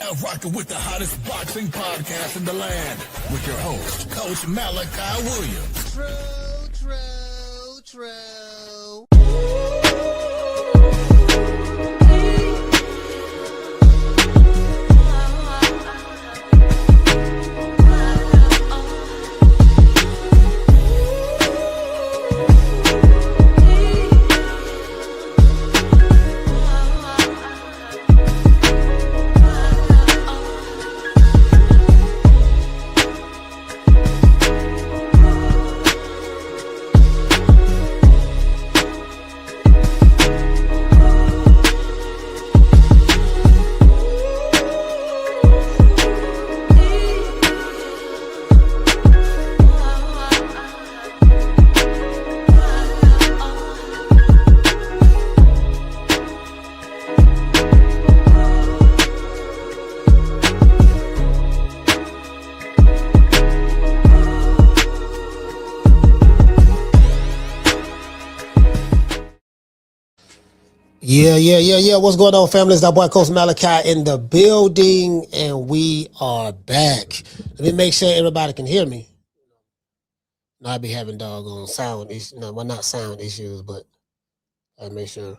Now rocking with the hottest boxing podcast in the land with your host, Coach Malachi Williams. True. Yeah. What's going on, family? It's our boy, Coach Malachi, in the building, and we are back. Let me make sure everybody can hear me. No, I be having doggone sound issues. No, well, not sound issues, but I make sure.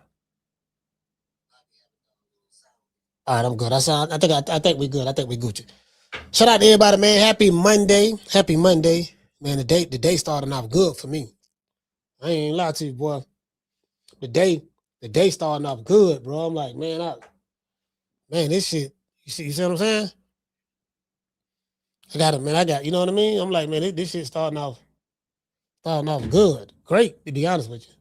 All right, I'm good. I think we good. I think we Gucci. Shout out to everybody, man. Happy Monday. Man, the day starting off good for me. I ain't lie to you, boy. The day starting off good, bro. I'm like, man, this shit. You see what I'm saying? I got, you know what I mean? I'm like, man, this shit starting off good. Great, to be honest with you.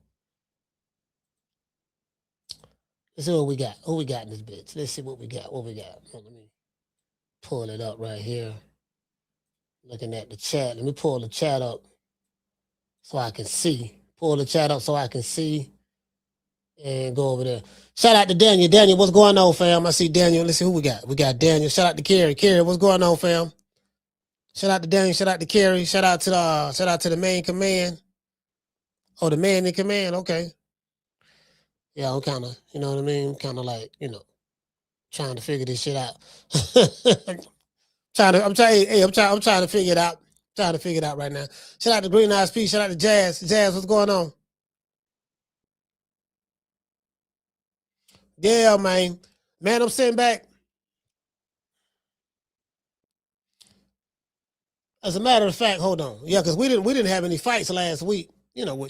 Let's see what we got. Who we got in this bitch? Let's see what we got. Let me pull it up right here. Looking at the chat. Let me pull the chat up so I can see. And go over there. Shout out to Daniel. Daniel, what's going on, fam? I see Daniel. Let's see who we got. We got Daniel. Shout out to Kerry. Kerry, what's going on, fam? Shout out to Daniel. Shout out to Kerry. Shout out to the main command. Oh, the man in command. Okay. Yeah, I'm kind of, you know what I mean? Kind of like, trying to figure this shit out. I'm trying to figure it out. Trying to figure it out right now. Shout out to Green Eyes P. Shout out to Jazz. Jazz, what's going on? Yeah, man. Man, I'm sitting back. As a matter of fact, hold on. Yeah, because we didn't have any fights last week. No,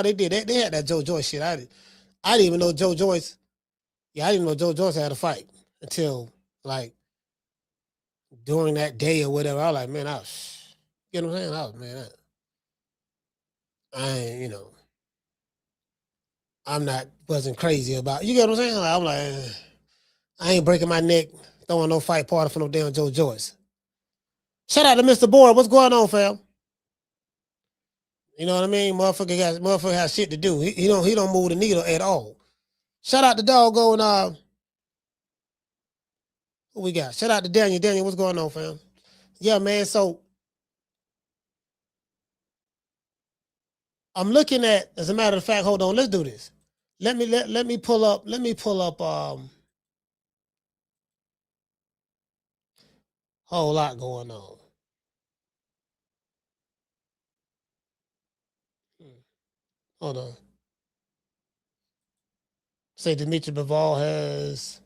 they did. They had that Joe Joyce shit. I didn't even know Joe Joyce. Yeah, I didn't know Joe Joyce had a fight until like during that day or whatever. I was like, man, you know what I'm saying? I ain't, wasn't crazy about, you get what I'm saying? I'm like, I ain't breaking my neck throwing no fight party for no damn Joe Joyce. Shout out to Mr. Boyd. What's going on, fam? You know what I mean? Motherfucker has shit to do. He don't move the needle at all. Shout out to doggone who we got? Shout out to Daniel. Daniel, what's going on, fam? Yeah, man. So I'm looking at, as a matter of fact, hold on, let's do this. Let me pull up whole lot going on. Hold on. Say Dimitri Bivol has.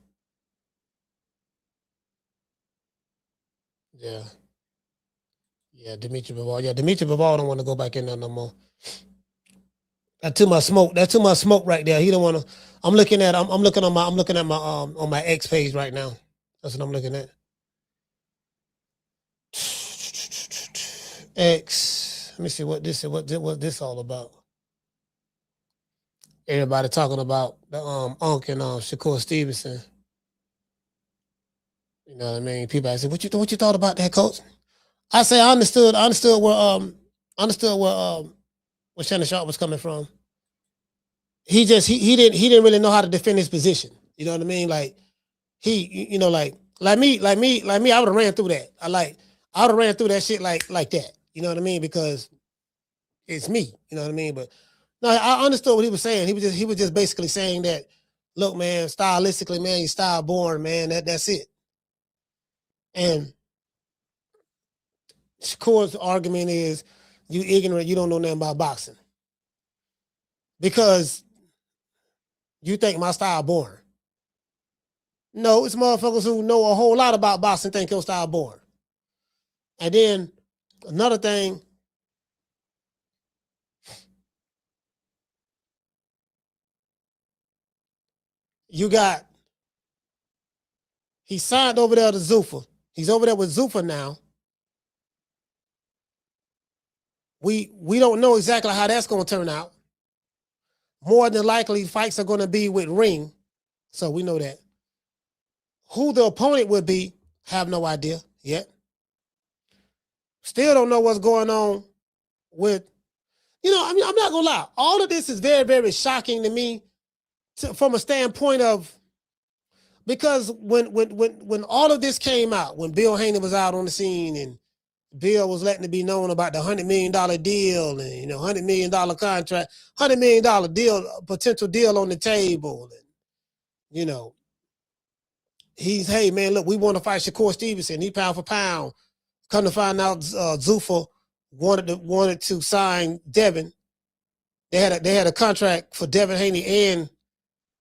Yeah, Dimitri Bivol. Yeah, Dimitri Bivol don't want to go back in there no more. That's too much smoke. That's too much smoke right there. He don't want to. I'm looking at my on my X page right now. That's what I'm looking at. X. Let me see what this all about. Everybody talking about the Unc and Shakur Stevenson. You know what I mean? People say, what you thought about that, coach? I say I understood where Shannon Sharpe was coming from. He didn't really know how to defend his position. You know what I mean? Like like me, I would have ran through that. I would have ran through that shit like that. You know what I mean? Because it's me. You know what I mean? But no, I understood what he was saying. He was just basically saying that, look, man, stylistically, man, you style born, man. That's it. And Shakur's argument is, you ignorant, you don't know nothing about boxing. Because you think my style boring. No, it's motherfuckers who know a whole lot about boxing think your style boring. And then another thing, he signed over there to Zuffa. He's over there with Zuffa now. We don't know exactly how that's going to turn out. More than likely, fights are going to be with Ring. So we know that. Who the opponent would be, have no idea yet. Still don't know what's going on with, I'm not going to lie. All of this is very, very shocking to me from a standpoint of, because when all of this came out, when Bill Haney was out on the scene and Bill was letting it be known about the $100 million deal and, $100 million contract, $100 million deal, potential deal on the table. And, hey man, look, we want to fight Shakur Stevenson. He pound for pound. Come to find out, Zuffa wanted to sign Devin. They had a contract for Devin Haney and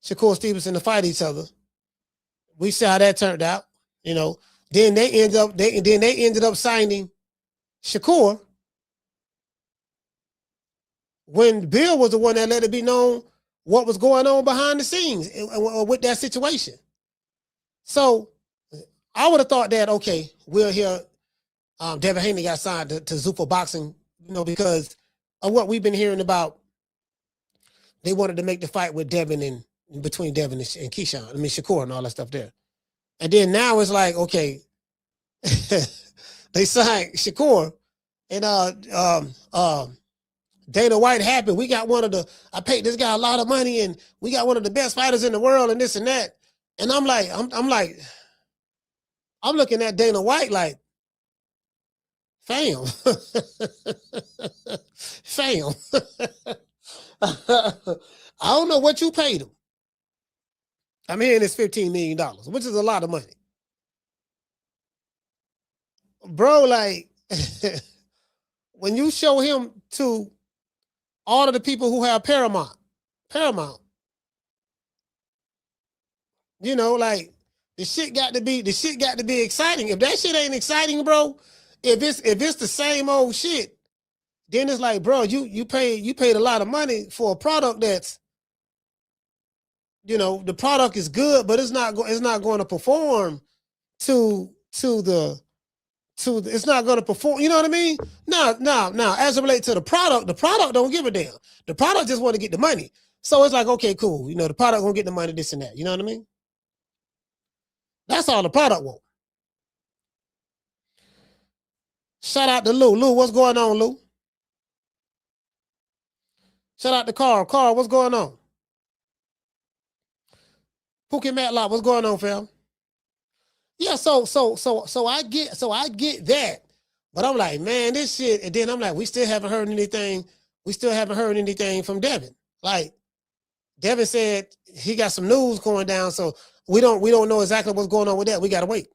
Shakur Stevenson to fight each other. We see how that turned out. Then they ended up signing Shakur when Bill was the one that let it be known what was going on behind the scenes with that situation. So I would have thought that, okay, we'll hear Devin Haney got signed to Zuffa Boxing, because of what we've been hearing about. They wanted to make the fight with Devin and between Devin and Keyshawn, Shakur and all that stuff there. And then now it's like, okay, they signed Shakur and Dana White happened. We got I paid this guy a lot of money and we got one of the best fighters in the world and this and that. And I'm looking at Dana White like, fam. Fam. I don't know what you paid him. I'm hearing it's $15 million, which is a lot of money. Bro, like, when you show him to all of the people who have Paramount, like, the shit got to be exciting. If that shit ain't exciting, bro, if it's the same old shit, then it's like, bro, you paid a lot of money for a product that's, the product is good, but it's not going to perform it's not going to perform. You know what I mean? Now, as it relates to the product don't give a damn. The product just want to get the money. So it's like, okay, cool. The product gonna get the money, this and that. You know what I mean? That's all the product want. Shout out to Lou. Lou, what's going on, Lou? Shout out to Carl. Carl, what's going on? Pookie Matlock, what's going on, fam? Yeah, so I get that. But I'm like, man, this shit, and then I'm like, we still haven't heard anything from Devin. Like, Devin said he got some news going down, so we don't know exactly what's going on with that. We gotta wait.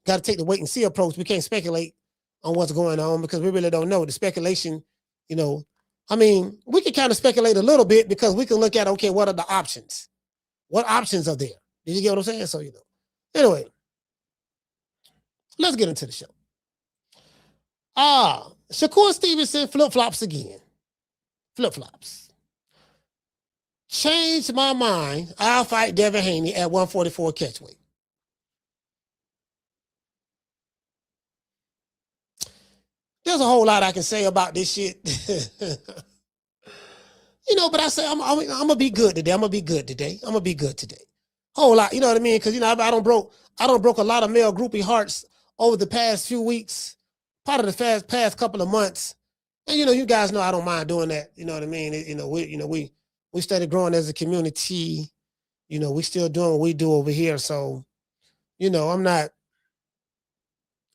Gotta take the wait and see approach. We can't speculate on what's going on because we really don't know. The speculation, we can kind of speculate a little bit because we can look at, okay, what are the options? What options are there? Did you get what I'm saying? So, anyway, let's get into the show. Shakur Stevenson flip-flops again. Flip-flops. Changed my mind. I'll fight Devin Haney at 144 catchweight. There's a whole lot I can say about this shit. But I say I'm gonna be good today. I'm gonna be good today. Whole lot, you know what I mean? Because I don't broke a lot of male groupie hearts over the past few weeks, part of the past couple of months. And you guys know I don't mind doing that. You know what I mean? We started growing as a community. We still doing what we do over here. So, I'm not.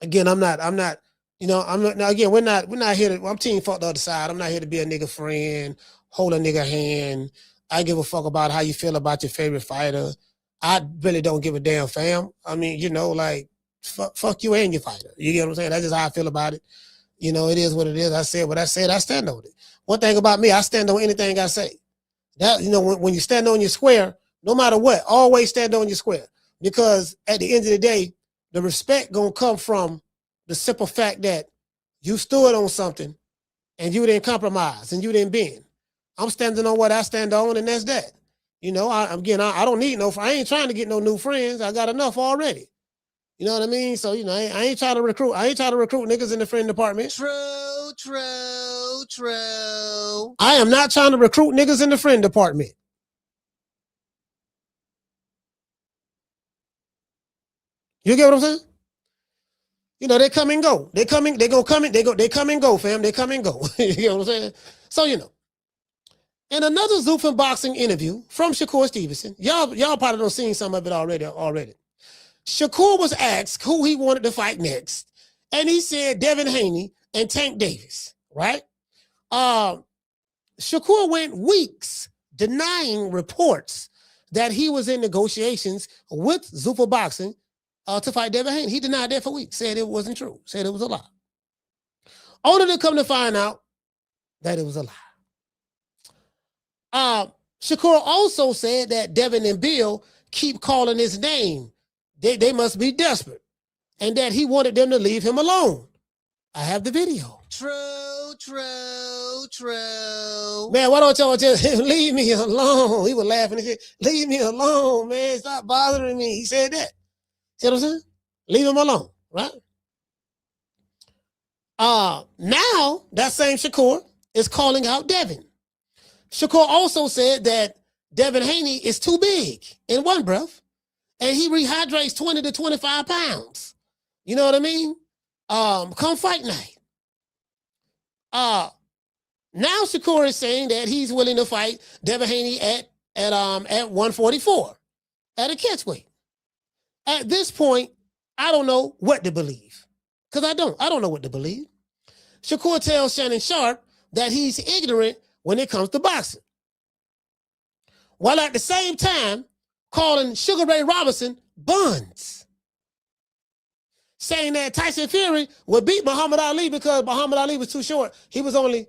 Again, we're not here to, I'm team fuck the other side. I'm not here to be a nigga friend, hold a nigga hand. I give a fuck about how you feel about your favorite fighter. I really don't give a damn, fam. I mean, like, fuck you and your fighter. You get what I'm saying? That's just how I feel about it. You know, it is what it is. I said what I said. I stand on it. One thing about me, I stand on anything I say. That, you know, when you stand on your square, no matter what, always stand on your square. Because at the end of the day, the respect gonna come from the simple fact that you stood on something and you didn't compromise and you didn't bend. I'm standing on what I stand on, and that's that. You know, I don't need I ain't trying to get no new friends. I got enough already. You know what I mean? So, you know, I ain't trying to recruit. I ain't trying to recruit niggas in the friend department. True. I am not trying to recruit niggas in the friend department. You get what I'm saying? You know, they come and go. They come and go, fam. They come and go. You know what I'm saying? So, you know. In another Zuffa Boxing interview from Shakur Stevenson, y'all probably done seen some of it already. Shakur was asked who he wanted to fight next, and he said Devin Haney and Tank Davis, right? Shakur went weeks denying reports that he was in negotiations with Zuffa Boxing to fight Devin Haney. He denied that for weeks, said it wasn't true, said it was a lie. Only to come to find out that it was a lie. Shakur also said that Devin and Bill keep calling his name. They must be desperate, and that he wanted them to leave him alone. I have the video. True. Man, why don't y'all just leave me alone? He was laughing and shit. Leave me alone, man. Stop bothering me. He said that. See what I'm saying? Leave him alone, right? Now that same Shakur is calling out Devin. Shakur also said that Devin Haney is too big in one breath, and he rehydrates 20 to 25 pounds. You know what I mean? Come fight night. Now Shakur is saying that he's willing to fight Devin Haney at 144 at a catchweight. At this point, I don't know what to believe. Because I don't know what to believe. Shakur tells Shannon Sharpe that he's ignorant when it comes to boxing, while at the same time calling Sugar Ray Robinson buns, saying that Tyson Fury would beat Muhammad Ali because Muhammad Ali was too short. He was only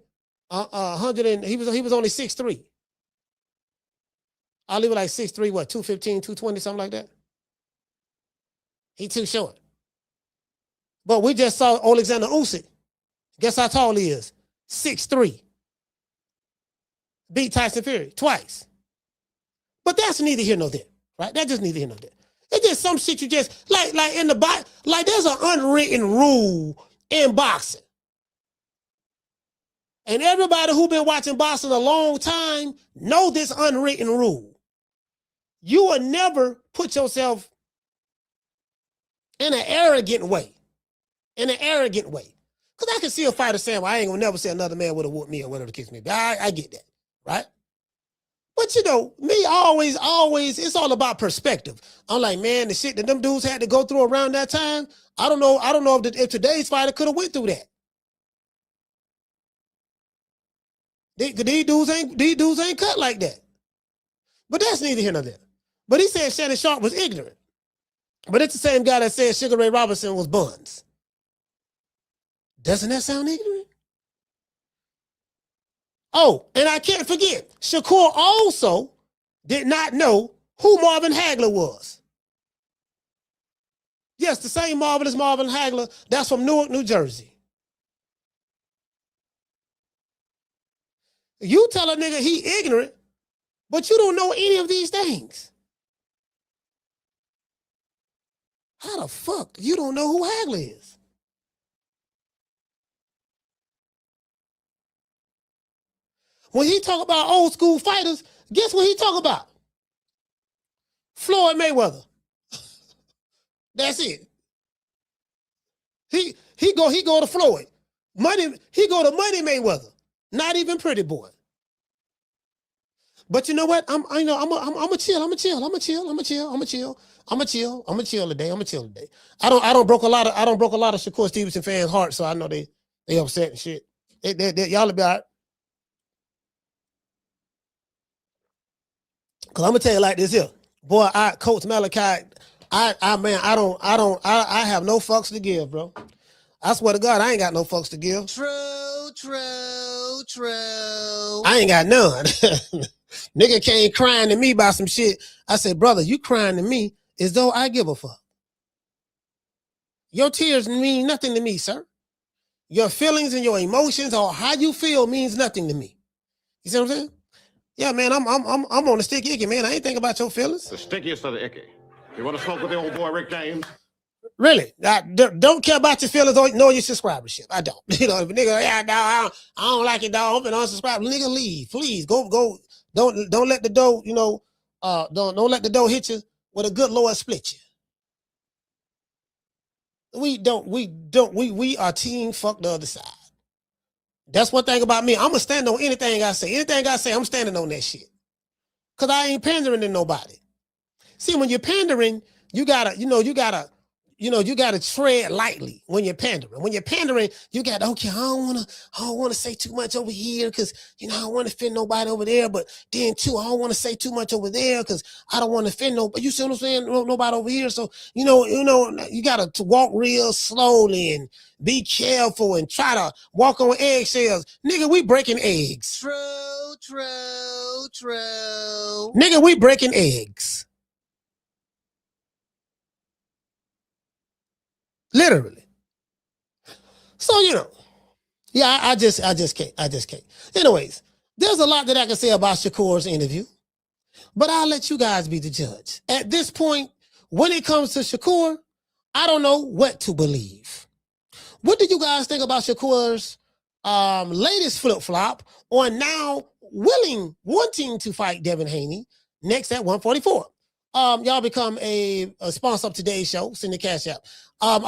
100 and he was only 6'3". Ali was like 6'3", what, 215, 220, something like that. He too short. But we just saw Alexander Usyk. Guess how tall he is? 6'3". Beat Tyson Fury twice. But that's neither here nor there, right? That's just neither here nor there. It's just some shit you just, like in the box, like there's an unwritten rule in boxing. And everybody who been watching boxing a long time know this unwritten rule. You will never put yourself in an arrogant way. Because I can see a fighter saying, well, I ain't gonna never say another man would have whooped me or whatever the case may be. I get that, right? But you know, me always, it's all about perspective. I'm like, man, the shit that them dudes had to go through around that time, I don't know if today's fighter could have went through that. These dudes ain't cut like that. But that's neither here nor there. But he said Shannon Sharpe was ignorant. But it's the same guy that said Sugar Ray Robinson was buns. Doesn't that sound ignorant? Oh, and I can't forget, Shakur also did not know who Marvin Hagler was. Yes, the same Marvelous Marvin Hagler that's from Newark, New Jersey. You tell a nigga he ignorant, but you don't know any of these things. How the fuck you don't know who Hagler is? When he talk about old school fighters, guess what he talk about? Floyd Mayweather. That's it. He go to Floyd. He go to Money Mayweather. Not even Pretty Boy. But you know what? I'm a chill today. I don't broke a lot of Shakur Stevenson fans' hearts, so I know they upset and shit. Y'all will be all right. Cause I'm gonna tell you like this here. Boy, Coach Malachi I have no fucks to give, bro. I swear to God, I ain't got no fucks to give. True. I ain't got none. Nigga came crying to me about some shit. I said, brother, you crying to me as though I give a fuck. Your tears mean nothing to me, sir. Your feelings and your emotions or how you feel means nothing to me. You see what I'm saying? Yeah, man, I'm on the stick icky, man. I ain't thinking about your feelings. The stickiest of the icky. You want to smoke with the old boy Rick James? Really, I don't care about your feelings or your subscribership. I don't. You know, if a nigga, yeah, dog, I don't like it, dog. I'm unsubscribe. Nigga, leave, please. Go. Don't let the door, you know, don't let the door hit you with a good Lord split you. We are team fuck the other side. That's one thing about me. I'm gonna stand on anything I say. Anything I say, I'm standing on that shit. Cause I ain't pandering to nobody. See, when you're pandering, you gotta tread lightly when you're pandering. When you're pandering, you got, okay, I don't wanna say too much over here because I don't want to offend nobody over there. But then too, I don't want to say too much over there because I don't want to offend nobody. You see what I'm saying? Nobody over here. So you gotta walk real slowly and be careful and try to walk on eggshells. Nigga, we breaking eggs. True. Nigga, we breaking eggs. Literally. So, yeah, I just can't. Anyways, there's a lot that I can say about Shakur's interview, but I'll let you guys be the judge. At this point, when it comes to Shakur, I don't know what to believe. What do you guys think about Shakur's latest flip-flop on now wanting to fight Devin Haney next at 144? Y'all become a sponsor of today's show. Send the cash out. Y'all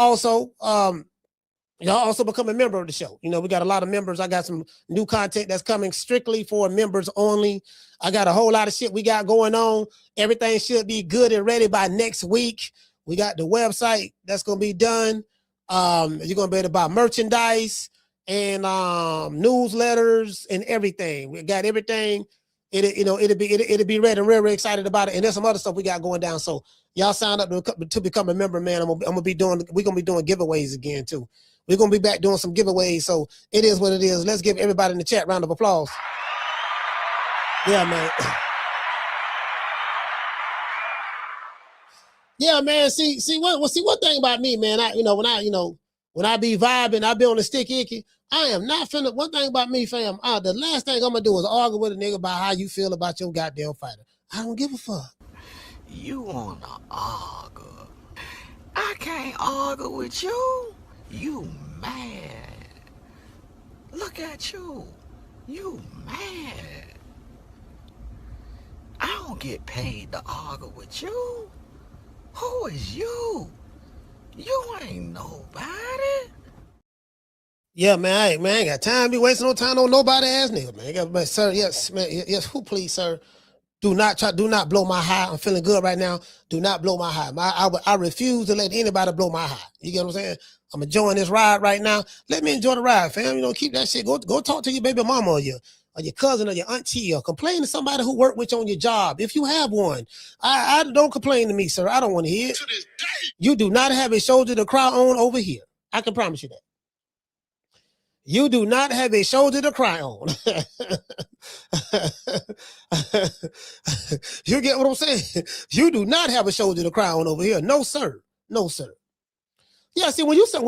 also become a member of the show. We got a lot of members. I got some new content that's coming strictly for members only. I got a whole lot of shit we got going on. Everything should be good and ready by next week. We got the website that's going to be done. You're going to be able to buy merchandise and newsletters and everything. We got everything. It'll be ready and real excited about it. And there's some other stuff we got going down. So y'all sign up to become a member, man. We're gonna be doing giveaways again too. We're gonna be back doing some giveaways. So it is what it is. Let's give everybody in the chat a round of applause. Yeah, man. Yeah, man. See one thing about me, man. When I be vibing, I be on the stick icky. I am not finna. One thing about me, fam. The last thing I'm gonna do is argue with a nigga about how you feel about your goddamn fighter. I don't give a fuck. You wanna argue? I can't argue with you. You mad? Look at you. You mad? I don't get paid to argue with you. Who is you? You ain't nobody. Yeah, man, I ain't got time to be wasting no time on nobody ass nigga, man. Sir, yes, man, yes, who please, sir? Do not blow my high. I'm feeling good right now. Do not blow my high. I refuse to let anybody blow my high. You get what I'm saying? I'm enjoying this ride right now. Let me enjoy the ride, fam. Keep that shit. Go talk to your baby mama or your cousin or your auntie or complain to somebody who worked with you on your job. If you have one, I don't complain to me, sir. I don't want to hear it. To this day. You do not have a shoulder to cry on over here. I can promise you that. You do not have a shoulder to cry on. You get what I'm saying? You do not have a shoulder to cry on over here. No, sir. No, sir. Yeah, see, when you shit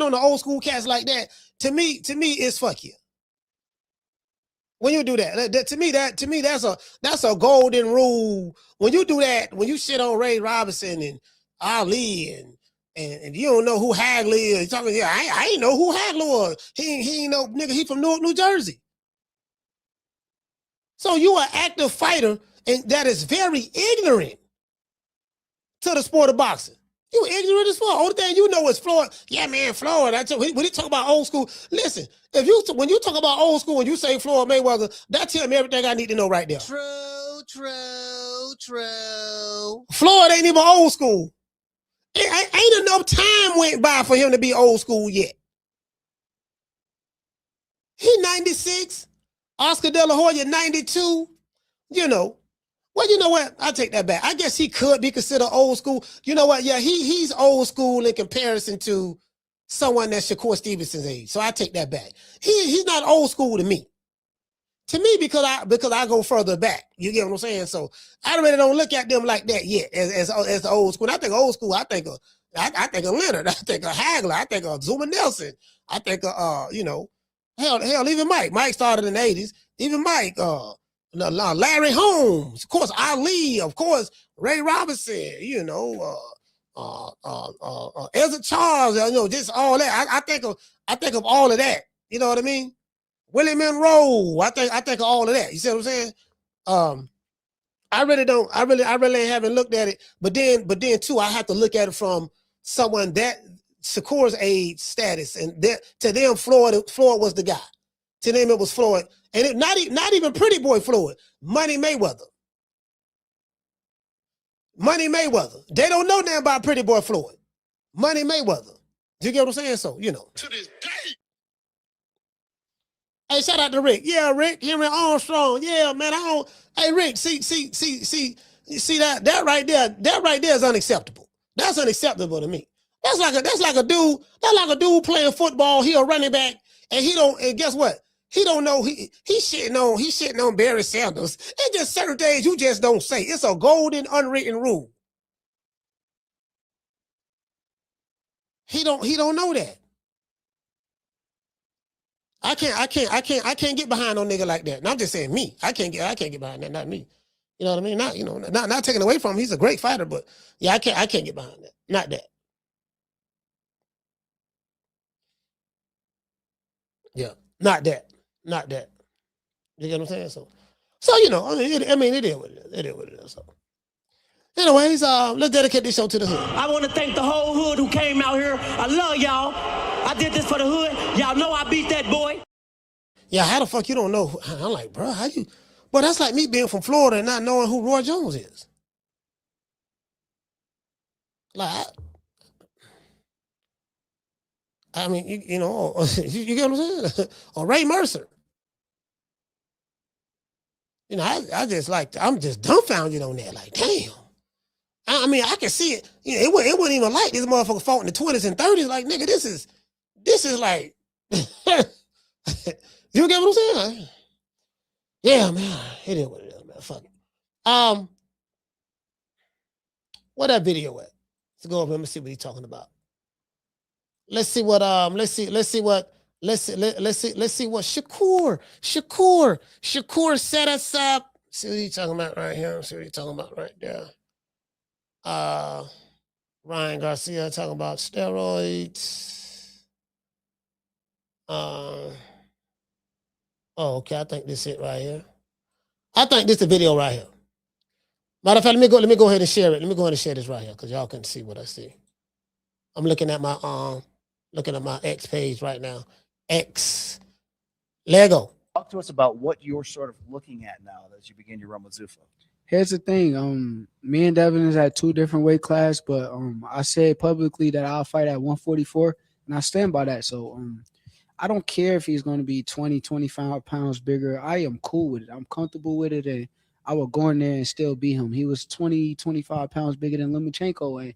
on the old school cats like that, to me, it's fuck you. When you do that, to me, that's a golden rule. When you do that, when you shit on Ray Robinson and Ali and you don't know who Hagler is, you talking, yeah, I ain't know who Hagler was. He ain't no nigga. He from Newark, New Jersey. So you an active fighter and that is very ignorant to the sport of boxing. You ignorant as fuck. Only thing you know is Floyd. Yeah, man, Floyd. When you talk about old school, listen. When you talk about old school and you say Floyd Mayweather, that tells me everything I need to know right there. True. Floyd ain't even old school. Ain't enough time went by for him to be old school yet. He 96. Oscar De La Hoya 92. Well, you know what? I take that back. I guess he could be considered old school. You know what? Yeah, he's old school in comparison to someone that's Shakur Stevenson's age. So I take that back. He's not old school to me. To me, because I go further back. You get what I'm saying? So I really don't look at them like that yet as the old school. When I think of old school, I think of Leonard, I think of Hagler, I think of Zuma Nelson, I think of hell, even Mike. Mike started in the 80s. Even Mike, Larry Holmes, of course, Ali, of course, Ray Robinson, Ezra Charles, just all that. I think of all of that. You know what I mean? Willie Monroe. I think of all of that. You see what I'm saying? I really haven't looked at it. But then too, I have to look at it from someone that Shakur's age status, and to them, Floyd was the guy. To them, it was Floyd, and not even Pretty Boy Floyd. Money Mayweather. They don't know nothing about Pretty Boy Floyd. Money Mayweather. Do you get what I'm saying? So To this day. Hey, shout out to Rick. Yeah, Rick, Henry Armstrong. Yeah, man. Hey, Rick, see that right there. That right there is unacceptable. That's unacceptable to me. That's like a dude playing football. He a running back, and guess what? He don't know he shitting on Barry Sanders. It's just certain things you just don't say. It's a golden unwritten rule. He don't know that. I can't get behind no nigga like that. And I'm just saying me. I can't get behind that, not me. You know what I mean? Not taking away from him. He's a great fighter, but yeah, I can't get behind that. Not that. Yeah, not that. You get what I'm saying? So it is what it is. It is what it is. So. Anyways, let's dedicate this show to the hood. I want to thank the whole hood who came out here. I love y'all. I did this for the hood. Y'all know I beat that boy. Yeah, how the fuck you don't know? I'm like, bro, how you? But that's like me being from Florida and not knowing who Roy Jones is. Like, I mean, you get what I'm saying? Or Ray Mercer. I'm just dumbfounded on that. Like, damn. I mean, I can see it. It wasn't even like this motherfucker fought in the 20s and 30s. Like, nigga, this is like, you get what I'm saying? Yeah, man. It is what it is, man. Fuck it. What that video at? Let's go over and see what he's talking about. Let's see what Shakur set us up. See what he's talking about right here. See what he's talking about right there. Ryan Garcia talking about steroids. Okay. I think this is it right here. I think this is the video right here. Matter of fact, let me go ahead and share it. Let me go ahead and share this right here because y'all can see what I see. I'm looking at my X page right now. X. Lego. Talk to us about what you're sort of looking at now as you begin your run with Zuffa. Here's the thing. Me and Devin is at 2 different weight classes, but I said publicly that I'll fight at 144, and I stand by that. So I don't care if he's going to be 20, 25 pounds bigger. I am cool with it. I'm comfortable with it, and I will go in there and still beat him. He was 20, 25 pounds bigger than Lomachenko, and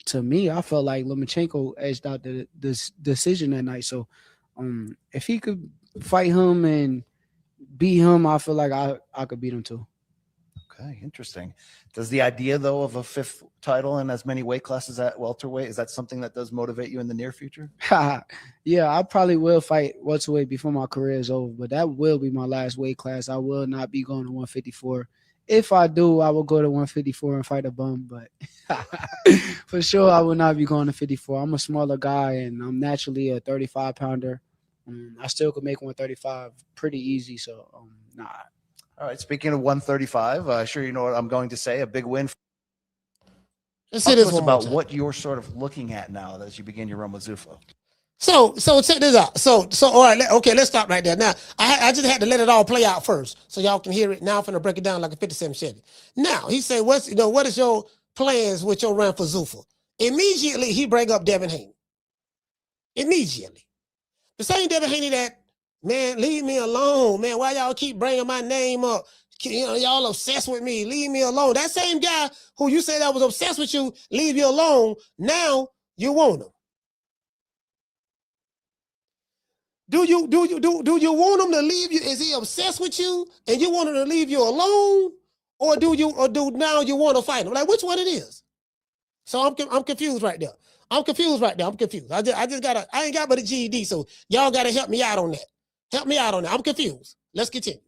to me, I felt like Lomachenko edged out the decision that night. So if he could fight him and beat him, I feel like I could beat him too. Okay, interesting. Does the idea, though, of a 5th title in as many weight classes at welterweight, is that something that does motivate you in the near future? Yeah, I probably will fight welterweight before my career is over, but that will be my last weight class. I will not be going to 154. If I do, I will go to 154 and fight a bum, but for sure I will not be going to 54. I'm a smaller guy, and I'm naturally a 35-pounder. I still could make 135 pretty easy, so nah. All right, speaking of 135, sure you know what I'm going to say, a big win. Let's see this one about what you're sort of looking at now as you begin your run with Zuffa. So check this out. So all right, okay, let's stop right there. Now, I just had to let it all play out first so y'all can hear it. Now I'm finna break it down like a 57 Chevy. Now, he said, what is your plans with your run for Zuffa? Immediately, he bring up Devin Haney. Immediately. The same Devin Haney that, man, leave me alone, man. Why y'all keep bringing my name up? y'all obsessed with me. Leave me alone. That same guy who you said that was obsessed with you, leave you alone. Now you want him. Do you want him to leave you? Is he obsessed with you and you want him to leave you alone? Or do now you want to fight him? Like, which one it is? So I'm confused right there. I'm confused. I ain't got but a GED, so y'all gotta help me out on that. Help me out on that. I'm confused. Let's continue.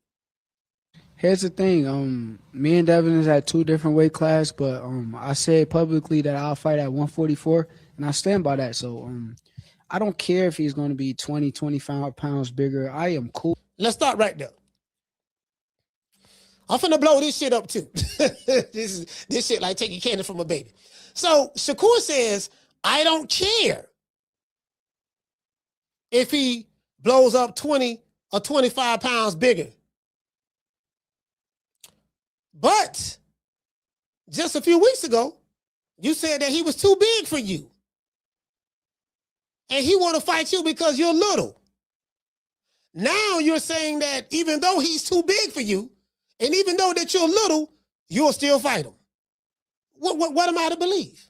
Here's the thing. Me and Devin is at 2 different weight classes, but I said publicly that I'll fight at 144, and I stand by that. So I don't care if he's going to be 20, 25 pounds bigger. I am cool. Let's start right there. I'm finna blow this shit up too. This shit like taking candy from a baby. So Shakur says, I don't care if he blows up 20 or 25 pounds bigger. But just a few weeks ago, you said that he was too big for you. And he want to fight you because you're little. Now you're saying that even though he's too big for you, and even though that you're little, you'll still fight him. What am I to believe?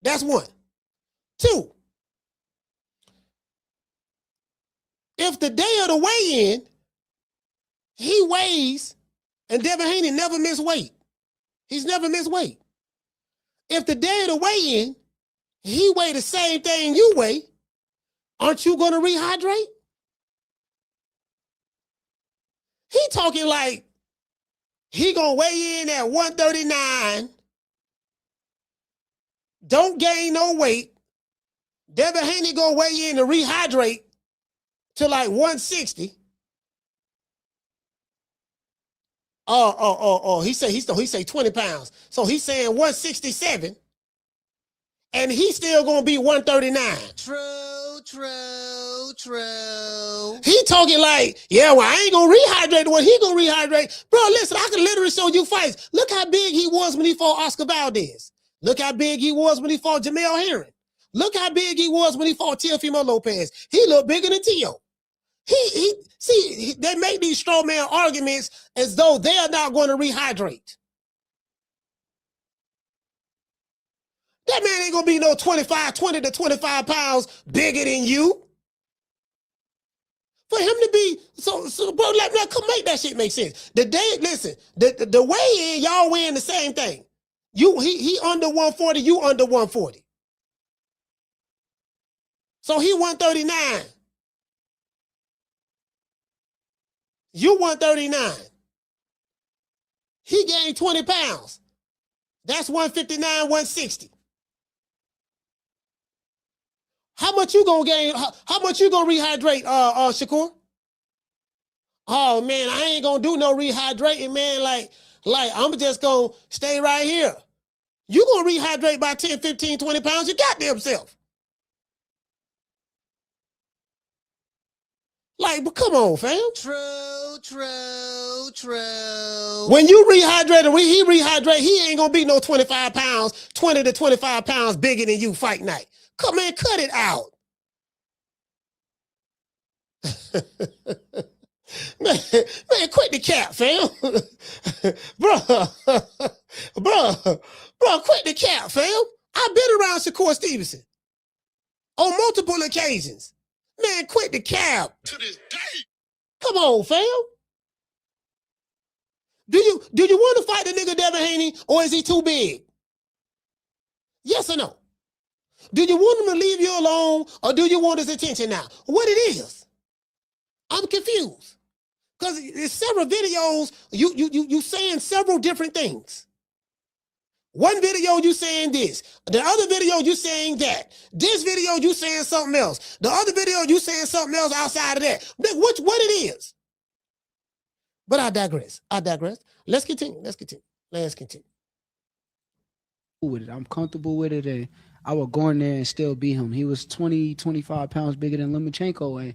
That's one. 2, if the day of the weigh-in, he weighs, and Devin Haney never missed weight. He's never missed weight. If the day of the weigh-in, he weigh the same thing you weigh, aren't you going to rehydrate? He talking like he going to weigh in at 139, don't gain no weight. Devin Haney going to weigh in and rehydrate to like 160. He say 20 pounds. So he's saying 167. And he's still gonna be 139. True. He talking like, yeah, well, I ain't gonna rehydrate the one he gonna rehydrate. Bro, listen, I can literally show you fights. Look how big he was when he fought Oscar Valdez. Look how big he was when he fought Jamel Herring. Look how big he was when he fought Teofimo Lopez. He looked bigger than Teo. They make these straw man arguments as though they're not going to rehydrate. That man ain't going to be no 20 to 25 pounds bigger than you. For him to be, so bro, come make that shit make sense. The weigh-in, y'all weighing the same thing. He under 140, you under 140. So he 139. You 139. He gained 20 pounds. That's 159, 160. How much you gonna gain? How much you gonna rehydrate, Shakur? Oh man, I ain't gonna do no rehydrating, man. Like I'm just gonna stay right here. You gonna rehydrate by 10, 15, 20 pounds? You goddamn self. Like, but come on, fam. True. When you rehydrate and he rehydrate, he ain't gonna be no 25 pounds, 20 to 25 pounds bigger than you fight night. Come on, cut it out. man, quit the cap, fam. bro, quit the cap, fam. I've been around Shakur Stevenson on multiple occasions. Man, quit the cap. To this day. Come on, fam. Do you want to fight the nigga Devin Haney, or is he too big? Yes or no? Do you want him to leave you alone, or do you want his attention now? What it is? I'm confused. Because there's several videos, you saying several different things. One video you saying this. The other video you saying that. This video you saying something else. The other video you saying something else outside of that. What it is. But I digress. Let's continue. With it. I'm comfortable with it, and I would go in there and still beat him. He was 20, 25 pounds bigger than Lomachenko, and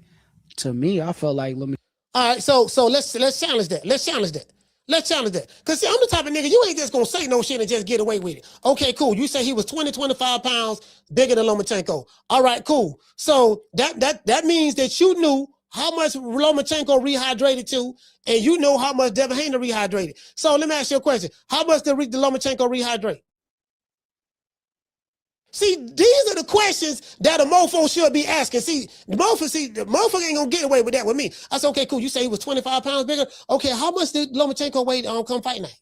to me, I felt like Lomachenko. All right, so let's challenge that. Let's challenge that. Because see, I'm the type of nigga, you ain't just going to say no shit and just get away with it. Okay, cool. You say he was 20, 25 pounds bigger than Lomachenko. All right, cool. So that means that you knew how much Lomachenko rehydrated to, and you know how much Devin Haney rehydrated. So let me ask you a question. How much did Lomachenko rehydrate? See, these are the questions that a mofo should be asking. See, the mofo ain't gonna get away with that with me. I said, okay, cool. You say he was 25 pounds bigger. Okay, how much did Lomachenko weigh come fight night?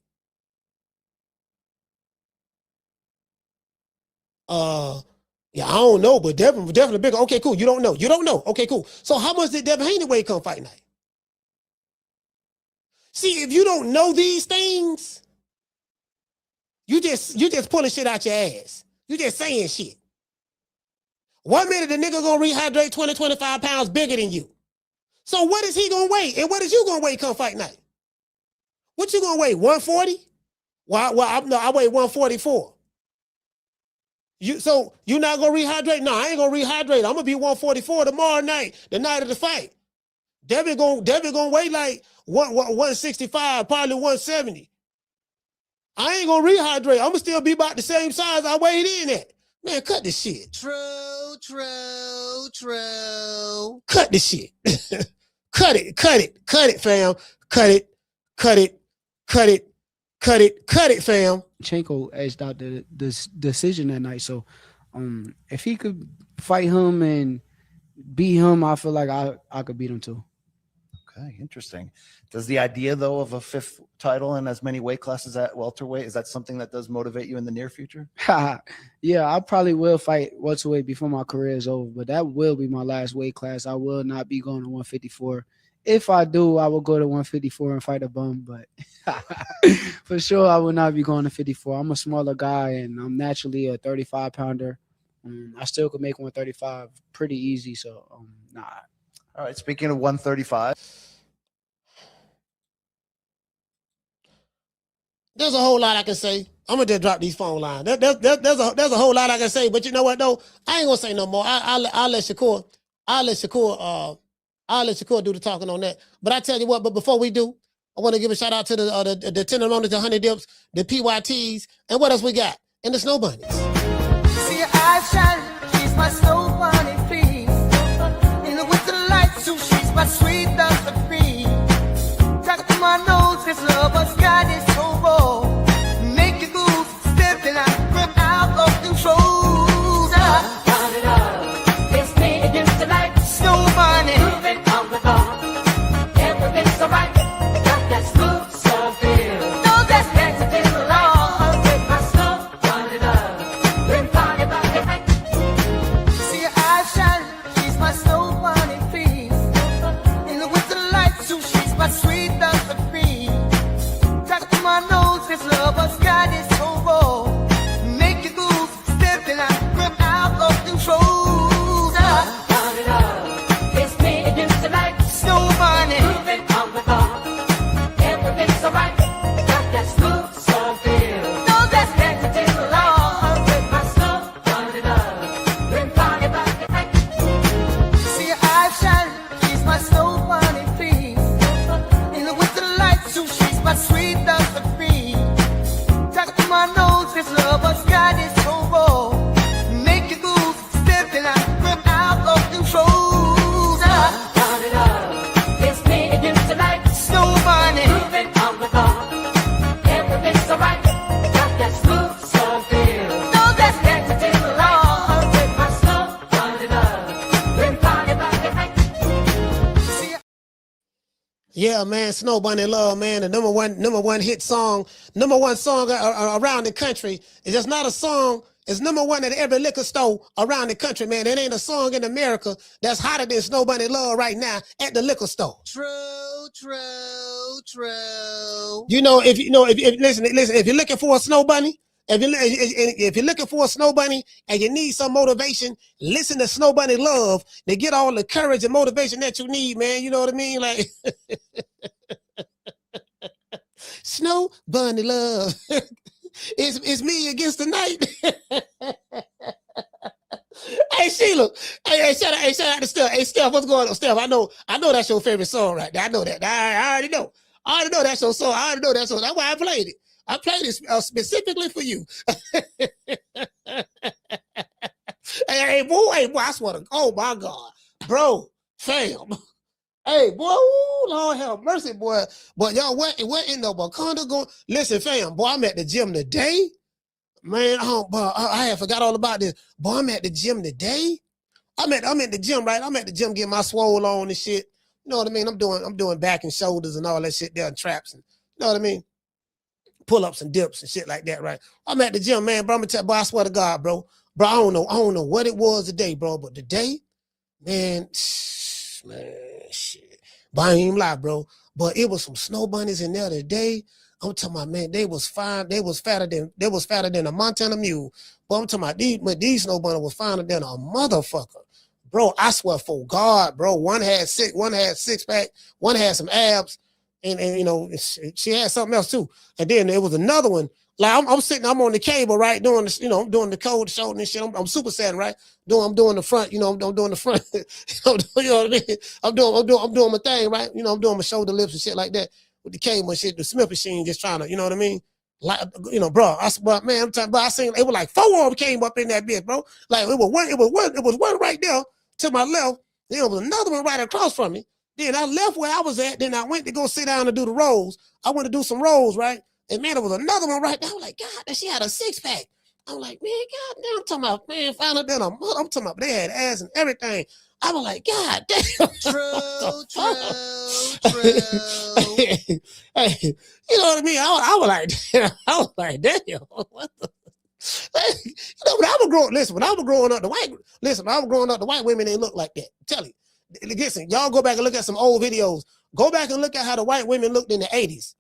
Yeah, I don't know, but definitely bigger. Okay, cool. You don't know. You don't know. Okay, cool. So how much did Devin Haney weigh come fight night? See, if you don't know these things, you just pulling shit out your ass. You just saying shit. 1 minute the nigga gonna rehydrate 20, 25 pounds bigger than you. So what is he gonna weigh? And what is you gonna weigh come fight night? What you gonna weigh? 140? Well, I weigh 144. So you not gonna rehydrate? No, I ain't gonna rehydrate. I'm gonna be 144 tomorrow night, the night of the fight. Devin gonna weigh like 165, probably 170. I ain't gonna rehydrate. I'm gonna still be about the same size I weighed in at. Man, cut this shit. True. Cut this shit. Cut it, fam. Cut it, fam. Chenko edged out the decision that night. So if he could fight him and beat him, I feel like I could beat him too. Okay, interesting. Does the idea, though, of a fifth title in as many weight classes at welterweight, is that something that does motivate you in the near future? Yeah, I probably will fight welterweight before my career is over, but that will be my last weight class. I will not be going to 154. If I do, I will go to 154 and fight a bum, but for sure I will not be going to 54. I'm a smaller guy, and I'm naturally a 35-pounder. I still could make 135 pretty easy, so nah. All right, speaking of 135. There's a whole lot I can say. I'm gonna just drop these phone lines. There's a whole lot I can say, but you know what though? I ain't gonna say no more. I'll let Shakur do the talking on that. But I tell you what, but before we do, I want to give a shout out to the tenderoni, the honey dips, the PYTs, and what else we got? And the snow bunnies. See your eyes shine, she's my snow bunny, please. In the winter lights, too, she's my sweet Dr. Cream. Talk to my nose, this lover's got is so raw. Make you goose, stepping out, run out of control. Turn it up, it's me against the light. Snow bunny, moving on the bar. Everything's alright, got that smooth soul feel. no, that's Dance it in the light, with my snow, turn it up. Bring party back at night. see your eyes shine, she's my snow bunny, please. In the winter lights, too, she's my sweet Dr. Cream. Talk to my nose, this lover's got is so raw. Make you goose, stepping out, run out of control. Turn it up, it's me against the light. Snow bunny, Moving on the bar. Everything's alright, got that smooth soul feel. no, that's Dance it in the light, with my snow, turn it up. Bring party back at night. see your eyes shine, she's my snow bunny, please. In the winter lights, too, she's my sweet Dr. Cream. Talk to my nose, this lover's got is so raw. Make you goose, stepping out, run out of control. Turn it up, it's me against the light. Snow bunny, Moving on the bar. Everything's alright, got that smooth soul feel. no, that's Dance it in the light, with my snow, turn it up. Bring party back at night. Yeah, man, Snow Bunny Love, man, the number one hit song, number one song around the country. It's just not a song. It's number one at every liquor store around the country, man. There ain't a song in America that's hotter than Snow Bunny Love right now at the liquor store. True. You know, if listen, if you're looking for a snow bunny, if you're looking for a snow bunny and you need some motivation, listen to Snow Bunny Love to get all the courage and motivation that you need, man. You know what I mean? Like Snow Bunny Love. It's me against the night. Hey Sheila, hey shout out to Steph. Hey Steph, what's going on? Steph, I know that's your favorite song right there. I know that. I already know. I already know that's your song. I already know that song. That's why I played it. I played it specifically for you. Hey, boy, I swear to, oh my God, bro, fam, Hey, boy, ooh, Lord have mercy, boy. But y'all, what in the Wakanda going? Listen, fam, boy, I'm at the gym today. Man, boy, I had forgot all about this. Boy, I'm at the gym today. I'm at the gym, right? I'm at the gym getting my swole on and shit. You know what I mean? I'm doing back and shoulders and all that shit there and traps and you know what I mean? Pull-ups and dips and shit like that, right? I'm at the gym, man, bro. I'm gonna tell, boy, I swear to God, bro. Bro, I don't know what it was today, bro, but today, man, shit. But I ain't even lie, bro. But it was some snow bunnies in there today. I'm talking about, man, they was fine. They was fatter than a Montana mule. But I'm talking about these snow bunnies was finer than a motherfucker. Bro, I swear for God, bro. One had six pack, one had some abs, and you know, she had something else too. And then there was another one. Like I'm on the cable, right? Doing this, you know, I'm doing the cold shoulder and shit. I'm super saiyan, right? I'm doing the front, you know, I'm doing the front. You know what I mean? I'm doing my thing, right? You know, I'm doing my shoulder lips and shit like that with the cable and shit. The Smith machine just trying to, you know what I mean? Like, you know, bro. Man, I'm talking. But I seen it was like 4 of them came up in that bitch, bro. Like it was one right there to my left. Then there was another one right across from me. Then I left where I was at. Then I went to go sit down and do the rolls. I went to do some rolls, right? And man, there was another one right there. I was like, God, she had a 6-pack. I'm like, man, God damn, I'm talking about, man, found out that I'm talking about they had ass and everything. I was like, God damn. True. Hey, you know what I mean? I was like, damn, what the? You know, when I was growing up, the white women didn't look like that. I'm telling you. Listen, y'all go back and look at some old videos. Go back and look at how the white women looked in the 80s.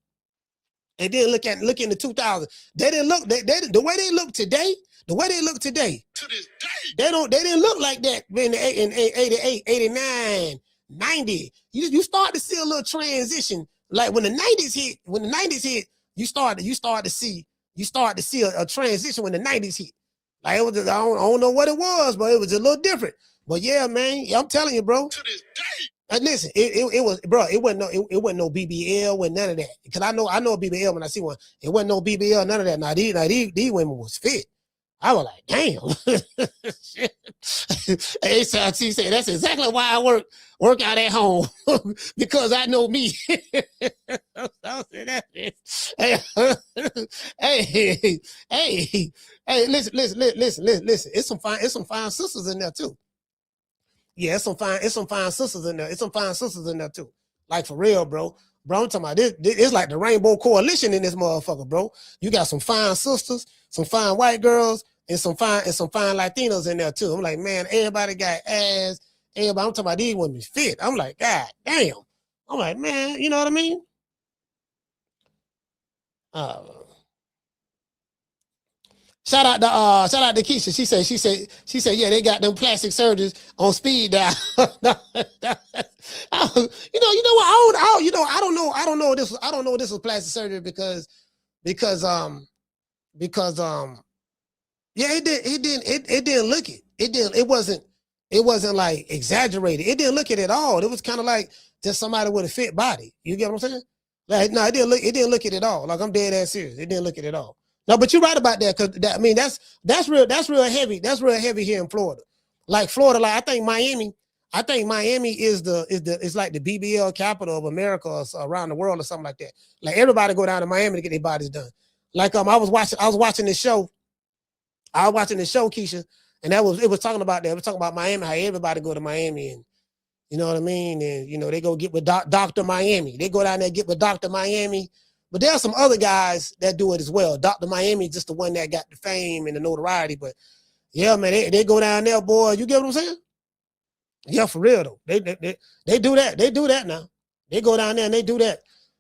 And then look in the 2000s. They didn't look the way they look today. The way they look today. To this day. They didn't look like that in 88, 89, 90. You start to see a little transition. Like when the 90s hit, you start to see a transition when the 90s hit. Like it was, I don't know what it was, but it was a little different. But yeah, man, I'm telling you, bro. To this day. And listen, it was, bro. It wasn't no BBL, wasn't none of that. Because I know a BBL when I see one. It wasn't no BBL, none of that. Now these women was fit. I was like, damn. Hey, so she said that's exactly why I work out at home because I know me. Hey, listen. It's some fine sisters in there too. Yeah, it's some fine sisters in there. It's some fine sisters in there too. Like for real, bro. Bro, I'm talking about this. It's like the Rainbow Coalition in this motherfucker, bro. You got some fine sisters, some fine white girls, and some fine Latinos in there too. I'm like, man, everybody got ass. Everybody, I'm talking about these women fit. I'm like, God damn. I'm like, man, you know what I mean? Shout out to Keisha. She said, yeah, they got them plastic surgeons on speed dial. You know what? I don't know this was plastic surgery because yeah, it didn't look it. It wasn't like exaggerated. It didn't look it at all. It was kind of like just somebody with a fit body. You get what I'm saying? Like, no, it didn't look it at all. Like, I'm dead ass serious. It didn't look it at all. No, but you're right about that, because that's real heavy. That's real heavy here in Florida. Like Florida, like I think Miami is like the BBL capital of America or around the world or something like that. Like everybody go down to Miami to get their bodies done. Like I was watching this show. Keisha, and it was talking about that. It was talking about Miami, how everybody go to Miami, and you know what I mean? And you know, they go get with Dr. Miami. They go down there and get with Dr. Miami. But there are some other guys that do it as well. Dr. Miami is just the one that got the fame and the notoriety. But yeah, man, they go down there, boy. You get what I'm saying? Yeah, for real though. They do that. They do that now. They go down there and they do that.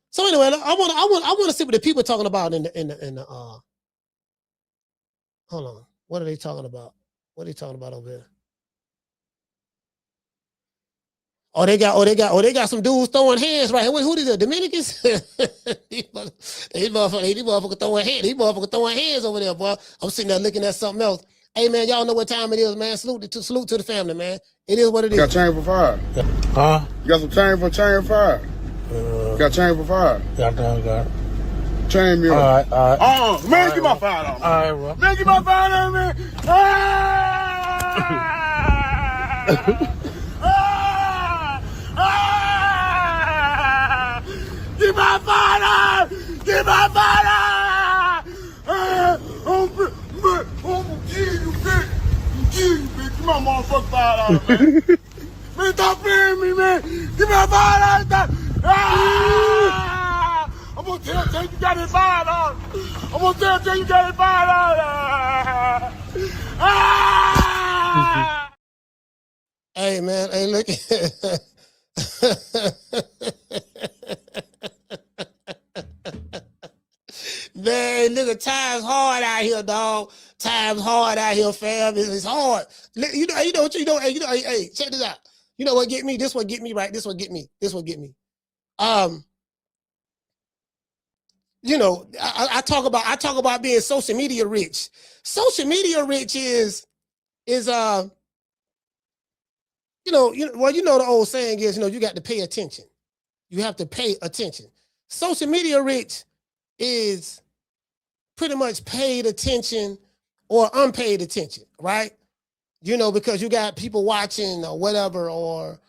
So anyway, I want to see what the people are talking about in the hold on. What are they talking about? What are they talking about over there? They got some dudes throwing hands right here. Who these are? Dominicans? These motherfuckers throwing hands. These motherfuckers throwing hands over there, boy. I'm sitting there looking at something else. Hey man, y'all know what time it is, man. Salute to the family, man. It is what it is. You got chain for $5? Huh? You got some chain for $5? You got chain for $5? Got it. Chain me up. All right. Man, get my $5 on me. All right, bro. Man, get my $5 on me. I'm gonna kill you, bitch. You, bitch. Give my motherfucker $5, man. Man, stop playing me, man. Give me a $5. I'm gonna tell you got it $5. I'm gonna tell you got it $5. Hey, man. Hey, look. Man, nigga, time's hard out here, dog. Time's hard out here, fam. It's hard. You know, hey, check this out. You know what get me? This one get me, right? This one get me. You know, I talk about being social media rich. Social media rich is you know the old saying is, you got to pay attention. You have to pay attention. Social media rich is pretty much paid attention or unpaid attention, right? Because you got people watching or whatever, or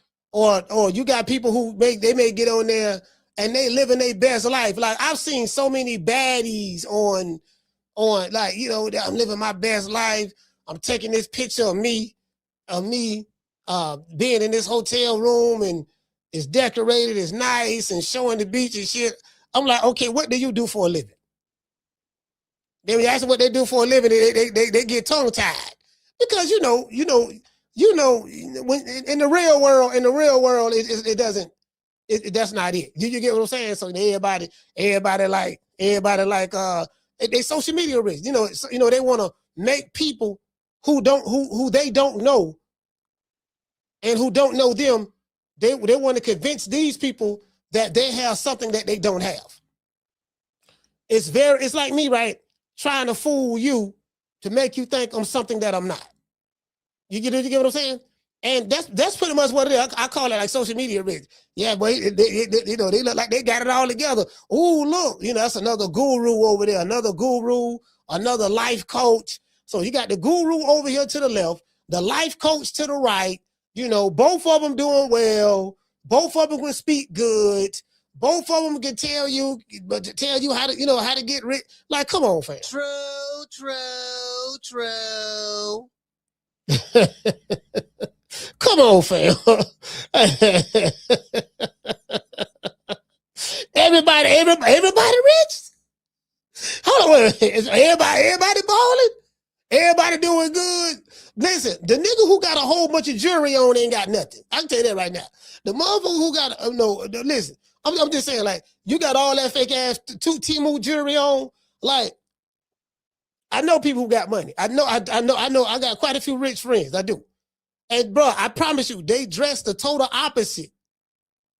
you got people who may get on there and they living their best life. Like I've seen so many baddies on like, I'm living my best life. I'm taking this picture of me being in this hotel room and it's decorated, it's nice and showing the beach and shit. I'm like, okay, what do you do for a living? Then when you ask them what they do for a living, they get tongue tied because when in the real world, it doesn't. That's not it. You get what I'm saying? So everybody like they social media rich. They want to make people who they don't know and who don't know them. They want to convince these people that they have something that they don't have. It's like me, right? Trying to fool you to make you think I'm something that I'm not. You get what I'm saying? And that's pretty much what it is. I call it like social media rich. Yeah, but they look like they got it all together. Oh, look, that's another guru over there, another life coach. So you got the guru over here to the left, the life coach to the right. Both of them doing well. Both of them can speak good. Both of them can tell you how to get rich. Like, come on, fam. True. Come on, fam. Everybody rich? Hold on, is everybody balling? Everybody doing good? Listen, the nigga who got a whole bunch of jewelry on ain't got nothing. I can tell you that right now. The motherfucker who got listen, I'm just saying, like, you got all that fake ass Temu jewelry on. Like, I know people who got money. I know. I got quite a few rich friends. I do. And bro, I promise you, they dress the total opposite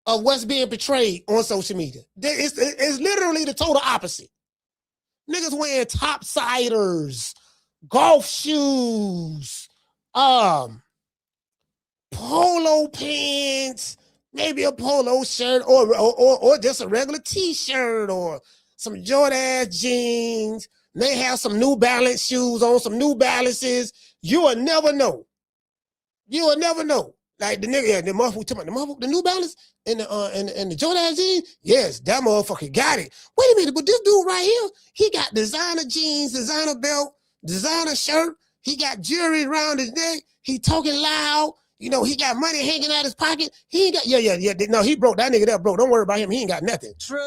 of what's being portrayed on social media. It's literally the total opposite. Niggas wearing topsiders, golf shoes, polo pants, maybe a polo shirt, or just a regular t-shirt, or some Jordan ass jeans. They have some New Balance shoes on, some New Balances. You will never know. Like the nigga, the motherfucker, the New Balance and the Jordan jeans. Yes, that motherfucker got it. Wait a minute, but this dude right here, he got designer jeans, designer belt, designer shirt. He got jewelry around his neck. He talking loud. He got money hanging out his pocket. He ain't got, yeah. No, he broke. That nigga that broke. Don't worry about him. He ain't got nothing. True.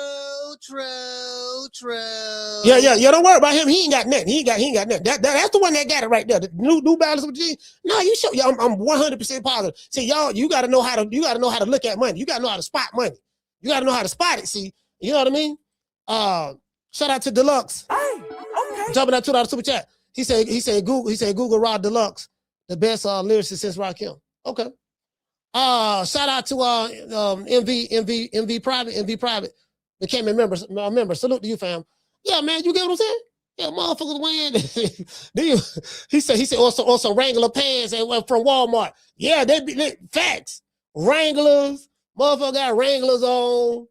Yeah. Don't worry about him. He ain't got nothing. He ain't got nothing. That's the one that got it right there. The New Balance with jeans. No, you show. Yeah, I'm 100% positive. See, y'all, you gotta know how to look at money. You gotta know how to spot money. You gotta know how to spot it. See, you know what I mean? Shout out to Deluxe. Hey, okay. Jumping that $2 super chat. He said Google Rod Deluxe, the best lyricist since Rakim. Okay. Shout out to MV Private. Became a member. Salute to you, fam. Yeah, man, you get what I'm saying? Yeah, motherfuckers wearing. He said also Wrangler pants from Walmart. Yeah, they facts. Wranglers, motherfucker got Wranglers on.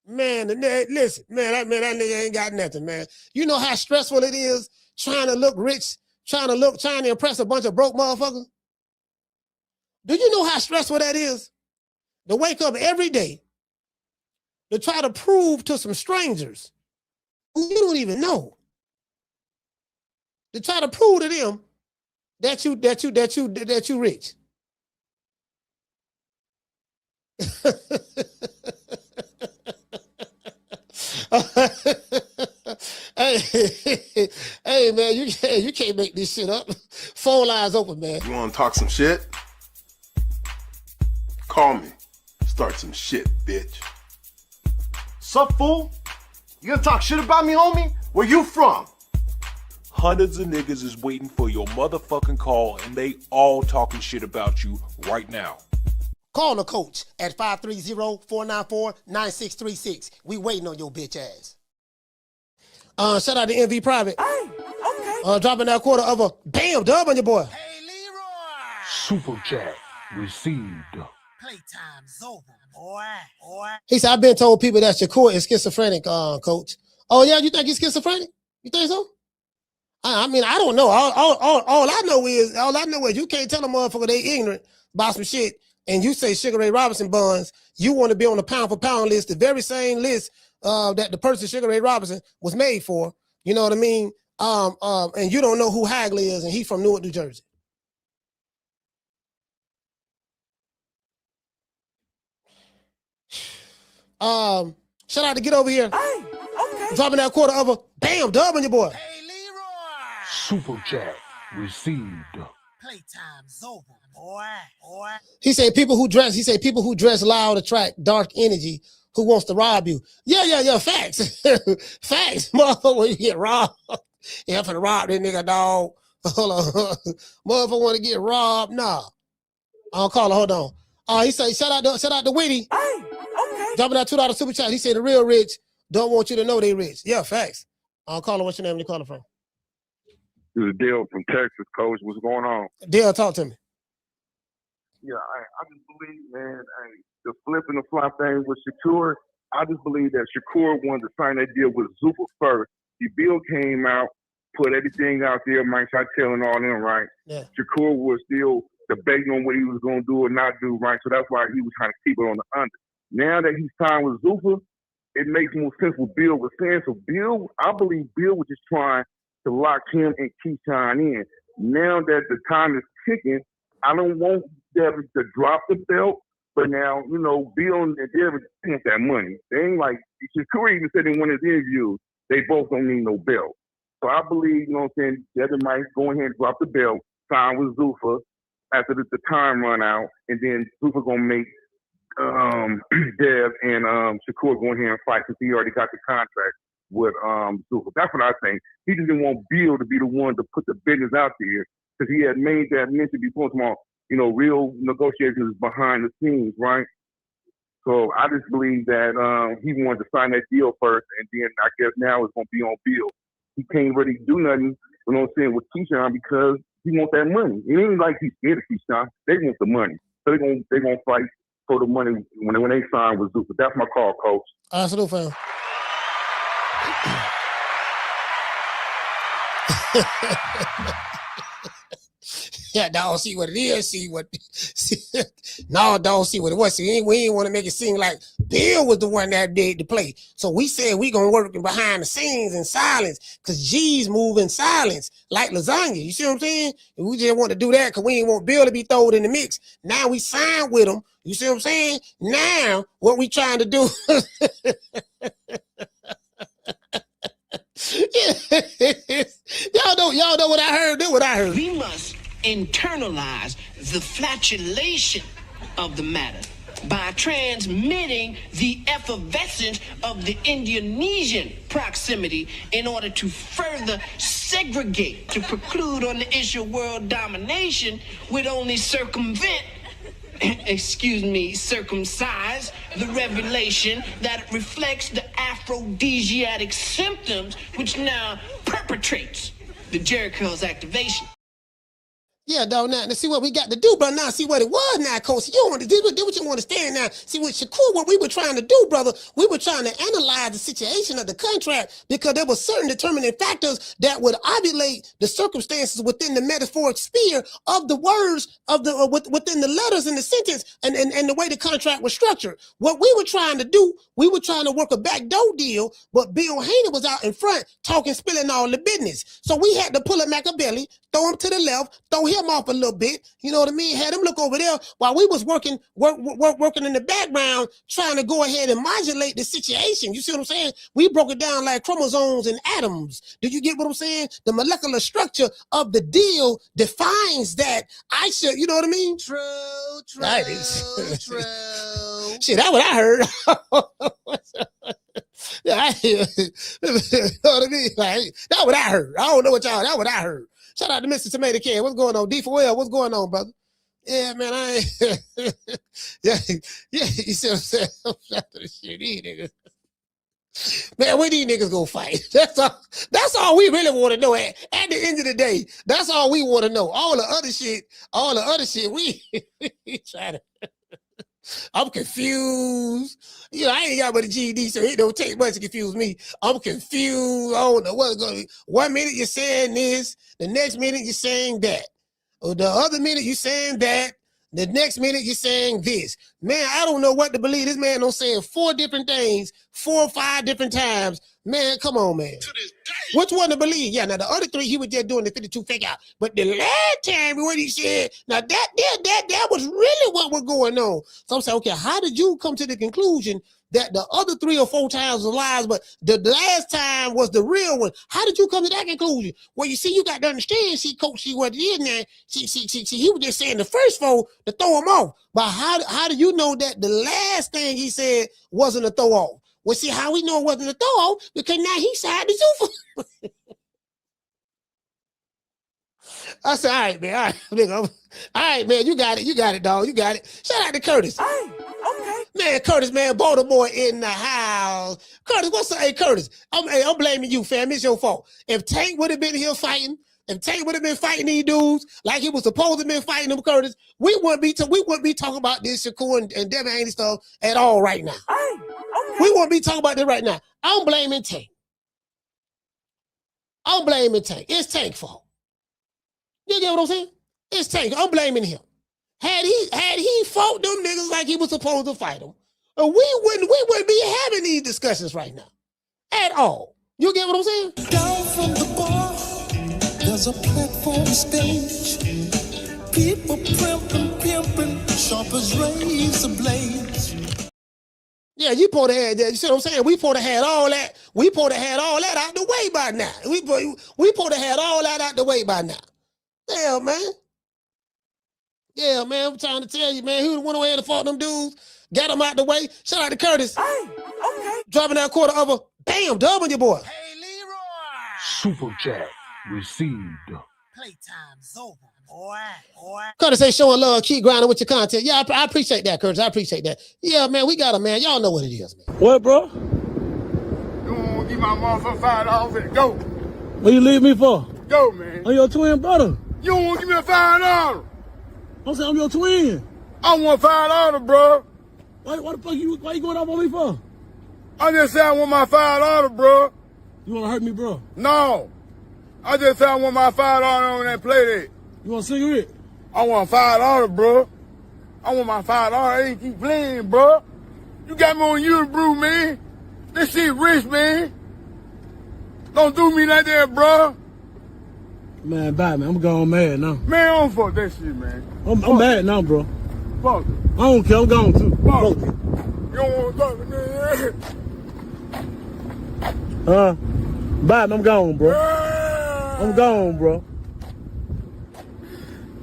Man, listen, man, that nigga ain't got nothing, man. You know how stressful it is trying to look rich, trying to impress a bunch of broke motherfuckers? Do you know how stressful that is? To wake up every day to try to prove to some strangers who you don't even know, to try to prove to them that you rich. Hey man, you can't make this shit up. Phone lines open, man. You want to talk some shit? Call me. Start some shit, bitch. Sup, fool? You gonna talk shit about me, homie? Where you from? Hundreds of niggas is waiting for your motherfucking call, and they all talking shit about you right now. Call the coach at 530-494-9636. We waiting on your bitch ass. Shout out to MV Private. Hey, okay. Dropping that quarter of a bam dub on your boy. Hey, Leroy. Super chat received. Playtime's over, boy. He said, I've been told people that Shakur is schizophrenic, coach. Oh, yeah, you think he's schizophrenic? You think so? I mean, I don't know. All I know is you can't tell a motherfucker they ignorant about some shit, and you say Sugar Ray Robinson buns, you want to be on the pound for pound list, the very same list that the person Sugar Ray Robinson was made for. You know what I mean? And you don't know who Hagler is, and he's from Newark, New Jersey. Shout out to Get Over Here. Hey, okay. Dropping that quarter of a bam dub on your boy. Hey, Leroy. Super chat received. Playtime's over, boy. He said people who dress loud attract dark energy. Who wants to rob you? Yeah. Facts. Facts. Motherfucker, when you get robbed. Yeah, I'm finna rob that nigga, dog. Hold on. Motherfucker want to get robbed? Nah. I'll call her. Hold on. He said, shout out to Witty. Hey, okay. Dropping that $2 super chat. He said the real rich don't want you to know they rich. Yeah, facts. I'll call her. What's your name? Where you calling from? This is Dale from Texas, coach. What's going on? Dale, talk to me. Yeah, I just believe, man, the flip and the flop thing with Shakur, I just believe that Shakur wanted to sign that deal with Zuffa first. The Bill came out, put everything out there, Mike Tyson and all them, right? Yeah. Shakur was still debating on what he was going to do or not do, right? So that's why he was trying to keep it on the under. Now that he's signed with Zuffa, it makes more sense what Bill was saying. So Bill, I believe Bill was just trying to lock him and Keyshawn in. Now that the time is ticking, I don't want Devin to drop the belt, but now, you know, Bill and Devin want that money. They ain't like, Shakur even said in one of his interviews, they both don't need no belt. So I believe, you know what I'm saying, Devin might go ahead and drop the belt, sign with Zuffa after the time run out, and then Zuffa gonna make Dev and Shakur go in here and fight since he already got the contract with Zuffa. That's what I think. He just didn't want Bill to be the one to put the business out there because he had made that mention before tomorrow. You know, real negotiations behind the scenes, right? So I just believe that he wanted to sign that deal first, and then I guess now it's going to be on Bill. He can't really do nothing, you know what I'm saying, with Keyshawn because he wants that money. It ain't like he's scared of Keyshawn. They want the money. So they're gonna fight for the money when they sign with Zuffa. That's my call, coach. Salute, fam. Yeah, dog, see what it is. No, dog, see what it was. See, we ain't want to make it seem like Bill was the one that did the play. So we said we gonna work behind the scenes in silence because G's move in silence like lasagna. You see what I'm saying? And we just want to do that because we ain't want Bill to be thrown in the mix. Now we signed with him. You see what I'm saying? Now what we trying to do? Y'all know what I heard. Do what I heard. We must internalize the flatulation of the matter by transmitting the effervescence of the Indonesian proximity in order to further segregate, to preclude on the issue of world domination would only circumcise the revelation that reflects the aphrodisiac symptoms which now perpetrates the Jericho's activation. Yeah, dog. Now see what we got to do, brother. Now see what it was. Now, coach, you don't want to do what you understand. Now, see what Shakur, what we were trying to do, brother. We were trying to analyze the situation of the contract because there were certain determining factors that would ovulate the circumstances within the metaphoric sphere of the words of the within the letters in the sentence and the way the contract was structured. What we were trying to do, we were trying to work a backdoor deal, but Bill Haney was out in front talking, spilling all the business. So we had to pull a Machiavelli, throw him to the left, throw him off a little bit, you know what I mean? Had him look over there while we was working in the background, trying to go ahead and modulate the situation. You see what I'm saying? We broke it down like chromosomes and atoms. Do you get what I'm saying? The molecular structure of the deal defines that. I should, you know what I mean? True. Shit, that's what I heard. Yeah, you know what I mean? Like, that's what I heard. I don't know what y'all, that's what I heard. Shout out to Mr. Tomato Can. What's going on? D4L, what's going on, brother? Yeah, man, I ain't. yeah, you see what I'm saying? Shout out to the shit, these niggas. Man, when these niggas gonna fight? That's all we really want to know. At the end of the day, that's all we want to know. All the other shit, we try to. I'm confused. You know, I ain't got but a GED, so it don't take much to confuse me. I'm confused. I don't know what's going on. 1 minute you're saying this, the next minute you're saying that. Or the other minute you're saying that, the next minute you're saying this. Man, I don't know what to believe. This man don't saying 4 different things 4 or 5 different times. Man, come on, man. Which one to believe? Yeah, now the other 3, he was just doing the 52 fake out. But the last time what he said, now that was really what was going on. So I'm saying, okay, how did you come to the conclusion that the other 3 or 4 times was lies, but the last time was the real one? How did you come to that conclusion? Well, you see, you got to understand, see, coach, see what it is now. See, he was just saying the first 4 to throw him off. But how do you know that the last thing he said wasn't a throw off? Well, see how we know it wasn't a throw off, because now he sided Zuffa. I said, all right, man, all right, man, you got it, dog, you got it. Shout out to Curtis. Hey, okay. Man, Curtis, man, Baltimore in the house. Curtis, what's up? Hey, Curtis, I'm blaming you, fam. It's your fault. If Tank would have been here fighting, if Tank would have been fighting these dudes like he was supposed to have been fighting them, Curtis, we wouldn't be talking about this Shakur and Devin Haney stuff at all right now. Hey, okay. We won't be talking about that right now. I'm blaming Tank. It's Tank's fault. You get what I'm saying? It's Tank. I'm blaming him. Had he fought them niggas like he was supposed to fight them, we wouldn't be having these discussions right now at all. You get what I'm saying? Down from the bar, there's a platform stage. People pimping, sharp as razor blades. Yeah, you supposed to have that. You see what I'm saying? We supposed to have all that. We supposed to have all that out the way by now. We supposed to have all that out the way by now. Yeah, man. Yeah, man. I'm trying to tell you, man. Who went away and fought them dudes? Got them out the way. Shout out to Curtis. Hey, okay. Dropping that quarter of a bam, dub on your boy. Hey, Leroy. Super chat received. Playtime's over, boy. Curtis say showing love, keep grinding with your content. Yeah, I appreciate that, Curtis. I appreciate that. Yeah, man, we got him, man. Y'all know what it is, man. What, bro? You want to give my motherfucker $5 and go? What you leave me for? Go, man. I'm your twin brother. You don't want to give me a $5? I'm saying I'm your twin. I want $5, bro. Why you going off on me for? I just said I want my $5, bro. You want to hurt me, bro? No. I just said I want my $5 on that play date. You want a cigarette? I want $5, bro. I want my $5. I ain't keep playing, bro. You got me on Unibrew, man. This shit rich, man. Don't do me like that, bro. Man, bye, man. I'm going mad now. Man, I don't fuck that shit, man. I'm mad now, bro. Fuck it. I don't care. I'm gone, too. Fuck it. You don't want to talk to me. Bye, man. I'm gone, bro. I'm gone, bro.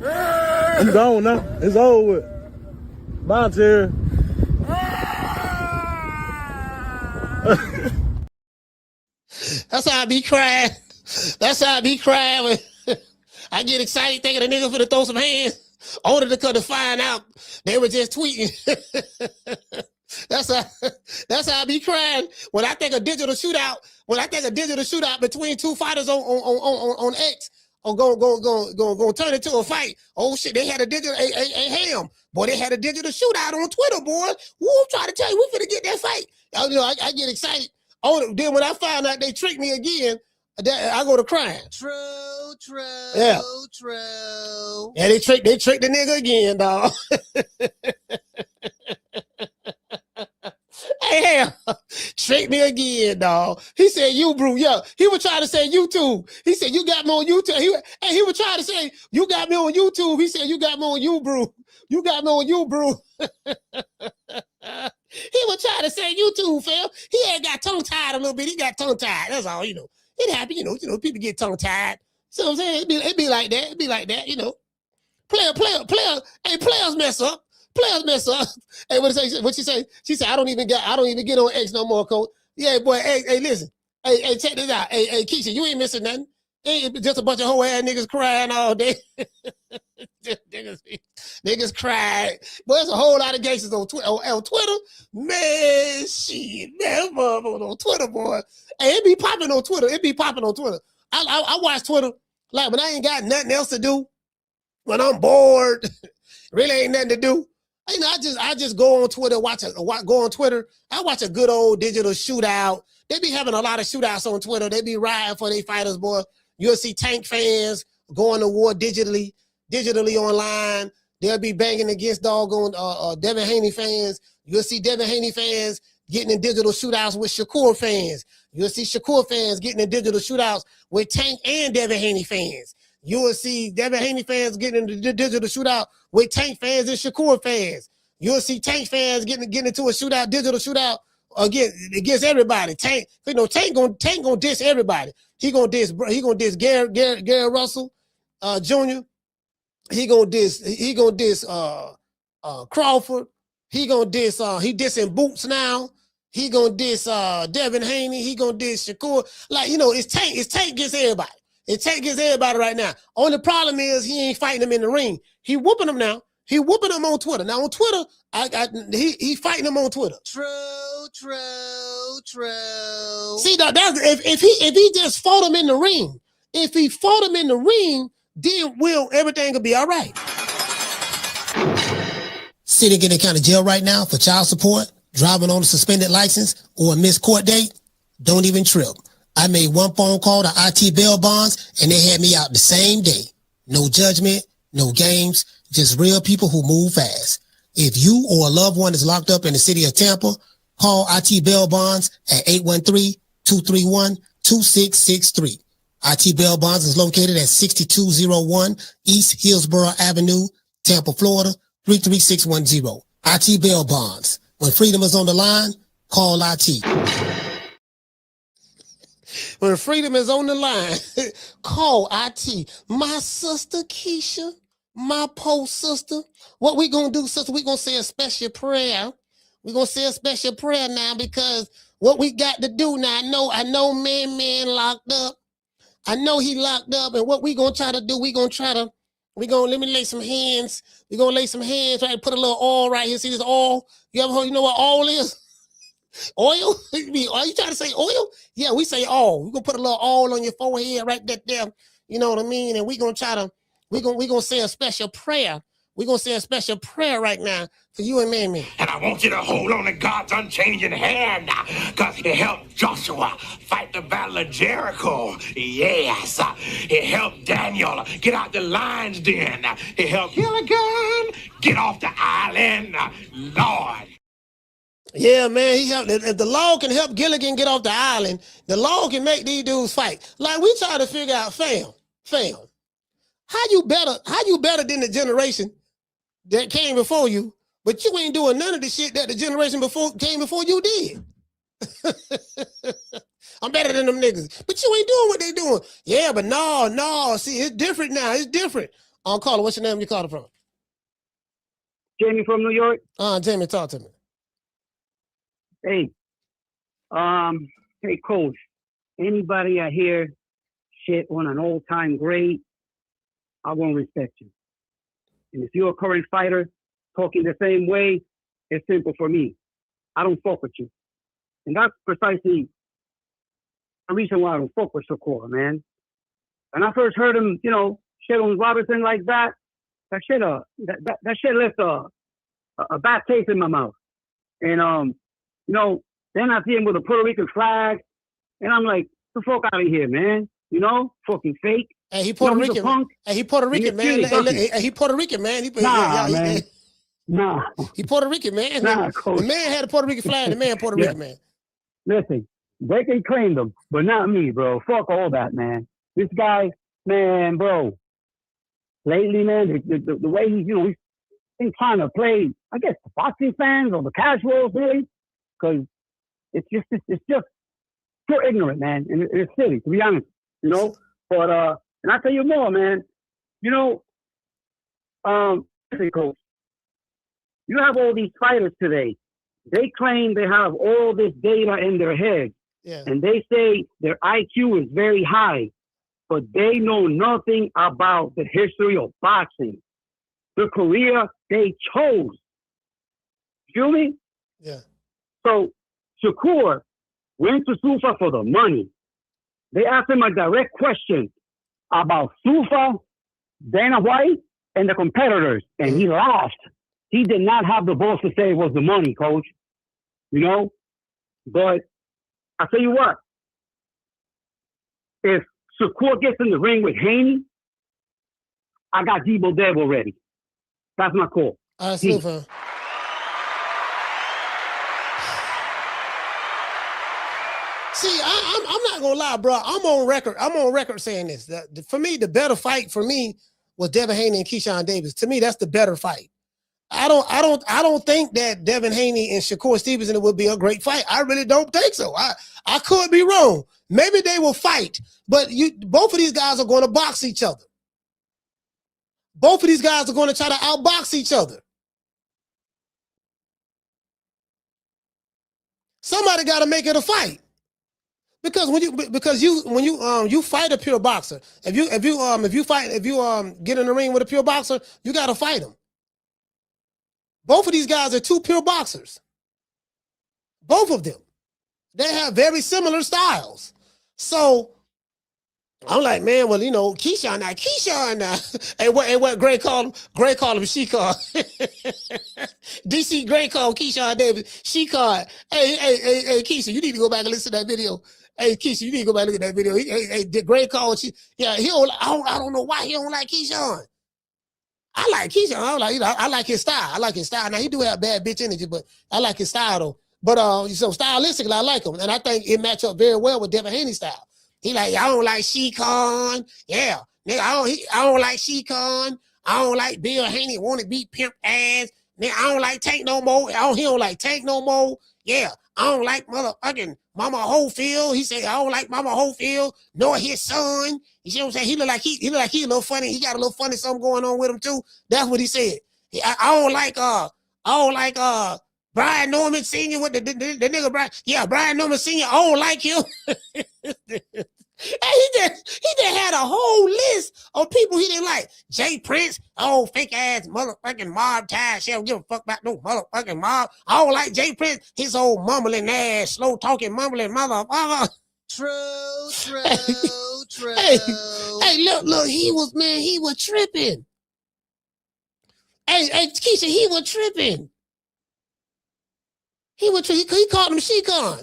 I'm gone now. It's over with. Bye, Terry. That's how I be crying. That's how I be crying when I get excited thinking a nigga finna throw some hands, only to come to find out they were just tweeting. That's how I be crying when I think a digital shootout. When I think a digital shootout between 2 fighters on X, or go turn it to a fight. Oh shit, they had a digital ham. Boy, they had a digital shootout on Twitter, boy. Woo, I'm trying to tell you, we finna get that fight. You know, I get excited. Oh, then when I found out they tricked me again, I go to crying. True. Yeah. True. Yeah, they tricked the nigga again, dog. Hey, tricked me again, dog. He said you, bro. Yeah, he was trying to say YouTube. He said you got me on YouTube. He was trying to say you got me on YouTube. He said you got me on you, bro. You got me on you, bro. He was trying to say YouTube, fam. He had got tongue tied a little bit. He got tongue tied. That's all, you know. It happened, you know. People get tongue tied. So I'm saying it be like that. It be like that, you know. Player. Hey, players mess up. Players mess up. Hey, what she say? She said, I don't even get on X no more, coach. Yeah, boy. Hey, listen. Hey, check this out. Hey, Keisha, you ain't missing nothing. Ain't just a bunch of whole ass niggas crying all day. niggas crying. But there's a whole lot of gangsters on Twitter. Man, shit. Man, on Twitter, boy. Hey, it be popping on Twitter. I watch Twitter like when I ain't got nothing else to do. When I'm bored, really ain't nothing to do. You know, I just go on Twitter, I watch a good old digital shootout. They be having a lot of shootouts on Twitter. They be riding for their fighters, boy. You'll see Tank fans going to war digitally online. They'll be banging against doggone Devin Haney fans. You'll see Devin Haney fans getting in digital shootouts with Shakur fans. You'll see Shakur fans getting in digital shootouts with Tank and Devin Haney fans. You will see Devin Haney fans getting into the digital shootout with Tank fans and Shakur fans. You'll see Tank fans getting into a digital shootout against everybody. Tank gonna diss everybody. He gonna diss Gary Russell Jr. He diss Crawford. He dissing Boots now. He gonna diss Devin Haney. He gonna diss Shakur. Like, you know, it's Tank against everybody. It's Tank against everybody right now. Only problem is he ain't fighting them in the ring. He whooping them now. He whooping them on Twitter. Now on Twitter, he fighting them on Twitter. True. See, that's if he just fought him in the ring. If he fought him in the ring, then everything will be all right. Sitting in the county jail right now for child support, driving on a suspended license, or a missed court date? Don't even trip. I made one phone call to IT bail bonds, and they had me out the same day. No judgment, no games, just real people who move fast. If you or a loved one is locked up in the city of Tampa, call IT bail bonds at 813-231-2663. IT bail bonds is located at 6201 East Hillsborough Avenue, Tampa, Florida, 33610. IT bail bonds. When freedom is on the line, call IT. When freedom is on the line, call IT. My sister Keisha, my poor sister. What we gonna do, sister? We gonna say a special prayer. We gonna say a special prayer now, because what we got to do now, I know man locked up. I know he locked up, and what we gonna try to do, we gonna let me lay some hands. We gonna lay some hands, right? Put a little oil right here. See this oil? You know what oil is? Oil? Are you trying to say oil? Yeah, we say oil. We're gonna put a little oil on your forehead right there. You know what I mean? And we're gonna say a special prayer. We're gonna say a special prayer right now for you and me. And I want you to hold on to God's unchanging hand, because he helped Joshua fight the battle of Jericho. Yes. He helped Daniel get out the lion's den. He helped Gilligan get off the island. Lord. Yeah, man, he helped. If the law can help Gilligan get off the island, the law can make these dudes fight. Like, we try to figure out, fam, how you better than the generation that came before you, but you ain't doing none of the shit that the generation came before you did. I'm better than them niggas, but you ain't doing what they doing. Yeah, but no, see, it's different now. It's different. Caller, what's your name? You calling from? Jamie from New York. Jamie, talk to me. Hey, coach, anybody I hear shit on an old-time great, I won't respect you. And if you're a current fighter talking the same way, it's simple for me. I don't fuck with you. And that's precisely the reason why I don't fuck with Shakur, man. when I first heard him, you know, shit on Robinson like that, that shit left a bad taste in my mouth. And you know, then I see him with a Puerto Rican flag, and I'm like, the fuck out of here, man. You know, fucking fake. Hey, he Puerto Rican. Punk. Hey, he Puerto Rican, man. Hey, he Puerto Rican, man. Man. Nah. He Puerto Rican, man. Nah, coach. The man had a Puerto Rican flag. The man Puerto Rican, man. Listen, they can claim them, but not me, bro. Fuck all that, man. This guy, man, bro. Lately, man, the way he's, you know, he's been trying to play, I guess, the boxing fans or the casuals, really, because it's just pure ignorant, man, and it's silly, to be honest, you know. But and I tell you more, man. You know, listen, coach. You have all these fighters today. They claim they have all this data in their head, and they say their IQ is very high, but they know nothing about the history of boxing, the career they chose. Feel me? Yeah. So Shakur went to Zuffa for the money. They asked him a direct question about Zuffa, Dana White, and the competitors, and he laughed. He did not have the balls to say it was the money, coach. You know? But I tell you what, if Shakur gets in the ring with Haney, I got Debo Dev ready. That's my call. Zuffa. See, I'm not gonna lie, bro. I'm on record saying this. For me, the better fight for me was Devin Haney and Keyshawn Davis. To me, that's the better fight. I don't think that Devin Haney and Shakur Stevenson would be a great fight. I really don't think so. I could be wrong. Maybe they will fight, but both of these guys are going to box each other. Both of these guys are going to try to outbox each other. Somebody got to make it a fight. Because when you fight a pure boxer, if you get in the ring with a pure boxer, you got to fight him. Both of these guys are two pure boxers. Both of them. They have very similar styles. So I'm like, man, well, you know, Keyshawn now. And what Gray called him? Gray called him She-Card. DC Gray called Keyshawn Davis She-Card. Hey, Keisha, you need to go back and listen to that video. Hey, Keisha, you need to go back and look at that video. Gray called I don't know why he don't like Keyshawn. I like Keyshawn. I like his style. I like his style. Now, he do have bad bitch energy, but I like his style, though. But so stylistically, I like him. And I think it match up very well with Devin Haney's style. He like, I don't like She-Con. Yeah. Nigga, I don't like She-Con. I don't like Bill Haney want to beat pimp ass. Nigga, I don't like Tank no more. He don't like Tank no more. Yeah. I don't like motherfucking Mama Holyfield. He said, I don't like Mama Holyfield, nor his son. You see what I'm saying? He look like he a little funny. He got a little funny something going on with him too. That's what he said. I don't like Brian Norman Sr. with the nigga Brian. Yeah, Brian Norman Sr. I don't like him. And he just had a whole list of people he didn't like. Jay Prince, fake ass motherfucking mob tie. She don't give a fuck about no motherfucking mob. I don't like Jay Prince. His old mumbling ass, slow talking, mumbling motherfucker. True. Hey, look, he was tripping. Hey, Keisha, he was tripping. He called him She-Con.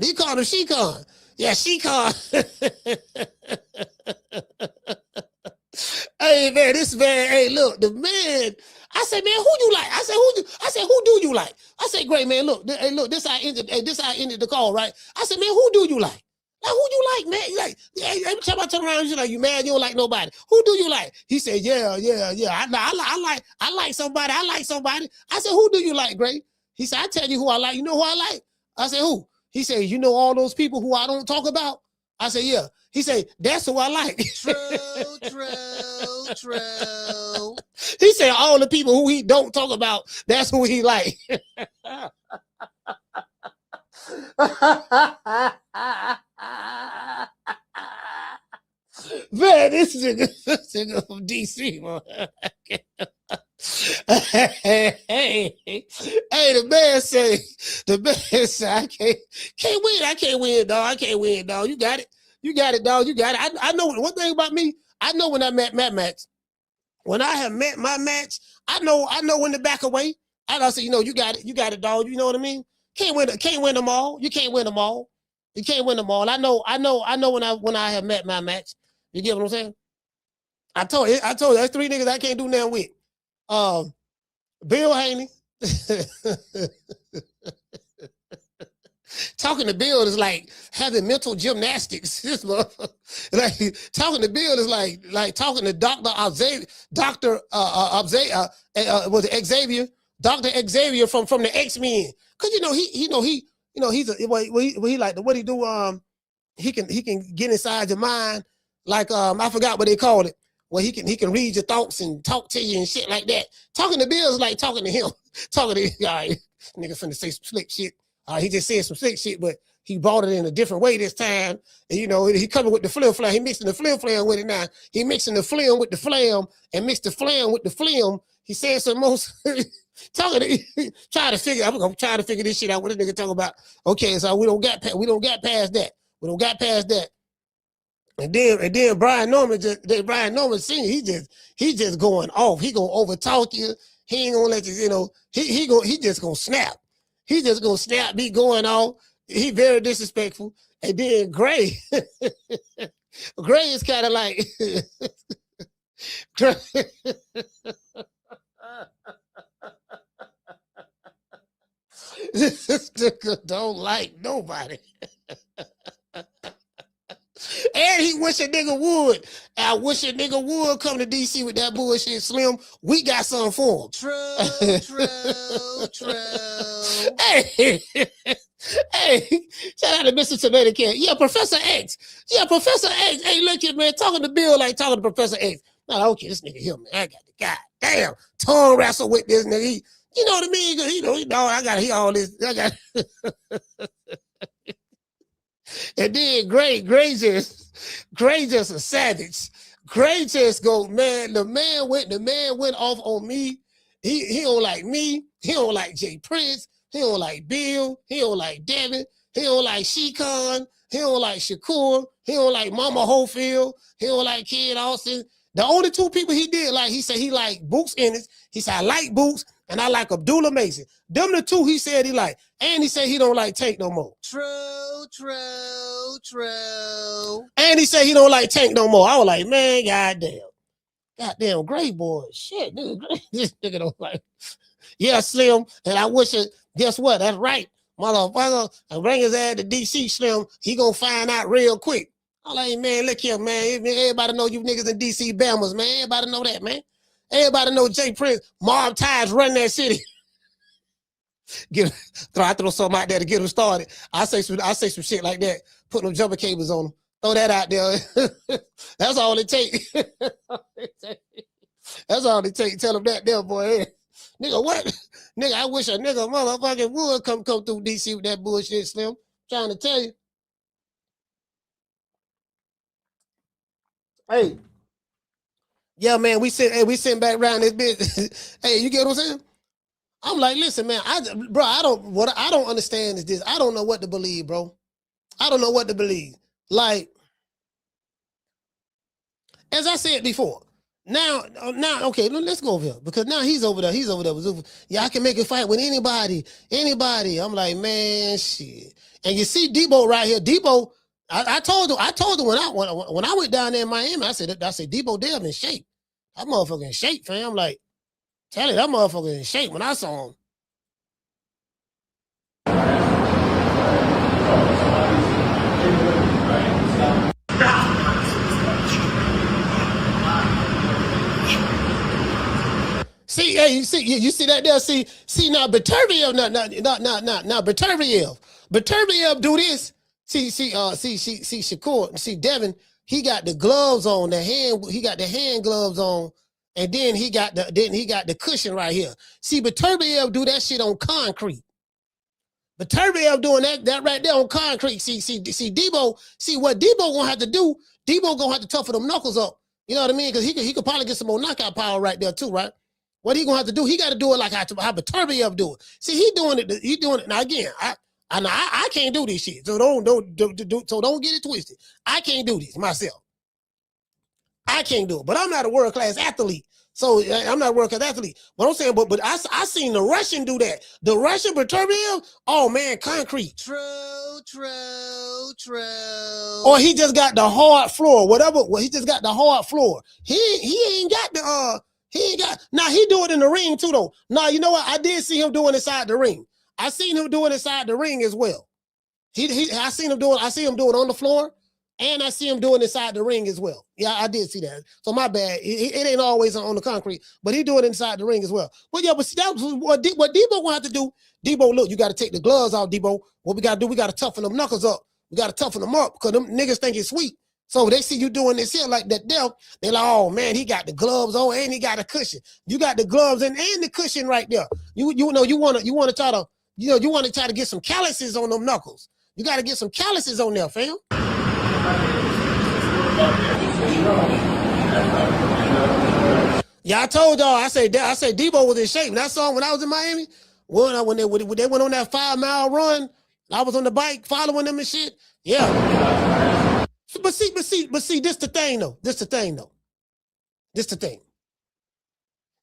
Yeah, She-Con. Hey, man, this man, hey, look, the man, I said, man, who you like? I said, who do you like? I said, great, man, look, this how I ended the call, right? I said, man, who do you like? Like, who you like, man? Like, every time I turn around, you're like, you mad? You don't like nobody. Who do you like? He said, yeah. I like somebody. I said, who do you like, Gray? He said, I tell you who I like. You know who I like? I said, who? He said, you know all those people who I don't talk about? I said, yeah. He said, that's who I like. True. He said, all the people who he don't talk about, that's who he like. Man, this nigga from DC, man. Hey, the man say, I can't win, dog. You got it, dog. I know one thing about me. I know when I met my match. When I have met my match, I know when to back away. I say, you got it, dog. You know what I mean? Can't win them all. You can't win them all. You can't win them all. I know when I have met my match. You get what I'm saying? I told you, there's 3 niggas I can't do nothing with. Bill Haney. Talking to Bill is like having mental gymnastics. This motherfucker. Like talking to Bill is like talking to was it Xavier? Dr. Xavier from the X-Men. Cause he like what he do. He can get inside your mind. Like I forgot what they called it. Well, he can read your thoughts and talk to you and shit like that. Talking to Bill is like talking to him. Talking to guy, nigga finna say some slick shit. He just said some slick shit, but he brought it in a different way this time. And, he coming with the flim flam. He mixing the flim flam with it now. He mixing the flim with the flam and mixed the flam with the flim. He said some most I'm gonna try to figure this shit out. What this nigga talking about? Okay, so we don't got past that. We don't got past that. And then Brian Norman Senior, he just going off. He gonna overtalk you. He ain't gonna let you, he just gonna snap. He just gonna snap, be going off. He very disrespectful. And then Gray, Gray is kind of like, this nigga don't like nobody. And he wish a nigga would. I wish a nigga would come to DC with that bullshit, Slim. We got something for him. True. Hey, shout out to Mr. Tomato Can. Yeah, Professor X. Hey, look at man, talking to Bill like talking to Professor X. No, okay, this nigga here, man. I got the guy. Damn, tongue wrestle with this nigga. You know what I mean? I got to hear all this. And then Gray just a savage. Gray just go, man. The man went off on me. He don't like me. He don't like Jay Prince. He don't like Bill. He don't like Devin. He don't like Shekon. He don't like Shakur. He don't like Mama Holyfield. He don't like Kid Austin. The only 2 people he did like, he said he like Boots Ennis. He said I like Boots and I like Abdullah Mason. Them the 2 he said he like. And he said he don't like Tank no more. True. And he said he don't like Tank no more. I was like, man, goddamn, Gray boy. Shit, nigga, this nigga don't like. Yeah, Slim. And I wish it, guess what? That's right. Motherfucker, and bring his ass to DC, Slim. He gonna find out real quick. I'm like, man, look here, man. Everybody know you niggas in DC Bammers, man. Everybody know that, man. Everybody know Jay Prince, Marv Tides run that city. I throw something out there to get him started. I say some shit like that. Put them jumper cables on them. Throw that out there. That's all it takes. That's all it takes. Tell him that there, boy. Hey, nigga, what? Nigga, I wish a nigga motherfucking would come through DC with that bullshit, Slim. Trying to tell you. Hey. Yeah, man, we sitting back around this bitch. Hey, you get what I'm saying? I'm like, listen, man, I don't understand is this. I don't know what to believe, bro. I don't know what to believe. Like, as I said before, now, okay, let's go over here because now he's over there with Zuffa. Yeah, I can make a fight with anybody. I'm like, man, shit. And you see Debo right here. Debo, I told him when I went down there in Miami, I said Debo damn in shape. That motherfucker in shape, fam. I'm like, tell you, that motherfucker in shape when I saw him. See, hey, you see that there? See now, Beterbiev, now Beterbiev do this. See, Shakur, see Devin, he got the gloves on, he got the hand gloves on, and then he got the cushion right here. See, Beterbiev do that shit on concrete. Beterbiev doing that right there on concrete. See Debo, see what Debo gonna have to do. Debo gonna have to toughen them knuckles up. You know what I mean? Because he could probably get some more knockout power right there too, right? What he gonna have to do? He got to do it like how Beterbiev do it. See, he doing it now. Again, I can't do this shit. So don't get it twisted. I can't do this myself. I can't do it, but I'm not a world-class athlete. So I'm not a world-class athlete. But I'm saying, but I seen the Russian do that. The Russian Beterbiev, oh man, concrete. True. Or he just got the hard floor, whatever. Well, he just got the hard floor. He ain't got the now he do it in the ring too though. Now you know what? I did see him doing inside the ring. I seen him doing inside the ring as well. I see him do it on the floor, and I see him doing inside the ring as well. Yeah, I did see that. So my bad. It ain't always on the concrete, but he do it inside the ring as well. But yeah, but see, that was what Debo gonna have to do. Debo, look, you got to take the gloves off, Debo. What we got to do, we got to toughen them knuckles up. We got to toughen them up because them niggas think it's sweet. So they see you doing this here like that there. They're like, oh man, he got the gloves on and he got a cushion. You got the gloves and the cushion right there. You know you want to try to get some calluses on them knuckles. You got to get some calluses on there, fam. Yeah, I told y'all. I said Debo was in shape. And I saw him when I was in Miami. When they went on that 5-mile run, I was on the bike following them and shit. Yeah. But see, this the thing though. This the thing.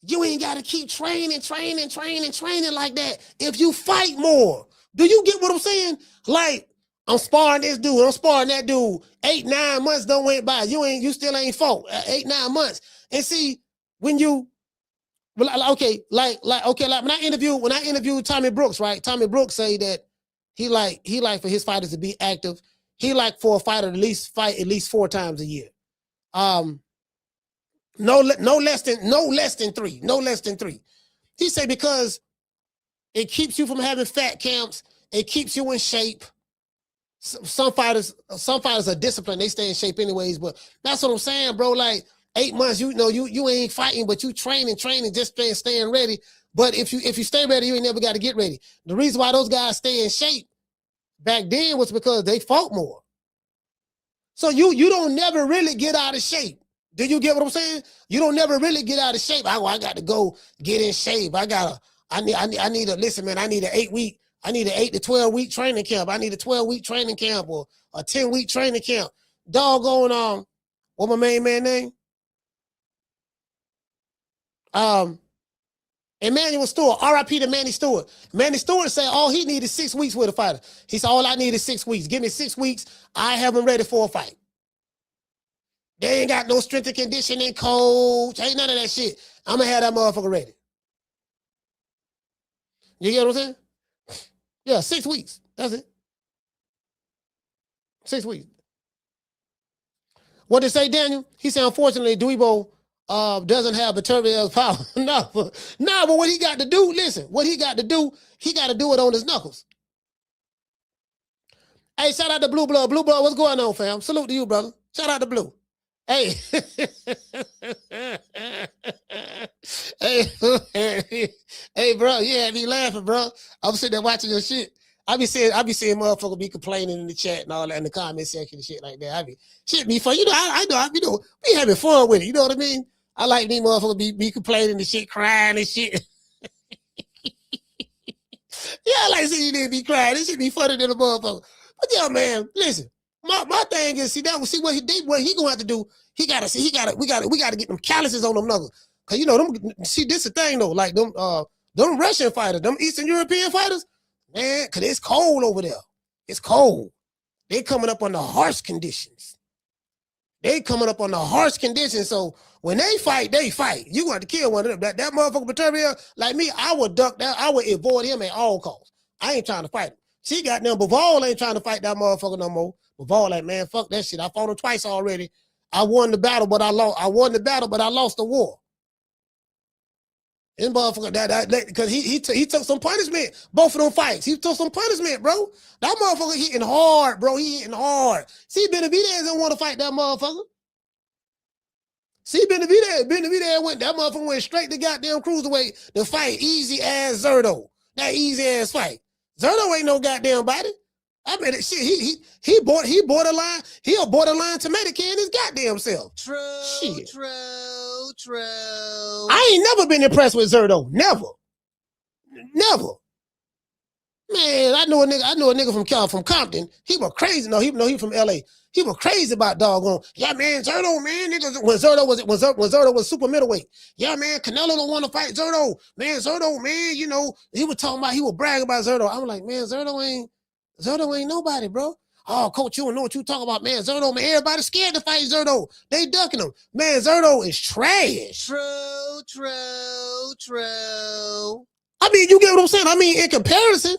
You ain't got to keep training like that if you fight more. Do you get what I'm saying? Like, I'm sparring this dude, I'm sparring that dude. 8-9 months don't went by. You still ain't fought. 8-9 months. And see, when you when I interviewed Tommy Brooks, right? Tommy Brooks say that he like for his fighters to be active. He like for a fighter to fight at least 4 times a year. No less than 3. He say because it keeps you from having fat camps. It keeps you in shape. Some fighters are disciplined. They stay in shape anyways. But that's what I'm saying, bro. Like 8 months, you ain't fighting, but you training, just staying ready. But if you stay ready, you ain't never got to get ready. The reason why those guys stay in shape back then was because they fought more. So you don't never really get out of shape. Do you get what I'm saying? You don't never really get out of shape. I got to go get in shape. I need an 8 to 12 week training camp. I need a 12-week training camp or a 10-week training camp. Doggone, what my main man name? Emmanuel Stewart, RIP to Manny Stewart. Manny Stewart said all he needed 6 weeks with a fighter. He said, all I need is 6 weeks. Give me 6 weeks. I have him ready for a fight. They ain't got no strength and conditioning coach. Ain't none of that shit. I'm going to have that motherfucker ready. You get what I'm saying? Yeah, 6 weeks. That's it. 6 weeks. What did say, Daniel? He said, unfortunately, Debo doesn't have Beterbiev's power. No, but what he got to do, listen, he got to do it on his knuckles. Hey, shout out to Blue Blood. Blue Blood, what's going on, fam? Salute to you, brother. Shout out to Blue. Hey. Hey, bro, you had me laughing, bro. I'm sitting there watching your shit. I be seeing motherfuckers be complaining in the chat and all that in the comment section and shit like that. Shit be fun. I know, be having fun with it. You know what I mean? I like these motherfuckers be complaining and shit, crying and shit. Yeah, I like seeing you be crying. This shit be funny than a motherfucker. But yeah, man, listen. My thing is, see what he gonna have to do. We gotta get them calluses on them knuckles. Cause this the thing though, like them Russian fighters, them Eastern European fighters, man, cause it's cold over there. It's cold. They coming up under harsh conditions. So when they fight, You gonna have to kill one of them. That motherfucker Beterbiev, like me, I would duck that. I would avoid him at all costs. I ain't trying to fight him. She got them. Bivol ain't trying to fight that motherfucker no more. Bivol like, man, fuck that shit. I fought him twice already. I won the battle, but I lost. I lost the war. This motherfucker, because he took some punishment. Both of them fights, he took some punishment, bro. That motherfucker hitting hard, bro. He hitting hard. See, Benavidez don't want to fight that motherfucker. See, Benavidez went. That motherfucker went straight to goddamn cruiserweight to fight easy ass Zerto. That easy ass fight. Zerto ain't no goddamn body. I mean, shit. He borderline. He a borderline tomato can his goddamn self. True. I ain't never been impressed with Zerto. Never. Man, I know a nigga from Compton. He was crazy. No, he from LA. He was crazy about doggone. Yeah, man, Zerto, man, niggas. When Zerto was super middleweight. Yeah, man, Canelo don't want to fight Zerto. Man, Zerto, man, you know, he was talking about, he would brag about Zerto. I'm like, man, Zerto ain't nobody, bro. Oh, coach, you don't know what you talking about, man. Zerto, man, everybody's scared to fight Zerto. They ducking him. Man, Zerto is trash. True. I mean, you get what I'm saying? I mean, in comparison,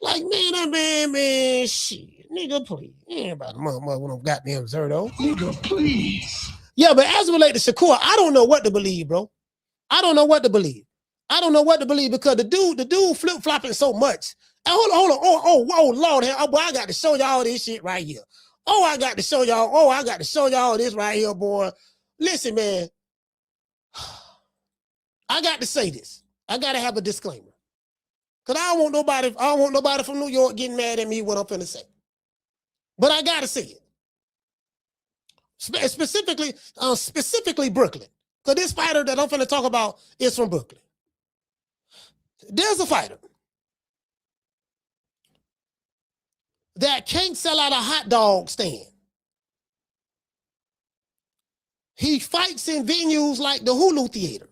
like, man, that man, shit. Nigga, please. Everybody, motherfucker, with them goddamn Zerto. Nigga, please. Yeah, but as it relates to Shakur, I don't know what to believe, bro. I don't know what to believe because the dude flip-flopping so much. Hold on. Oh, Lord. Oh, boy, I got to show y'all this shit right here. I got to show y'all this right here, boy. Listen, man. I got to say this. I got to have a disclaimer. Because I don't want nobody from New York getting mad at me what I'm finna say. But I got to say it. Specifically Brooklyn. Because this fighter that I'm finna talk about is from Brooklyn. There's a fighter that can't sell out a hot dog stand. He fights in venues like the Hulu Theater.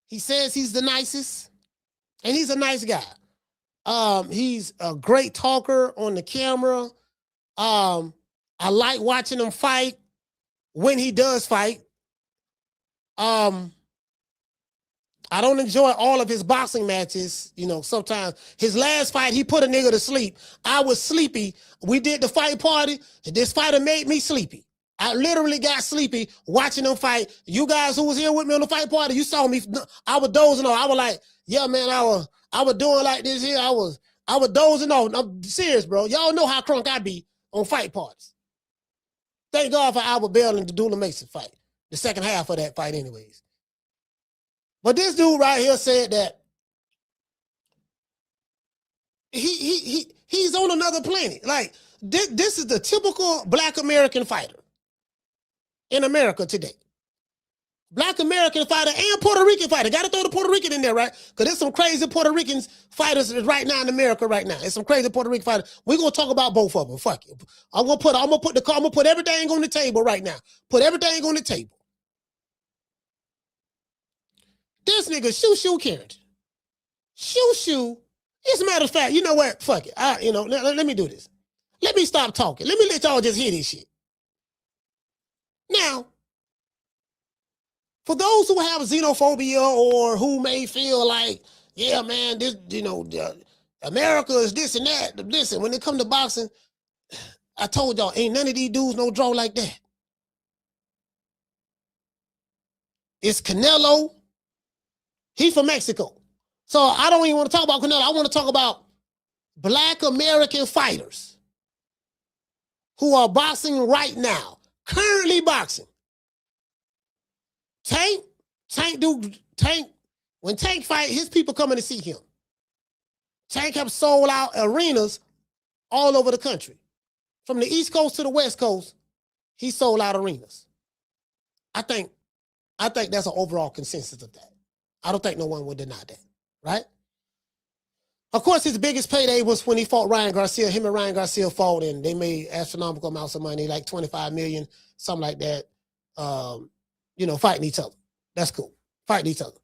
He says he's the nicest, and he's a nice guy. He's a great talker on the camera. I like watching him fight when he does fight. I don't enjoy all of his boxing matches. You know, sometimes his last fight, he put a nigga to sleep. I was sleepy. We did the fight party. This fighter made me sleepy. I literally got sleepy watching them fight. You guys who was here with me on the fight party, you saw me. I was dozing off. I was like, yeah, man, I was doing like this here. I was dozing off. I'm serious, bro. Y'all know how crunk I be on fight parties. Thank God for Albert Bell and the Dula Mason fight. The second half of that fight anyways. But this dude right here said that he's on another planet. Like, this is the typical Black American fighter in America today. Black American fighter and Puerto Rican fighter. Got to throw the Puerto Rican in there, right? Because there's some crazy Puerto Rican fighters right now in America right now. There's some crazy Puerto Rican fighters. We're going to talk about both of them. Fuck it. I'm going to put everything on the table right now. Put everything on the table. This nigga Shoo Carrington. Shoo. As a matter of fact, you know what? Fuck it. Let me do this. Let me stop talking. Let me let y'all just hear this shit. Now, for those who have xenophobia or who may feel like, yeah, man, this, America is this and that. Listen, when it comes to boxing, I told y'all, ain't none of these dudes no draw like that. It's Canelo. He from Mexico. So I don't even want to talk about Canelo. I want to talk about Black American fighters who are boxing right now, currently boxing. Tank, when Tank fight, his people coming to see him. Tank have sold out arenas all over the country. From the East Coast to the West Coast, he sold out arenas. I think that's an overall consensus of that. I don't think no one would deny that, right? Of course, his biggest payday was when he fought Ryan Garcia. Him and Ryan Garcia fought, and they made astronomical amounts of money, like $25 million, something like that, fighting each other. That's cool. Fighting each other.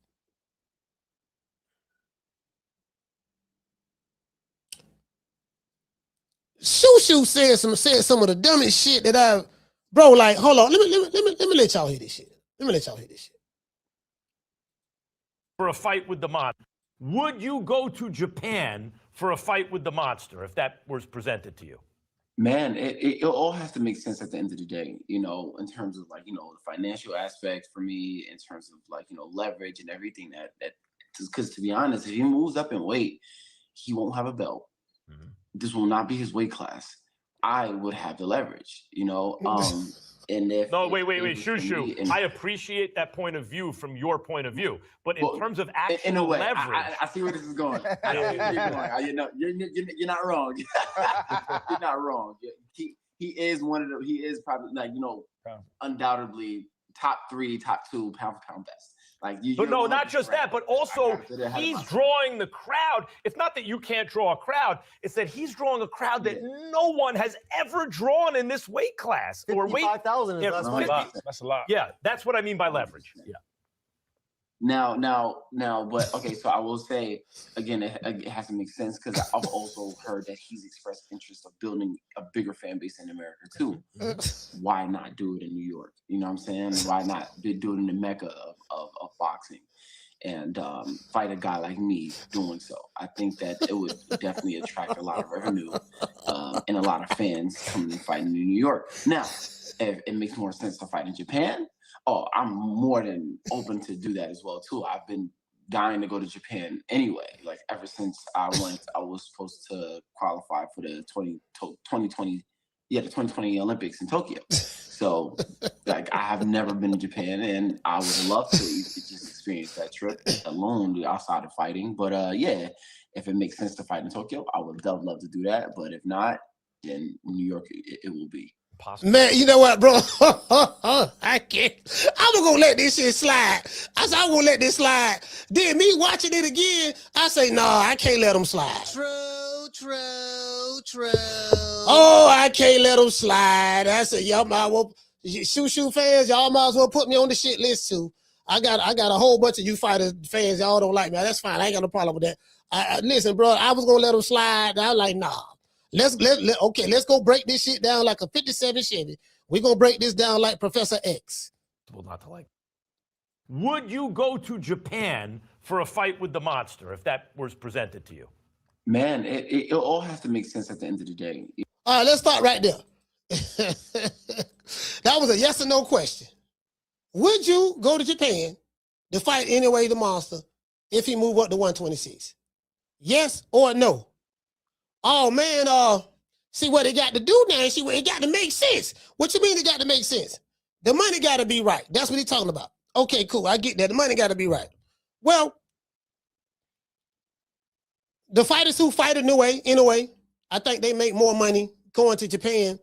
Shoo said some of the dumbest shit that bro, like, hold on, let me let y'all hear this shit. For a fight with the monster. Would you go to Japan for a fight with the monster if that was presented to you? Man, it all has to make sense at the end of the day, in terms of the financial aspects for me, in terms of leverage and everything that because to be honest, if he moves up in weight, he won't have a belt. Mm-hmm. This will not be his weight class. I would have the leverage, And if wait, Shoo. I appreciate that point of view from your point of view, but in terms of actual in a way, leverage, I see where this is going. You're not wrong. You're not wrong. He is one of the. He is probably undoubtedly top 3, top 2 pound for pound best. Like But no, not just that, but also he's drawing the crowd. It's not that you can't draw a crowd. It's that he's drawing a crowd that no one has ever drawn in this weight class. Or weight. 55,000 is less weight. That's a lot. Yeah, that's what I mean by leverage. Yeah. Now, but okay, so I will say again, it has to make sense because I've also heard that he's expressed interest of building a bigger fan base in America too. Why not do it in New York? You know what I'm saying? Why not do it in the mecca of boxing and fight a guy like me doing so? I think that it would definitely attract a lot of revenue and a lot of fans coming and fighting in New York. Now, if it makes more sense to fight in Japan, I'm more than open to do that as well too. I've been dying to go to Japan anyway. Like ever since I was supposed to qualify for the 2020 Olympics in Tokyo. So like I have never been to Japan, and I would love to just experience that trip alone outside of fighting. But yeah, if it makes sense to fight in Tokyo, I would love to do that. But if not, then New York it will be. Possible. Man, you know what, bro? I can't. I'm gonna let this shit slide. I said I'm gonna let this slide. Then me watching it again, I say, nah, I can't let them slide. True. Oh, I can't let them slide. I said, y'all might well, shoe fans, y'all might as well put me on the shit list too. I got a whole bunch of you fighter fans. Y'all don't like me. That's fine. I ain't got no problem with that. Listen, bro, I was gonna let them slide. I was like, nah. Let's go break this shit down like a 57 Chevy. We're gonna break this down like Professor X. Well, not to like. Would you go to Japan for a fight with the monster if that was presented to you? Man, it all has to make sense at the end of the day. All right, let's start right there. That was a yes or no question. Would you go to Japan to fight anyway the monster if he moved up to 126? Yes or no? Oh man, see what it got to do now. See what it got to make sense. What you mean it got to make sense? The money got to be right. That's what he's talking about. Okay, cool. I get that. The money got to be right. Well, the fighters who fight in a way, I think they make more money going to Japan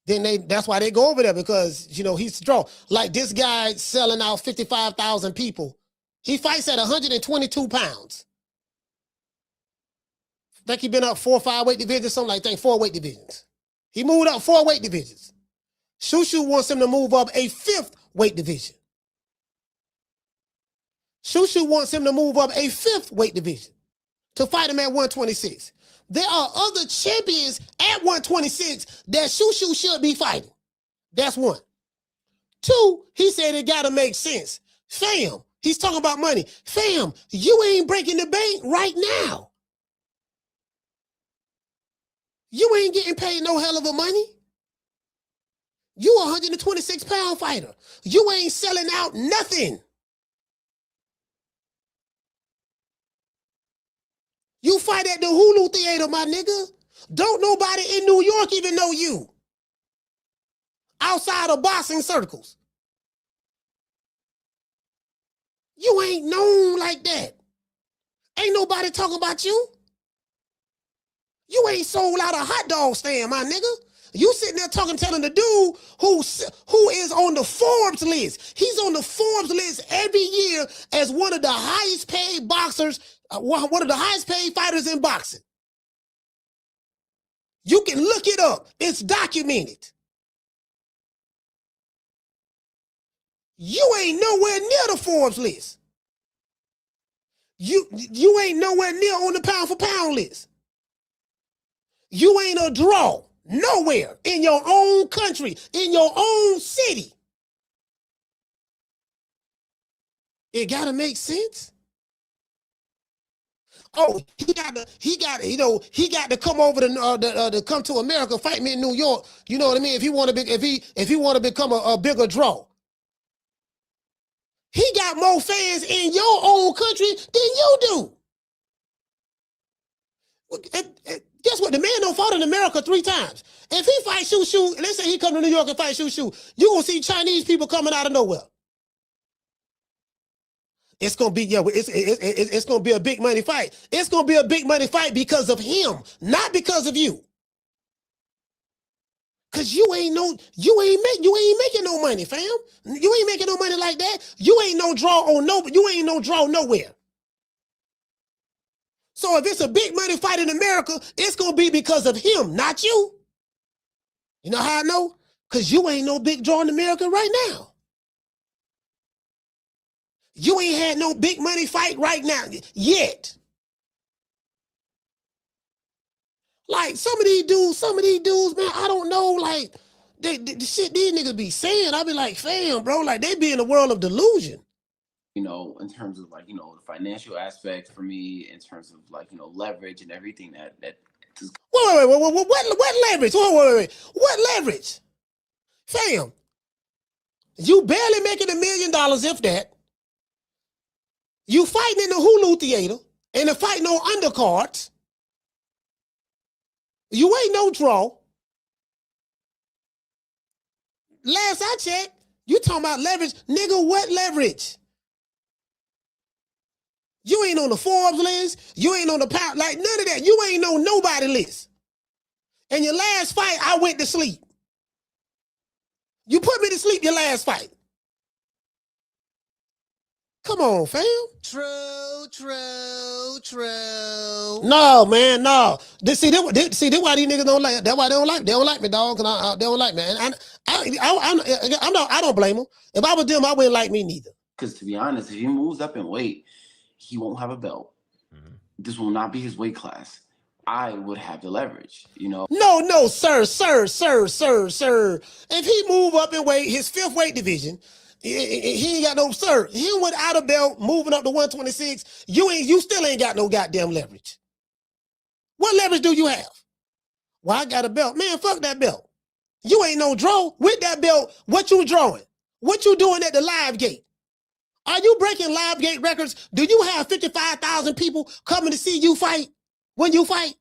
than that's why they go over there, because you know he's strong. Like this guy selling out 55,000 people. He fights at 122 pounds. I think he been up 4 or 5 weight divisions, something like that, 4 weight divisions. He moved up 4 weight divisions. Shushu wants him to move up a 5th weight division. Shushu wants him to move up a 5th weight division to fight him at 126. There are other champions at 126 that Shushu should be fighting. That's one. 2, he said it got to make sense. Fam, he's talking about money. Fam, you ain't breaking the bank right now. You ain't getting paid no hell of a money. You a 126-pound fighter. You ain't selling out nothing. You fight at the Hulu Theater, my nigga. Don't nobody in New York even know you. Outside of boxing circles. You ain't known like that. Ain't nobody talking about you. You ain't sold out a hot dog stand, my nigga. You sitting there telling the dude who is on the Forbes list. He's on the Forbes list every year as one of the highest paid boxers, one of the highest paid fighters in boxing. You can look it up. It's documented. You ain't nowhere near the Forbes list. You ain't nowhere near on the pound for pound list. You ain't a draw nowhere in your own country, in your own city. It gotta make sense. Oh, he got to come over to come to America, fight me in New York. You know what I mean? If he want to become a bigger draw, he got more fans in your own country than you do. Guess what? The man don't fought in America 3 times. If he fight Shushu, let's say he come to New York and fight Shushu, you gonna see Chinese people coming out of nowhere. It's gonna be it's gonna be a big money fight. It's gonna be a big money fight because of him, not because of you. Cause you ain't making no money, fam. You ain't making no money like that. You ain't no draw nowhere. So if it's a big money fight in America, it's gonna be because of him, not you. You know how I know? Cause you ain't no big draw in America right now. You ain't had no big money fight right now yet. Like some of these dudes, man, I don't know, like the shit these niggas be saying. I be like, fam, bro, like they be in a world of delusion. You know, in terms of like, you know, the financial aspect for me, in terms of like, you know, leverage and everything that Wait, what leverage? Wait. What leverage? Fam, you barely making $1 million, if that. You fighting in the Hulu theater and the fighting on undercards. You ain't no draw. Last I checked, you talking about leverage. Nigga, what leverage? You ain't on the Forbes list. You ain't on the power, like none of that. You ain't on nobody list. And your last fight, I went to sleep. You put me to sleep your last fight. Come on, fam. True. No, man, no. See, that's why these niggas don't like. That's why they don't like. They don't like me, dog. They don't like me. And I don't blame them. If I was them, I wouldn't like me neither. Because to be honest, if he moves up in weight, he won't have a belt. This will not be his weight class. I would have the leverage, you know. No, sir. If he move up in weight, his 5th weight division, he ain't got no, sir. He without a belt, moving up to 126. You still ain't got no goddamn leverage. What leverage do you have? Well, I got a belt. Man, fuck that belt. You ain't no draw. With that belt, what you drawing? What you doing at the live gate? Are you breaking live gate records? Do you have 55,000 people coming to see you fight when you fight?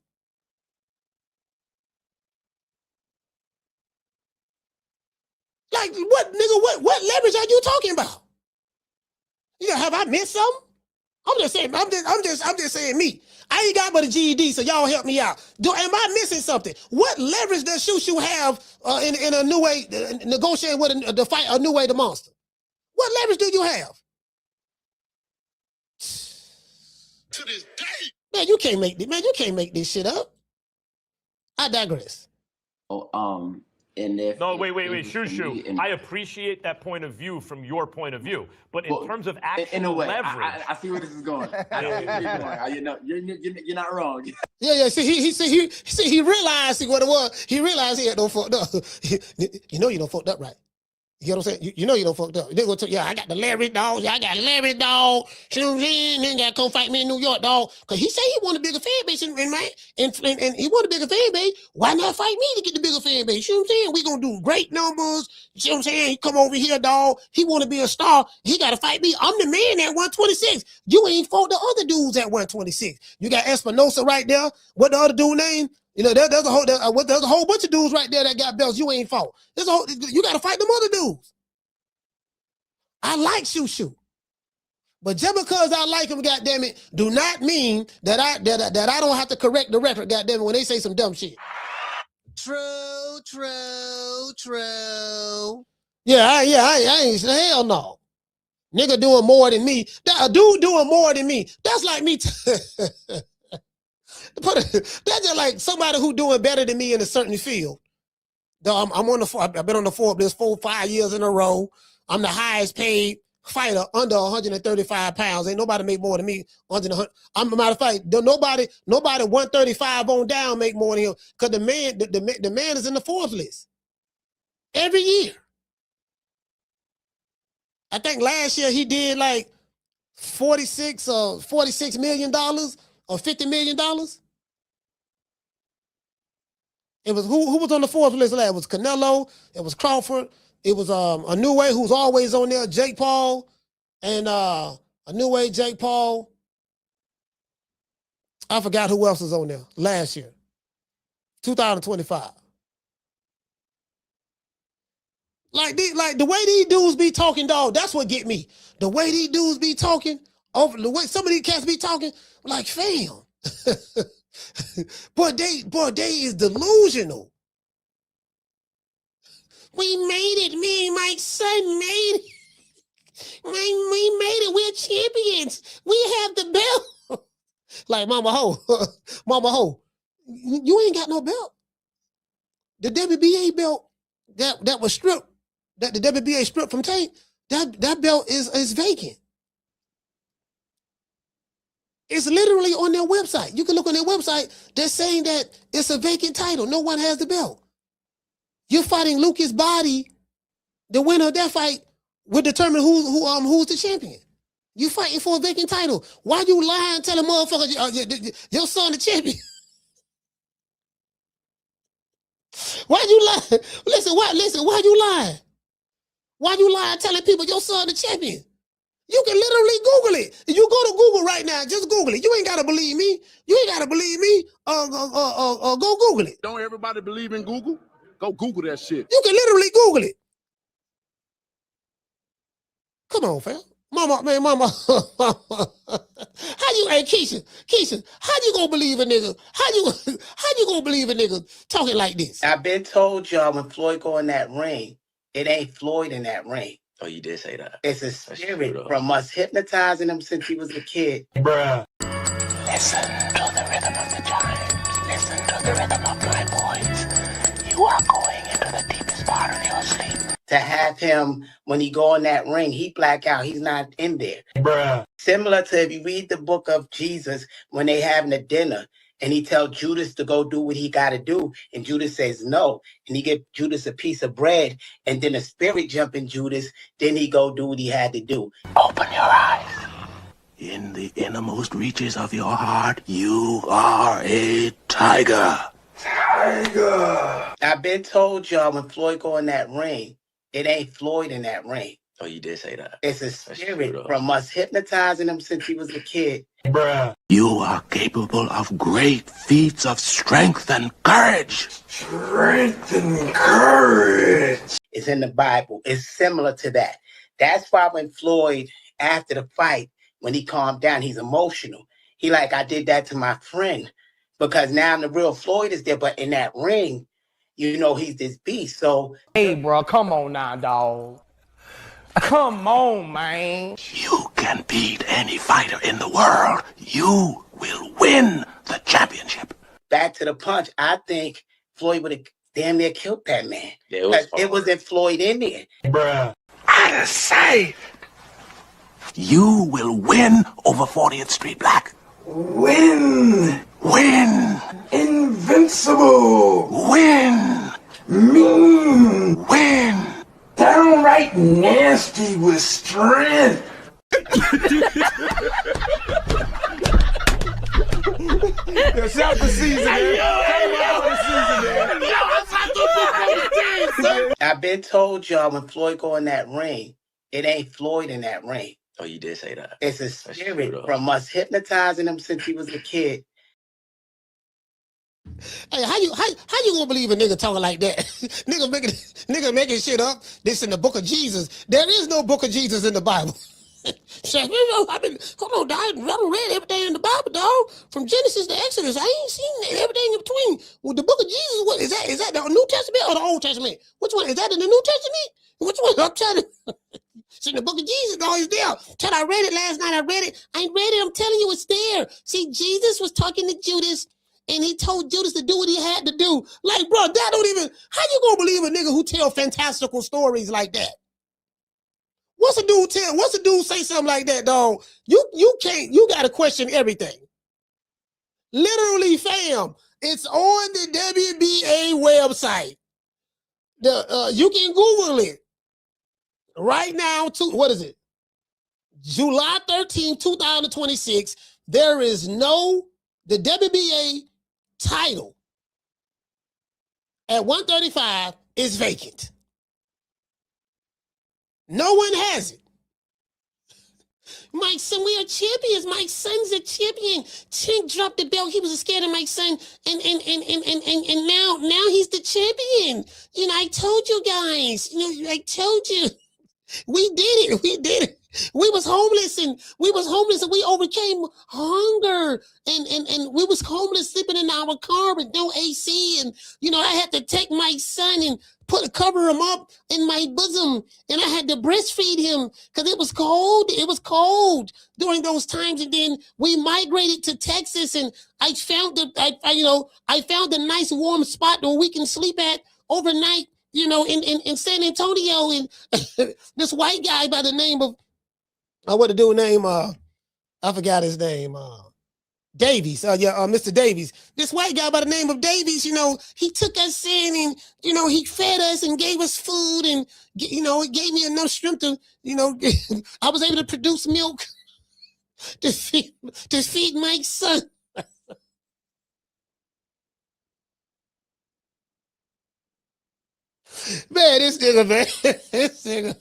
Like what, nigga? What leverage are you talking about? Yeah, have I missed something? I'm just saying me. I ain't got but a GED, so y'all help me out. Am I missing something? What leverage does Shushu have in a new way, negotiating with the fight a new way the monster? What leverage do you have? To this day, man, you can't make this shit up. I digress. And if no, wait, Shushu. I appreciate that point of view from your point of view, but in terms of actual in a way, leverage, I see where this is going. I see where you're going. You know, you're not wrong. Yeah. See, he realized what it was. He realized he had no fucked up. You know you don't fucked up, right? You know what I'm saying? You know you don't fucked up. They gonna tell you, yeah, I got the leverage, dog. Yeah, I got leverage, dog. See what I'm saying? Then gotta come fight me in New York, dog. Cause he said he want a bigger fan base, and he want a bigger fan base. Why not fight me to get the bigger fan base? You know what I'm saying? We gonna do great numbers. You see what I'm saying? He come over here, dog. He want to be a star. He gotta fight me. I'm the man at 126. You ain't fought the other dudes at 126. You got Espinosa right there. What the other dude name? You know, there's a whole bunch of dudes right there that got belts you ain't fought. You got to fight them other dudes. I like Shushu, but just because I like him, goddamn it, do not mean that I don't have to correct the record, goddamn it, when they say some dumb shit. True. Yeah, I ain't hell no. Nigga doing more than me. A dude doing more than me. That's like me. That's just like somebody who doing better than me in a certain field. I've been on the Forbes list 4-5 years in a row. I'm the highest paid fighter under 135 pounds. Ain't nobody make more than me under 100. I'm a matter of fact, nobody 135 on down make more than him. Cause the man is in the Forbes list every year. I think last year he did like $46 million or $50 million. It was who was on the Forbes list? It was Canelo. It was Crawford. It was a new way who's always on there. Jake Paul and a new way Jake Paul. I forgot who else was on there last year. 2025. Like the way these dudes be talking, dog. That's what get me. The way these dudes be talking, over the way some of these cats be talking, like fam. Boy, they is delusional. We made it. Me and my son made it. We made it. We're champions. We have the belt. Like, Mama Ho, Mama Ho, you ain't got no belt. The WBA belt that was stripped, that the WBA stripped from Tank, that belt is vacant. It's literally on their website. You can look on their website. They're saying that it's a vacant title. No one has the belt. You're fighting Lucas Body. The winner of that fight will determine who's the champion. You fighting for a vacant title. Why you lying and telling motherfuckers your son the champion? Why you lying? Listen, why you lying? Why you lying telling people your son the champion? You can literally Google it. You go to Google right now, just Google it. You ain't gotta believe me. You ain't gotta believe me. Go Google it. Don't everybody believe in Google? Go Google that shit. You can literally Google it. Come on, fam. Mama. Hey, Keisha, how you gonna believe a nigga? How you gonna believe a nigga talking like this? I've been told y'all when Floyd go in that ring, it ain't Floyd in that ring. Oh, you did say that. It's a spirit from us hypnotizing him since he was a kid. Bruh. Listen to the rhythm of the chimes. Listen to the rhythm of my voice. You are going into the deepest part of your sleep. To have him, when he go in that ring, he black out. He's not in there. Bruh. Similar to if you read the book of Jesus, when they having a dinner, and he tell Judas to go do what he got to do, and Judas says no, and he give Judas a piece of bread, and then the spirit jump in Judas, then he go do what he had to do. Open your eyes. In the innermost reaches of your heart, you are a tiger. Tiger. I've been told y'all when Floyd go in that ring, it ain't Floyd in that ring. Oh, you did say that. It's a spirit from us hypnotizing him since he was a kid. Bruh. You are capable of great feats of strength and courage. Strength and courage. It's in the Bible. It's similar to that. That's why when Floyd, after the fight, when he calmed down, he's emotional. He like, I did that to my friend. Because now the real Floyd is there, but in that ring, you know, he's this beast. So, hey, bro, come on now, dog. Come on, man. You can beat any fighter in the world. You will win the championship. Back to the punch, I think Floyd would have damn near killed that man. Yeah, it wasn't Floyd in there. Bruh. Out of sight. You will win over 40th Street Black. Win. Win. Invincible. Win. Mean. Win. Downright nasty with strength. Shout the season, man. I've been told y'all when Floyd go in that ring, it ain't Floyd in that ring. Oh, you did say that. It's a spirit from us hypnotizing him since he was a kid. Hey, how you gonna believe a nigga talking like that? nigga making shit up. This in the book of Jesus. There is no book of Jesus in the Bible. Come on, dog. I read everything in the Bible, dog. From Genesis to Exodus. I ain't seen everything in between. Well, the book of Jesus, what is that? Is that the New Testament or the Old Testament? Which one? Is that in the New Testament? Which one? I'm trying to. It's in the book of Jesus, dog. It's there. Till I read it last night. I read it. I ain't read it. I'm telling you, it's there. See, Jesus was talking to Judas. And he told Judas to do what he had to do. Like, bro, that don't even, how you gonna believe a nigga who tell fantastical stories like that? What's a dude say something like that, dog? You gotta question everything. Literally, fam, it's on the WBA website. You can Google it right now, what is it? July 13, 2026. There is the WBA title at 135 is vacant. No one has it. Mike's son, we are champions. Mike's son's a champion. Chink dropped the belt. He was scared of Mike's son, and now he's the champion. You know, I told you guys. You know, I told you. We did it. We was homeless and we overcame hunger and we was homeless sleeping in our car with no AC and I had to take my son and cover him up in my bosom and I had to breastfeed him because it was cold. It was cold during those times and then we migrated to Texas and I found I found a nice warm spot where we can sleep at overnight. In San Antonio and this white guy by the name of what the dude name? I forgot his name. Davies. Mr. Davies. This white guy by the name of Davies, he took us in and, he fed us and gave us food and, it gave me enough strength to, I was able to produce milk to feed my son. Man, this nigga, man. This nigga.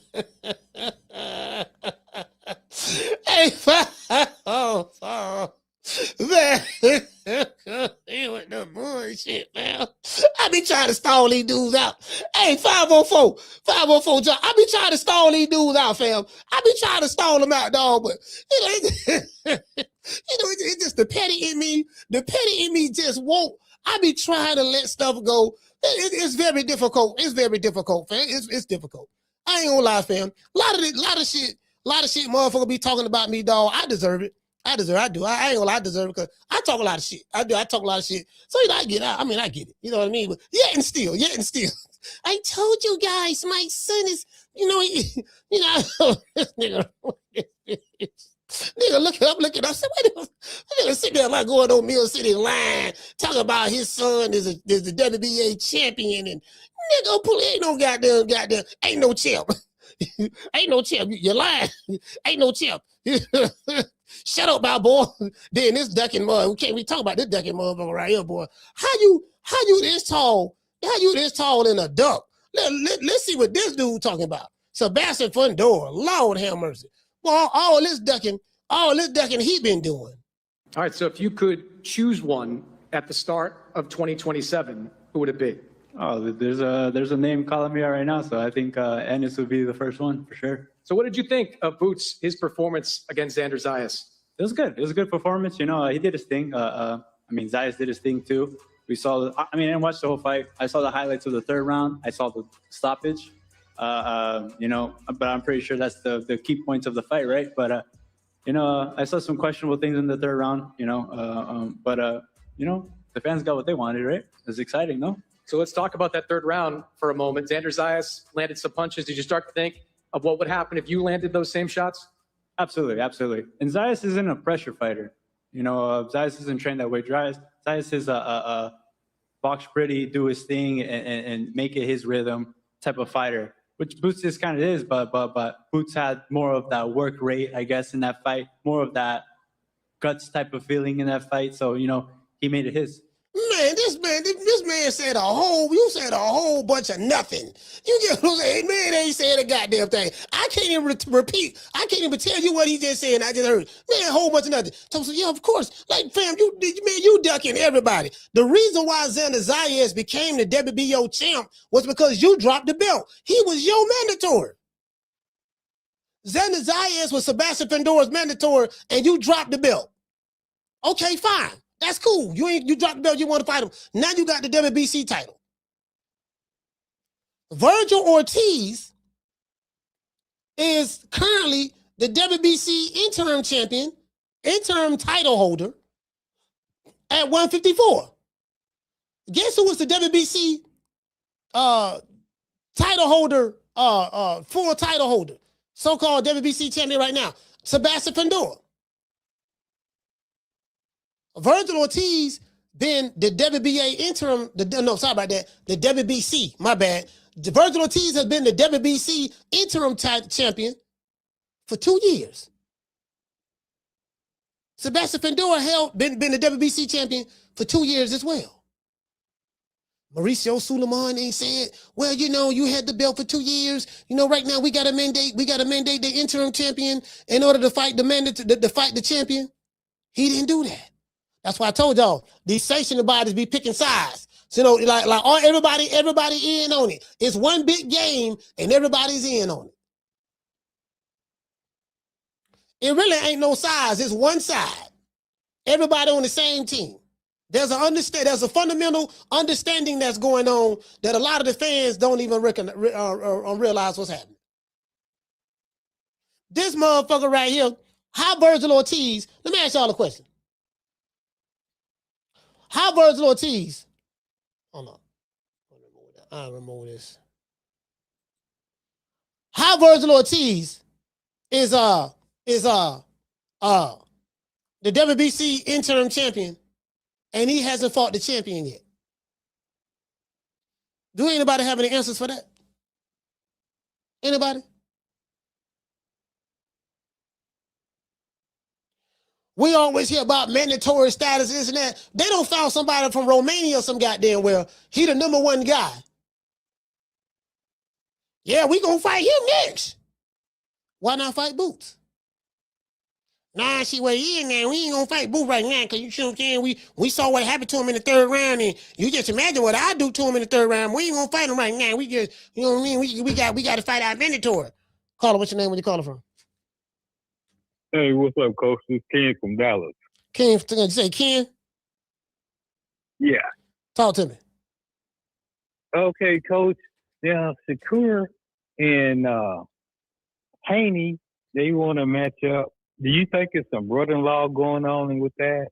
Hey, man. He with the bullshit, man. I be trying to stall these dudes out. Hey, 504 John. I be trying to stall these dudes out, fam. I be trying to stall them out, dog, but it's just the petty in me. The petty in me just won't. I be trying to let stuff go. It's very difficult. It's very difficult, fam. It's difficult. I ain't gonna lie, fam. A lot of shit motherfucker be talking about me, dog. I deserve it. I do. I ain't gonna lie, I deserve it because I talk a lot of shit. I talk a lot of shit. So I get out. I get it. You know what I mean? But yet and still. I told you guys, my son is, this nigga. Nigga, look it up. Nigga sit there like going on Mill City line, talking about his son is the WBA champion, and nigga, ain't no goddamn, ain't no champ. Ain't no champ. You're lying. Ain't no champ. Shut up, my boy. Then this ducking mother. We can't be talking about this ducking motherfucker right here, boy. How you this tall? How you this tall in a duck? Let's see what this dude talking about. Sebastian Fundora. Lord have mercy. Well, all this ducking he been doing. All right, so if you could choose one at the start of 2027, who would it be? Oh, there's a name calling me out right now, so I think Ennis would be the first one for sure. So what did you think of Boots, his performance against Xander Zayas? It was good. It was a good performance. He did his thing. Zayas did his thing too. We saw. I didn't watch the whole fight. I saw the highlights of the third round. I saw the stoppage. But I'm pretty sure that's the key points of the fight, right? But I saw some questionable things in the third round. The fans got what they wanted, right? It was exciting, no? So let's talk about that third round for a moment. Xander Zayas landed some punches. Did you start to think of what would happen if you landed those same shots? Absolutely. And Zayas isn't a pressure fighter. Zayas isn't trained that way. Zayas is a box pretty, do his thing, and make it his rhythm type of fighter, which Boots just kind of is. But Boots had more of that work rate, I guess, in that fight, more of that guts type of feeling in that fight. So he made it his. Man, this man said a whole bunch of nothing. You get what I'm saying? Man ain't saying a goddamn thing. I can't even repeat. I can't even tell you what he just said. I just heard. Man, a whole bunch of nothing. So yeah, of course. Like, fam, you ducking everybody. The reason why Xander Zayas became the WBO champ was because you dropped the belt. He was your mandatory. Xander Zayas was Sebastian Fundora's mandatory, and you dropped the belt. Okay, fine. That's cool. You dropped the belt, you want to fight him. Now you got the WBC title. Virgil Ortiz is currently the WBC interim champion, interim title holder at 154. Guess who was the WBC title holder, full title holder, so-called WBC champion right now? Sebastian Fundora. Virgil Ortiz been the WBA interim, the WBC, my bad. Virgil Ortiz has been the WBC interim champion for 2 years. Sebastian Fundora been the WBC champion for 2 years as well. Mauricio Suleiman ain't said, well, you had the belt for 2 years. Right now we got to mandate the interim champion in order to fight the champion. He didn't do that. That's why I told y'all these sanctioned bodies be picking sides. So everybody in on it. It's one big game and everybody's in on it. It really ain't no size. It's one side. Everybody on the same team. There's a fundamental understanding that's going on that a lot of the fans don't even realize what's happening. This motherfucker right here, how Virgil Ortiz, let me ask y'all a question. How Virgil Ortiz, hold on. I'll remove this. How Virgil Ortiz is the WBC interim champion, and he hasn't fought the champion yet. Do anybody have any answers for that? Anybody? We always hear about mandatory status, this and that. They don't found somebody from Romania or some goddamn well. He the number one guy. Yeah, we gonna fight him next. Why not fight Boots? Nah, see where he in there. We ain't gonna fight Boots right now, cause you know what I'm saying? We saw what happened to him in the third round, and you just imagine what I do to him in the third round. We ain't gonna fight him right now. We just, you know what I mean? We got to fight our mandatory. Caller, what's your name? Where you calling from? Hey, what's up, Coach? This is Ken from Dallas. Ken, did you say Ken? Yeah. Talk to me. Okay, Coach. Yeah, Shakur and Haney, they want to match up. Do you think it's some brother-in-law going on with that?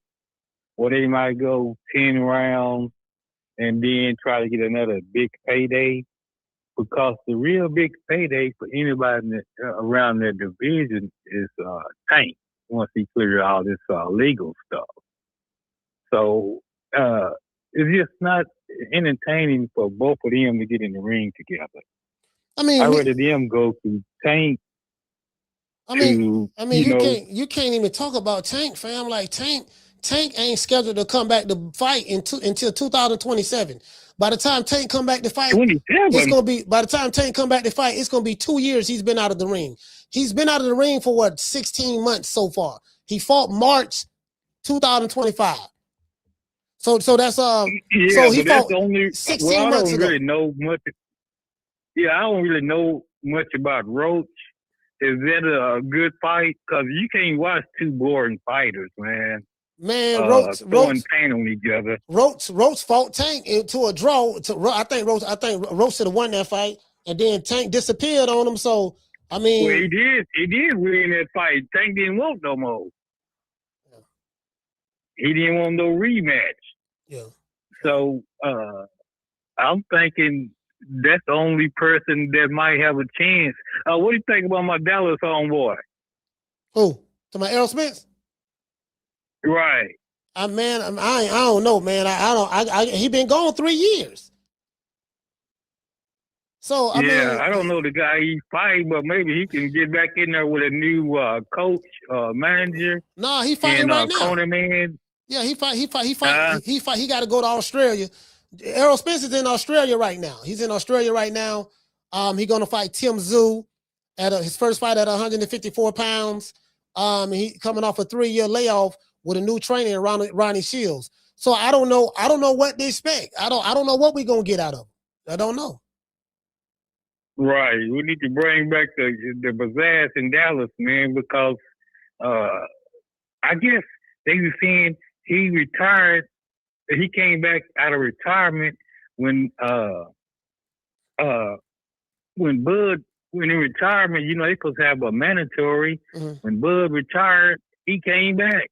Or they might go 10 rounds and then try to get another big payday? Because the real big payday for anybody around their division is Tank once he clears all this legal stuff. So it's just not entertaining for both of them to get in the ring together. I mean, I'd rather them go to Tank. You can't even talk about Tank, fam. Like Tank ain't scheduled to come back to fight until 2027. By the time Tank come back to fight, it's gonna be. By the time Tank come back to fight, it's gonna be 2 years he's been out of the ring. He's been out of the ring for what, 16 months so far. He fought March 2025. So that's So he fought only 16 months ago. Really know much. Yeah, I don't really know much about Roach. Is that a good fight? Because you can't watch two boring fighters, man. Man, Roach throwing pain on each other. Roach fought Tank into a draw. I think Roach should have won that fight, and then Tank disappeared on him. So I mean, well, he did win that fight. Tank didn't want no more. Yeah. He didn't want no rematch. Yeah. So I'm thinking that's the only person that might have a chance. What do you think about my Dallas homeboy? Who? To my Errol Spence? Right. I don't know, man. He been gone 3 years. So I mean, I don't know the guy he's fighting, but maybe he can get back in there with a new coach, manager. No, he fighting right now. Corner man. Yeah, he fight. He got to go to Australia. Errol Spence is in Australia right now. He's in Australia right now. He's gonna fight Tim Tszyu at his first fight at 154 pounds. He coming off a 3-year layoff with a new trainer, Ronnie Shields. So I don't know what they expect. I don't know what we're gonna get out of him. I don't know. Right. We need to bring back the pizzazz in Dallas, man, because I guess they were saying he retired. He came back out of retirement when Bud went in retirement. You know, they supposed to have a mandatory. Mm-hmm. When Bud retired, he came back.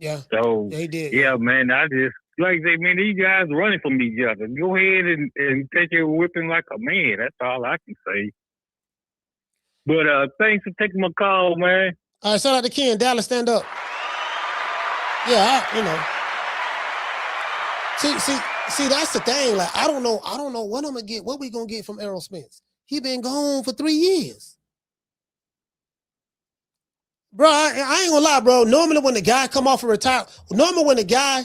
Yeah. So he did. Yeah, man. I just like I say, man, these guys running from each other. Go ahead and take your whipping like a man. That's all I can say. But thanks for taking my call, man. All right, shout out to Ken. Dallas, stand up. Yeah, See, that's the thing. Like, I don't know what I'm gonna get. What we gonna get from Errol Spence? He been gone for 3 years, bro. I ain't gonna lie, bro. Normally, when the guy come off of when the guy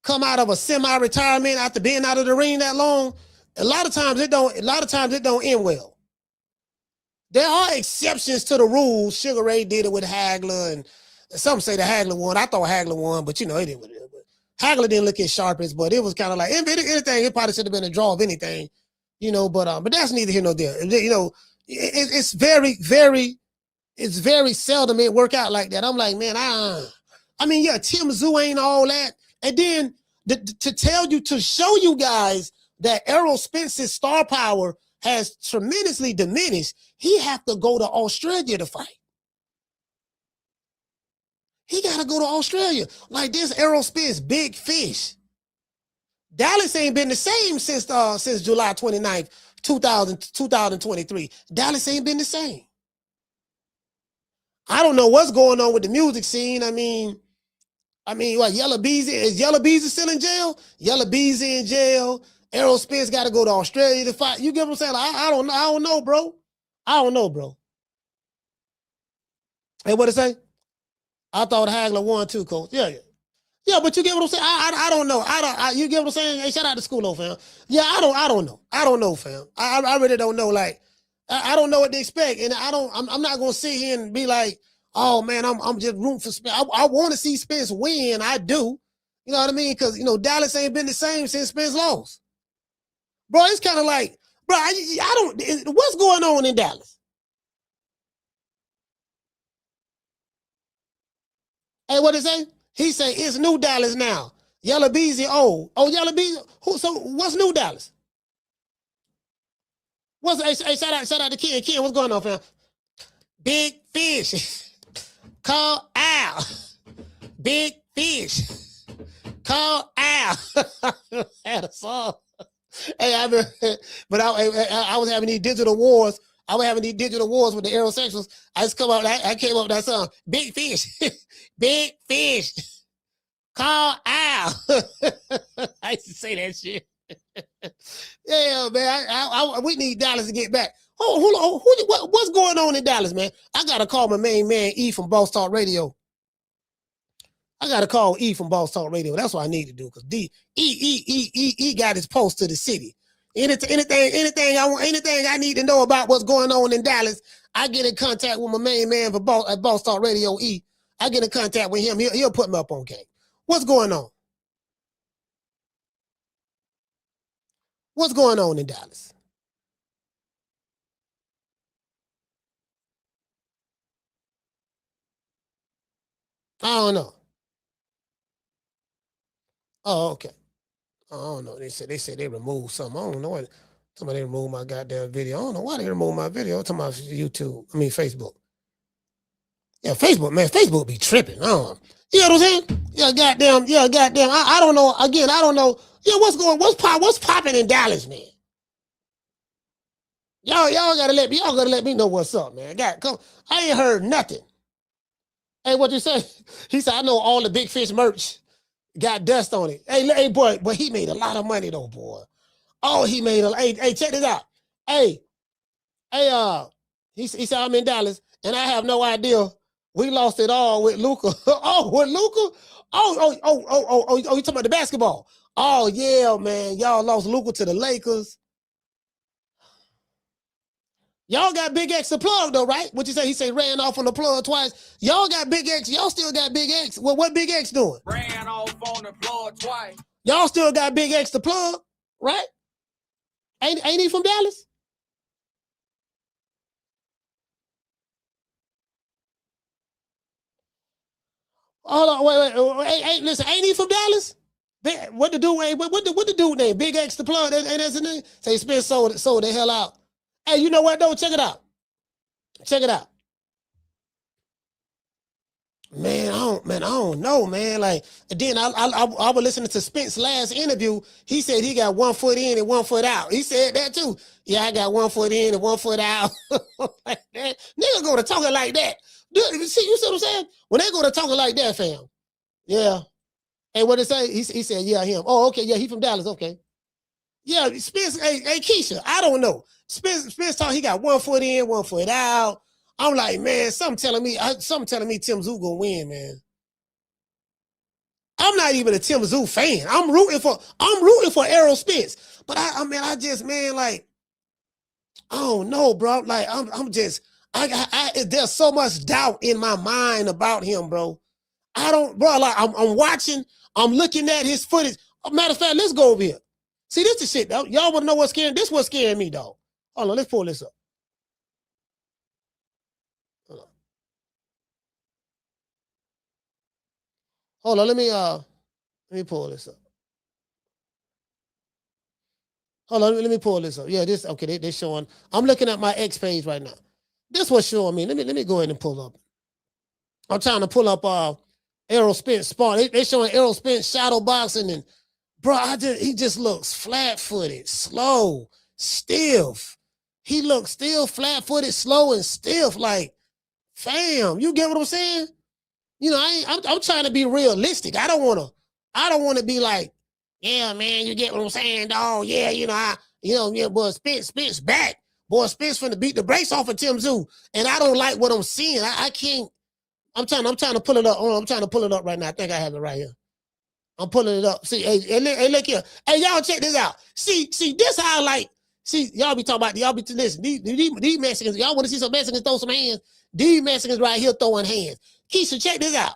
come out of a semi-retirement after being out of the ring that long, a lot of times it don't end well. There are exceptions to the rules. Sugar Ray did it with Hagler, and some say the Hagler won. I thought Hagler won, but he didn't. Hagler didn't look as sharp as, but it was kind of like, if anything, it probably should have been a draw of anything, but that's neither here nor there. It's very, very it's very seldom it work out like that. I'm like, man, I mean, yeah, Tim Tszyu ain't all that. And then to show you guys that Errol Spence's star power has tremendously diminished, he have to go to Australia to fight. He got to go to Australia. Like this Errol Spence, big fish. Dallas ain't been the same since July 29th, 2023. Dallas ain't been the same. I don't know what's going on with the music scene. I mean, what, Yella Beezy? Is Yella Beezy still in jail? Yella Beezy in jail. Errol Spence got to go to Australia to fight. You get what I'm saying? Like, I don't know, bro. I don't know, bro. Hey, what it say? I thought Hagler won too, Coach. Yeah. Yeah, but you get what I'm saying? I don't know. You get what I'm saying? Hey, shout out to Schoolo, fam. Yeah, I don't know. I don't know, fam. I really don't know. Like, I don't know what to expect. And I'm not gonna sit here and be like, oh man, I'm just rooting for Spence. I want to see Spence win. I do. You know what I mean? Because Dallas ain't been the same since Spence lost. Bro, it's kind of like, bro, what's going on in Dallas? Hey, what it say? He say it's New Dallas now. Yella Beezy old. Oh, Yella Beezy. So what's New Dallas? Hey, shout out to Ken. Ken, what's going on, fam? Big fish. Call Al. Big fish. Call Al. Had a song. Hey, I was having these digital wars. I was having these digital wars with the aerosexuals. I just came up with that song. Big fish. Big fish. Call Al. I used to say that shit. Yeah, man. We need Dallas to get back. What's going on in Dallas, man? I gotta call my main man E from Boss Talk Radio. I gotta call E from Boss Talk Radio. That's what I need to do because E got his post to the city. Anything I need to know about what's going on in Dallas, I get in contact with my main man for Boss Talk Radio E. I get in contact with him. He'll put me up on game. What's going on? What's going on in Dallas? I don't know. Oh, okay. I don't know. They said they removed something. I don't know what. Somebody removed my goddamn video. I don't know why they removed my video. I'm talking about YouTube. I mean Facebook. Yeah, Facebook, man. Facebook be tripping. I don't know. You know what I'm saying? Yeah, goddamn. I don't know. Again, I don't know. Yeah, what's popping in Dallas, man? Y'all gotta let me know what's up, man. Come. I ain't heard nothing. Hey, what you say? He said, I know all the Big Fish merch got dust on it. Hey, boy, but he made a lot of money though, boy. Oh, he made hey, check this out. Hey, he said I'm in Dallas, and I have no idea. We lost it all with Luka. Oh, with Luka? Oh, you talking about the basketball? Oh, yeah, man. Y'all lost Luka to the Lakers. Y'all got Big X to plug, though, right? What you say? He say ran off on the plug twice. Y'all got Big X. Y'all still got Big X. Well, what Big X doing? Ran off on the plug twice. Y'all still got Big X to plug, right? Ain't he from Dallas? Hold on, wait. Listen, ain't he from Dallas? What the dude? What the dude name? Big X the plug. Ain't that his name? Say Spence sold the hell out. Hey, you know what though? Check it out. Man, I don't know, man. Like, then I was listening to Spence's last interview. He said he got 1 foot in and 1 foot out. He said that too. Yeah, I got 1 foot in and 1 foot out. Like that. Nigga go to talking like that. Dude, you see what I'm saying? When they go to talking like that, fam. Yeah. Hey, what did it say? He said, yeah, him. Oh, okay. Yeah, he from Dallas. Okay. Yeah, Spence, hey, Keisha, I don't know. Spence thought he got 1 foot in, 1 foot out. I'm like, man, something telling me Tim Tszyu gonna win, man. I'm not even a Tim Tszyu fan. I'm rooting for Errol Spence. But I don't know, bro. Like, there's so much doubt in my mind about him, bro. I'm watching, I'm looking at his footage. Matter of fact, let's go over here. See, this is shit, though. Y'all want to know what's scaring? This what's scaring me, though. Hold on, let's pull this up. Hold on. Hold on, let me pull this up. Hold on, let me pull this up. Yeah, this okay. They showing. I'm looking at my X page right now. This was showing me. Let me go ahead and pull up. I'm trying to pull up Errol Spence spawn. They showing Errol Spence shadow boxing, and bro, he just looks flat-footed, slow, stiff. He looks still flat-footed, slow, and stiff. Like, fam, you get what I'm saying? You know, I'm trying to be realistic. I don't want to be like, yeah, man, you get what I'm saying, dog. Yeah, yeah, boy, Spence back. Boy, Spence finna beat the brakes off of Tim Tszyu. And I don't like what I'm seeing. I can't. I'm trying to pull it up. I'm trying to pull it up right now. I think I have it right here. I'm pulling it up. See, hey, look here. Hey, y'all check this out. See, this how I like. See, y'all be talking about, y'all be listen. These Mexicans, y'all want to see some Mexicans throw some hands? These Mexicans right here throwing hands. Keisha, check this out.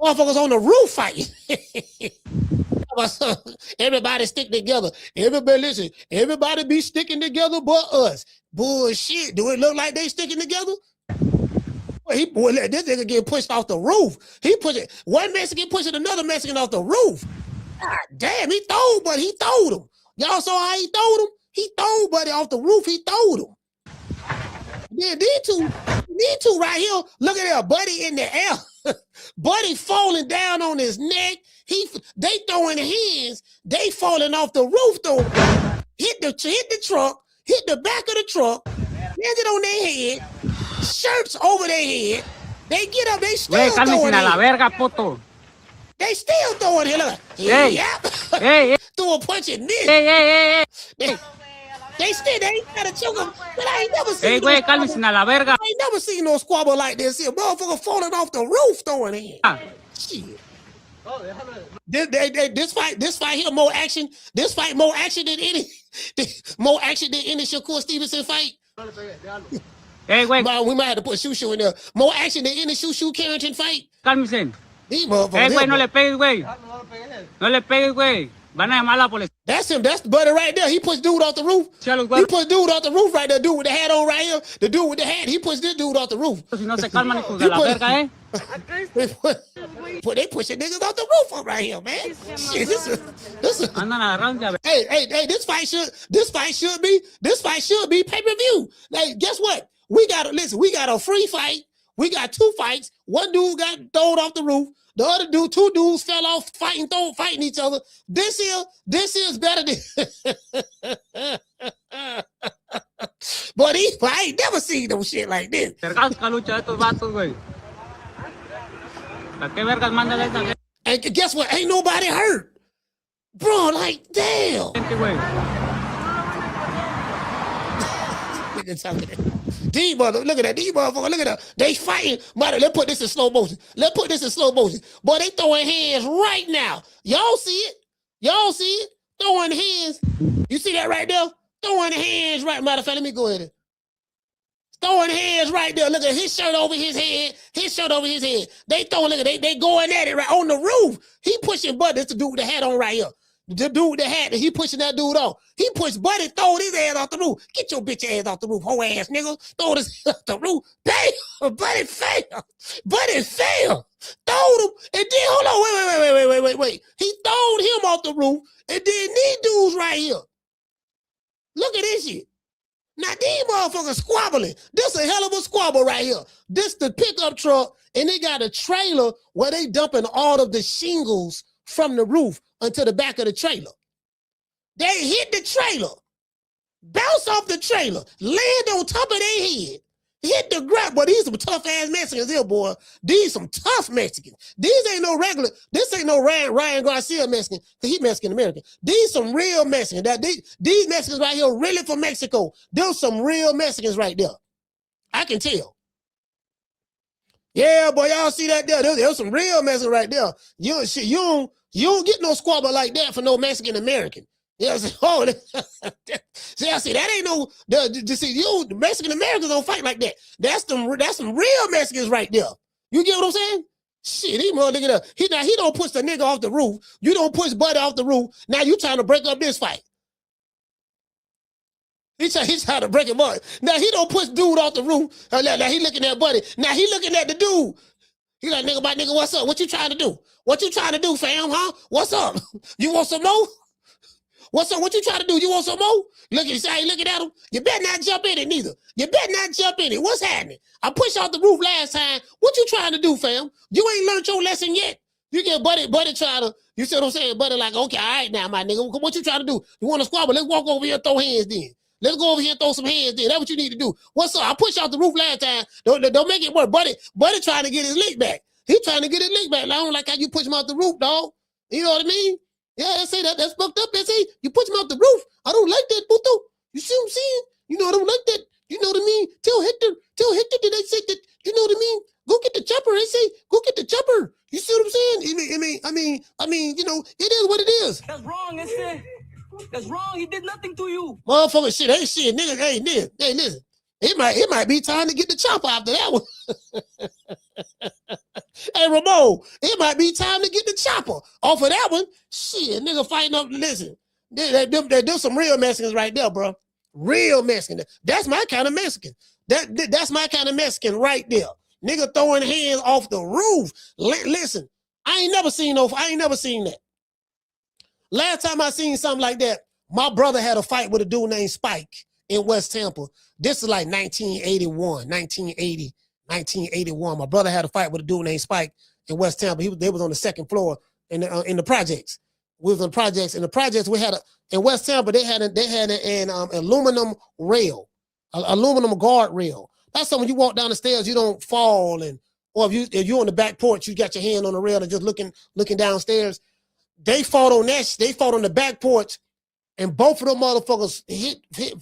Motherfuckers on the roof fighting. Everybody stick together. Everybody listen. Everybody be sticking together but us. Bullshit. Do it look like they sticking together? Boy, this nigga get pushed off the roof. One Mexican pushing another Mexican off the roof. God damn, he throwed him. Y'all saw how he throwed him? He throwed Buddy off the roof. He throwed him. Yeah, these two right here, look at that, Buddy in the air. Buddy falling down on his neck. They throwing hands. They falling off the roof though. Hit the truck, hit the back of the truck, landed on their head. Shirts over their head. They get up, they still throwing it. They still throwing it. Look. Hey. Threw a punch and miss. Hey. They ain't gotta choke them. But I ain't never seen I ain't never seen no squabble like this here. Motherfucker falling off the roof throwing it. Shit. This fight here more action. This fight more action than any Shakur Stevenson fight. Hey, wait. We might have to put Shushu in there. More action than any Shushu Carrington fight. Cálmese. These motherfuckers. Hey, güey, no le pegues, güey. No le pegues, güey. Van a llamar la policía. That's him. That's the buddy right there. He pushed dude off the roof. He pushed dude off the roof right there. Dude with the hat on right here. The dude with the hat. He pushed this dude off the roof. Si no se calman, hijos de la verga, eh? They pushing niggas off the roof up right here, man. Shit, this is. Hey, this fight should be pay-per-view. Like, guess what? We got a free fight. We got two fights. One dude got thrown off the roof. The other dude, two dudes fell off fighting each other. This is better than. But I ain't never seen no shit like this. And guess what? Ain't nobody hurt. Bro, like, damn. D mother, look at that. D motherfucker, look at that. They fighting. Mother, let's put this in slow motion. Boy, they throwing hands right now. Y'all see it? Throwing hands. You see that right there? Throwing hands right. Matter of fact, let me go ahead. Throwing hands right there. Look at his shirt over his head. They throwing, look at they going at it right on the roof. He pushing Buddy. That's the dude with the hat on right here. The dude with the hat, he pushing that dude off. He pushed Buddy, throwed his ass off the roof. Get your bitch ass off the roof, hoe ass nigga. Throw this off the roof. Bam! Buddy fell. Throwed him. And then, hold on, wait. He throwed him off the roof. And then these dudes right here. Look at this shit. Now these motherfuckers squabbling. This a hell of a squabble right here. This the pickup truck, and they got a trailer where they dumping all of the shingles from the roof until the back of the trailer. They hit the trailer, bounce off the trailer, land on top of their head, hit the ground. Boy, these some tough ass Mexicans here, boy. These some tough Mexicans. This ain't no Ryan Garcia Mexican, because he Mexican American. These some real Mexicans. These Mexicans right here really from Mexico. There's some real Mexicans right there. I can tell. Yeah, boy, y'all see that there? There's some real Mexicans right there. You don't get no squabble like that for no Mexican American. Yes, see, that ain't no. The Mexican Americans don't fight like that. That's some real Mexicans right there. You get what I'm saying? Shit, he motherfucker. He don't push the nigga off the roof. You don't push Buddy off the roof. Now you trying to break up this fight. He's trying to break him up. Now he don't push dude off the roof. Now he looking at Buddy. Now he looking at the dude. He like, nigga, my nigga, what's up? What you trying to do? What you trying to do, fam, huh? What's up? You want some more? What's up? What you trying to do? You want some more? Look at you, looking at him. You better not jump in it neither. You better not jump in it. What's happening? I pushed off the roof last time. What you trying to do, fam? You ain't learned your lesson yet. You get buddy trying to, you see what I'm saying? Buddy like, okay, all right now, my nigga. What you trying to do? You want to squabble? Let's walk over here and throw hands then. Let's go over here and throw some hands then. That's what you need to do. What's up? I pushed off the roof last time. Don't make it work. Buddy trying to get his lick back. He trying to get his lick back. I don't like how you push him off the roof, dog. You know what I mean? Yeah, I say that's fucked up. See, you push him off the roof. I don't like that, Buto. You see what I'm saying? You know, I don't like that. You know what I mean? Tell Hector, did they say that? You know what I mean? Go get the chopper. They say, go get the chopper. You see what I'm saying? I mean, you know, it is what it is. That's wrong, it. That's wrong. He did nothing to you. Motherfucker, shit, hey, shit, nigga, hey, listen. It might be time to get the chopper after that one. Hey, Ramon, it might be time to get the chopper off of that one. Shit, nigga fighting up. Listen, there's some real Mexicans right there, bro. Real Mexican. That's my kind of Mexican. That's my kind of Mexican right there. Nigga throwing hands off the roof. Listen, I ain't never seen that. Last time I seen something like that, my brother had a fight with a dude named Spike in West Tampa. This is like 1980. My brother had a fight with a dude named Spike in West Tampa. They was on the second floor in the projects. We was in projects. In the projects, we had in West Tampa. They had an aluminum rail, aluminum guard rail. That's so when you walk down the stairs, you don't fall, or if you're on the back porch, you got your hand on the rail and just looking downstairs. They fought on that. They fought on the back porch. And both of them motherfuckers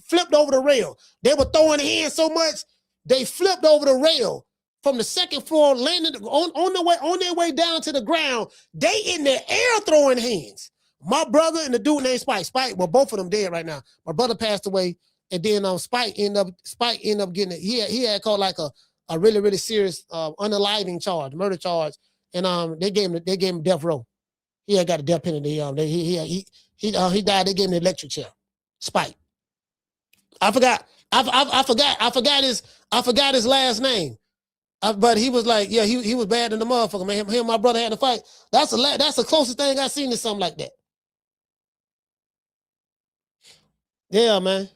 flipped over the rail. They were throwing hands so much, they flipped over the rail from the second floor, landed on their way down to the ground. They in the air throwing hands. My brother and the dude named Spike. Well, both of them dead right now. My brother passed away, and then Spike ended up getting it. He had called like a really, really serious unaliving charge, murder charge, and they gave him death row. He had got a death penalty. He died. They gave him the electric chair. Spike. I forgot his last name. But he was like, yeah, he was bad in the motherfucker, man. Him and my brother had a fight. That's the closest thing I seen to something like that. Yeah, man.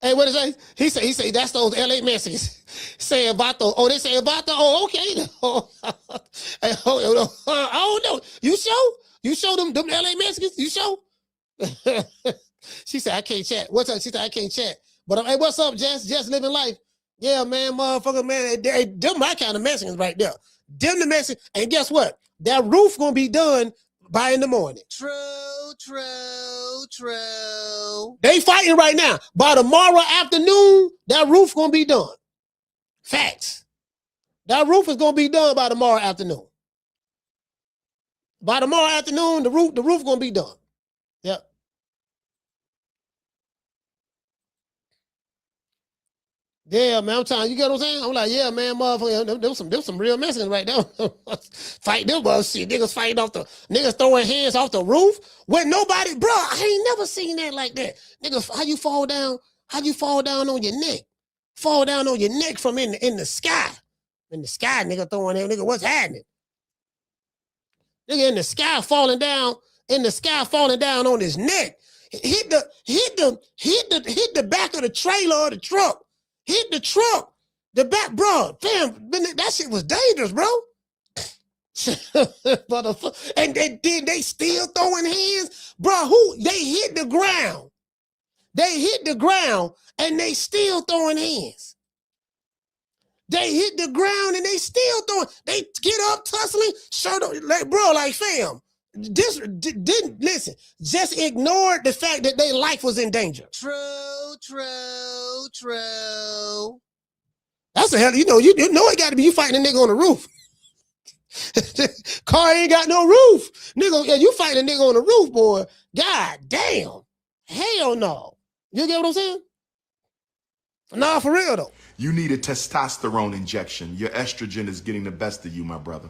Hey, what did he say? He say that's those LA Mexicans. Say about those. Oh, they say about the. Oh, okay. I don't know. You show them LA Mexicans. You show. She said I can't chat. What's up? She said I can't chat. But hey, what's up, Jess? Jess living life. Yeah, man, motherfucker, man. Them my kind of Mexicans right there. Them the Mexicans. And guess what? That roof gonna be done by in the morning. True. They fighting right now. By tomorrow afternoon, that roof gonna be done. Facts. That roof is gonna be done by tomorrow afternoon. By tomorrow afternoon, the roof gonna be done. Yep. Yeah, man, I'm telling you, get what I'm saying? I'm like, yeah, man, motherfucker, them some real Mexicans right there. Fight them, bro. Shit, niggas fighting off niggas throwing hands off the roof with nobody, bro. I ain't never seen that like that. Nigga, how you fall down on your neck? Fall down on your neck from in the sky. In the sky, nigga throwing him, nigga, what's happening? Nigga in the sky falling down on his neck. Hit the back of the trailer or the truck. Hit the truck. The back, bro. Damn, that shit was dangerous, bro. And they still throwing hands. Bro, they hit the ground. And they still throwing hands. They hit the ground and they still throwing. They get up, tussling, shirt up, like, bro, like, fam. Didn't listen. Just ignored the fact that their life was in danger. True. That's the hell. You know it got to be you fighting a nigga on the roof. Car ain't got no roof, nigga. Yeah, you fighting a nigga on the roof, boy. God damn. Hell no. You get what I'm saying? Nah, for real though. You need a testosterone injection. Your estrogen is getting the best of you, my brother.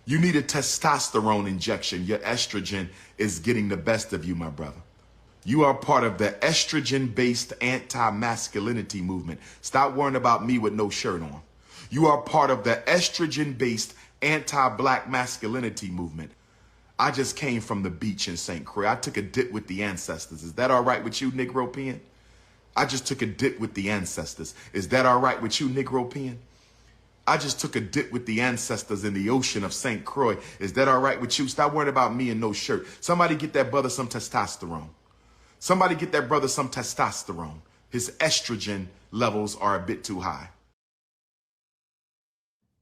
You need a testosterone injection. Your estrogen is getting the best of you, my brother. You are part of the estrogen-based anti-masculinity movement. Stop worrying about me with no shirt on. You are part of the estrogen-based anti-black masculinity movement. I just came from the beach in St. Croix. I took a dip with the ancestors. Is that all right with you, Negropean? I just took a dip with the ancestors. Is that all right with you, Negropean? I just took a dip with the ancestors in the ocean of St. Croix. Is that all right with you? Stop worrying about me and no shirt. Somebody get that brother some testosterone. Somebody get that brother some testosterone. His estrogen levels are a bit too high.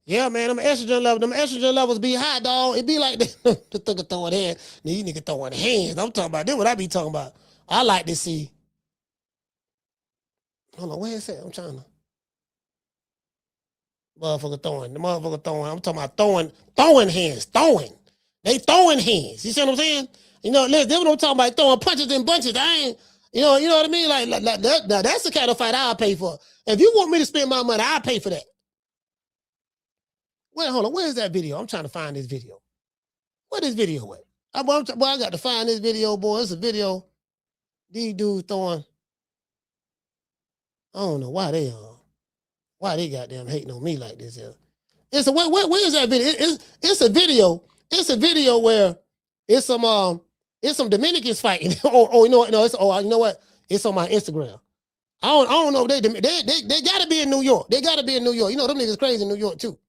Yeah, man, them estrogen levels be high, dog. It be like this. The thing throwing hands. Now you nigga throwing hands. I'm talking about this. What I be talking about. I like to see. Hold on, where is it? I'm trying to. Motherfucker throwing. The motherfucker throwing. I'm talking about throwing hands. Throwing. They throwing hands. You see what I'm saying? You know, listen, that's what I'm talking about. Throwing punches and bunches. I ain't, you know what I mean? Like that, now that's the kind of fight I'll pay for. If you want me to spend my money, I'll pay for that. Wait, hold on. Where's that video? I'm trying to find this video. Where this video at? I got to find this video, boy. It's a video. These dudes throwing. I don't know why they goddamn hating on me like this. It's a where is that video? It's a video. It's a video where it's some Dominicans fighting. you know what? No, you know what? It's on my Instagram. I don't know. They gotta be in New York. They gotta be in New York. You know them niggas crazy in New York too.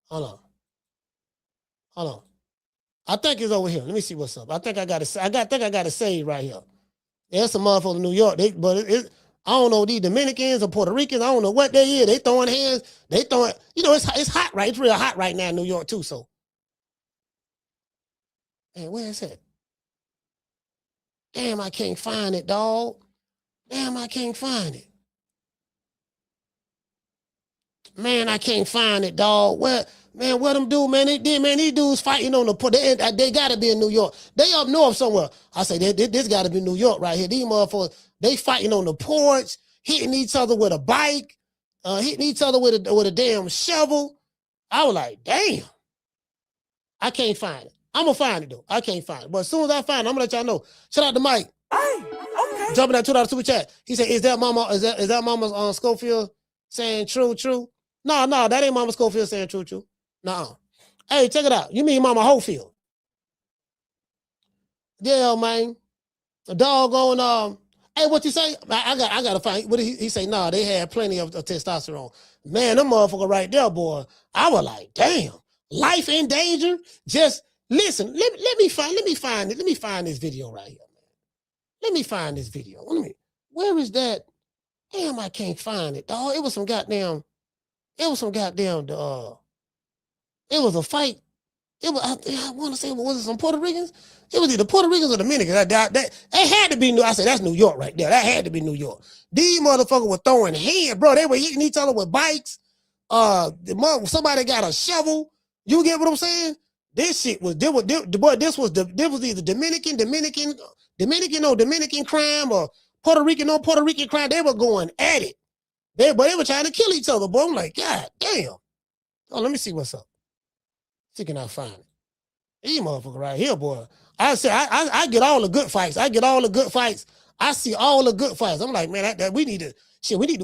Hold on. I think it's over here. Let me see what's up. I think I got to save right here. There's some motherfuckers in New York. I don't know, these Dominicans or Puerto Ricans. I don't know what they is. They throwing hands. They throwing. You know, it's hot, right? It's real hot right now in New York too. So, man, where is it? Damn, I can't find it, dog. Damn, I can't find it. Man, I can't find it, dog. What them do, man? These dudes fighting on the they gotta be in New York. They up north somewhere. I say this gotta be New York right here. These motherfuckers, they fighting on the porch, hitting each other with a bike, hitting each other with a damn shovel. I was like, damn. I can't find it. I'm gonna find it though. I can't find it. But as soon as I find it, I'm gonna let y'all know. Shout out to Mike. Hey, okay. Jumping that $2 super chat. He said, is that Mama Schofield saying true? No, that ain't Mama Schofield saying true. No. Hey, check it out. You mean Mama Hofield? Yeah, man. A doggone, hey, what you say? I gotta find. What did he say? No, they had plenty of testosterone. Man, them motherfucker right there, boy. I was like, damn, life in danger. Just listen. Let me find this video right here, man. Let me find this video. Where is that? Damn, I can't find it, dog. It was some goddamn. It was a fight. I want to say, was it some Puerto Ricans? It was either Puerto Ricans or Dominicans. That had to be New. I said, that's New York right there. That had to be New York. These motherfuckers were throwing hands, bro. They were hitting each other with bikes. Somebody got a shovel. You get what I'm saying? This shit was, this was either Dominican crime or Puerto Rican crime. They were going at it. But they were trying to kill each other, boy. I'm like, God damn. Oh, let me see what's up. See, can I find it? These motherfuckers right here, boy. I say I get all the good fights. I see all the good fights. I'm like, man, we need to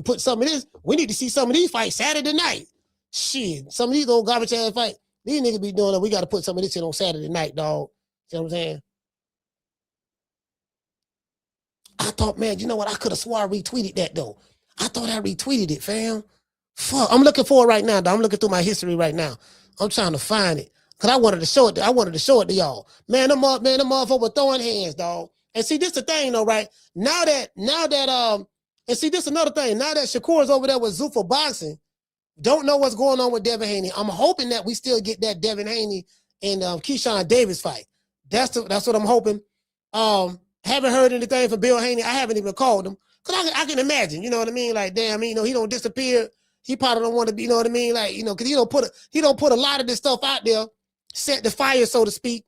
put some of this. We need to see some of these fights Saturday night. Shit, some of these old garbage ass fights. These niggas be doing it. We got to put some of this shit on Saturday night, dog. See what I'm saying? I thought, man, you know what? I could have swore I retweeted that, though. I thought I retweeted it, fam. Fuck, I'm looking for it right now, dog. I'm looking through my history right now. I'm trying to find it. Because I wanted to show it. I wanted to show it to y'all. Man, them motherfuckers were throwing hands, dog. And see, this the thing, though, right? Now that, and see, this another thing. Now that Shakur's over there with Zuffa Boxing, don't know what's going on with Devin Haney. I'm hoping that we still get that Devin Haney and Keyshawn Davis fight. That's what I'm hoping. Haven't heard anything from Bill Haney. I haven't even called him. Because I can imagine, you know what I mean? Like, damn, he don't disappear. He probably don't want to be, you know what I mean? Like, because he don't put a lot of this stuff out there, set the fire, so to speak,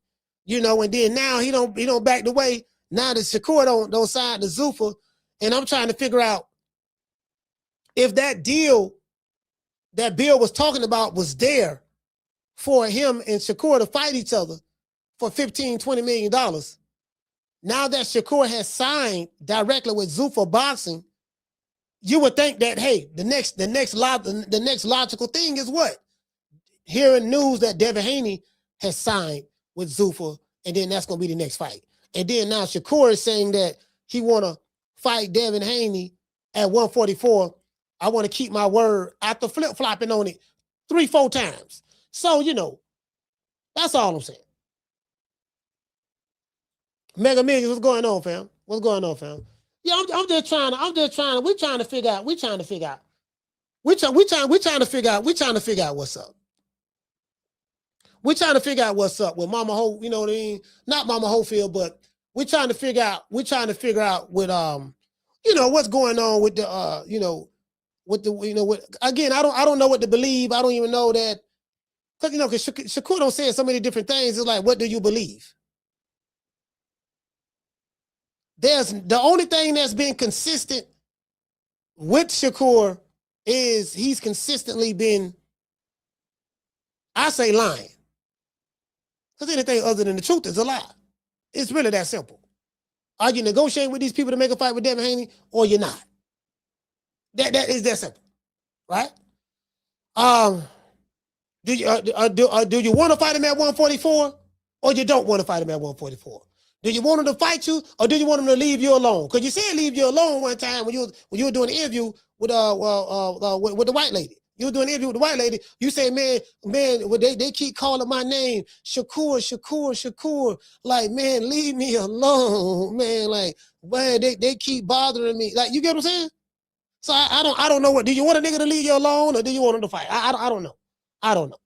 and then now he don't back the way. Now that Shakur don't sign the Zuffa, and I'm trying to figure out if that deal that Bill was talking about was there for him and Shakur to fight each other for $15-20 million. Now that Shakur has signed directly with Zuffa Boxing, you would think that, hey, the next logical thing is what? Hearing news that Devin Haney has signed with Zuffa, and then that's going to be the next fight. And then now Shakur is saying that he want to fight Devin Haney at 144. I want to keep my word after flip-flopping on it 3-4 times. So, you know, that's all I'm saying. Mega Millions, what's going on, fam? What's going on, fam? Yeah, I'm just trying to, we're trying to figure out what's up. We're trying to figure out what's up with Mama Ho, you know what I mean? Not Mama Hofield, but we're trying to figure out with you know, what's going on with the you know, with the, you know, with, again, I don't know what to believe. I don't even know that, because you know, because Shakur don't say so many different things. It's like, what do you believe? There's the only thing that's been consistent with Shakur is he's consistently been, I say, lying. Because anything other than the truth is a lie. It's really that simple. Are you negotiating with these people to make a fight with Devin Haney, or you're not? That is that simple, right? Do you want to fight him at 144, or you don't want to fight him at 144? Do you want him to fight you, or do you want him to leave you alone? Because you said leave you alone one time when you were doing an interview with the white lady. You were doing an interview with the white lady. You say, man, they keep calling my name, Shakur. Like, man, leave me alone, man. Like, man, they keep bothering me. Like, you get what I'm saying? So I don't know what. Do you want a nigga to leave you alone, or do you want him to fight? I don't know. I don't know.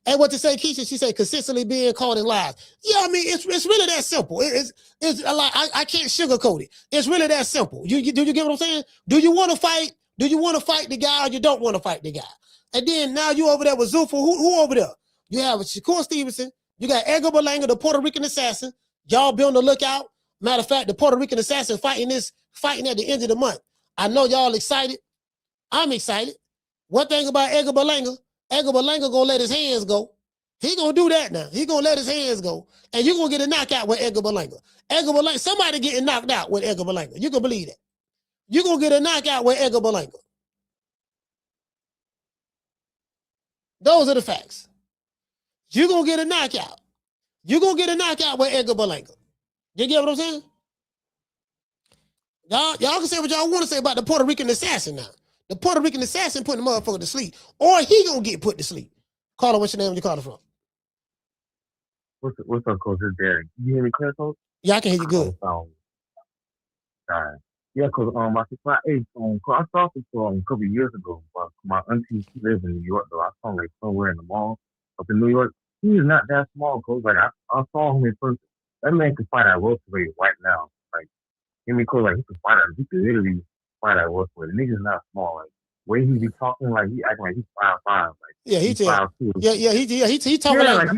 And what to say, Keisha? She said consistently being caught in lies. Yeah, I mean it's really that simple. It's like I can't sugarcoat it. It's really that simple. Do you get what I'm saying? Do you want to fight? Do you want to fight the guy, or you don't want to fight the guy? And then now you over there with Zuffa. Who over there? You have Shakur Stevenson. You got Edgar Berlanga, the Puerto Rican assassin. Y'all be on the lookout. Matter of fact, the Puerto Rican assassin fighting at the end of the month. I know y'all excited. I'm excited. One thing about Edgar Berlanga gonna let his hands go. He gonna do that now. He gonna let his hands go. And you're gonna get a knockout with Edgar Berlanga. Somebody getting knocked out with Edgar Berlanga. You can believe that. You're gonna get a knockout with Edgar Berlanga. Those are the facts. You're gonna get a knockout. You're gonna get a knockout with Edgar Berlanga. You get what I'm saying? Y'all can say what y'all want to say about the Puerto Rican assassin now. The Puerto Rican assassin putting the motherfucker to sleep. Or he gonna get put to sleep. Caller, what's your name? Where you calling from? What's up, Coach? It's Derek. You hear me clear, Coach? Yeah, I can hear you good. Yeah, Coach, I saw this a couple of years ago. My auntie, she lives in New York, though. I saw him like somewhere in the mall up in New York. He is not that small, Coach. Like, I saw him in person. That man can fight at welterweight right now. Like, hear me, Coach? Like, he can literally fight at welterweight. The nigga's not small. Like, way he be talking, like, he acting like he's 5'5". Like, yeah, he's 5'2". He talking like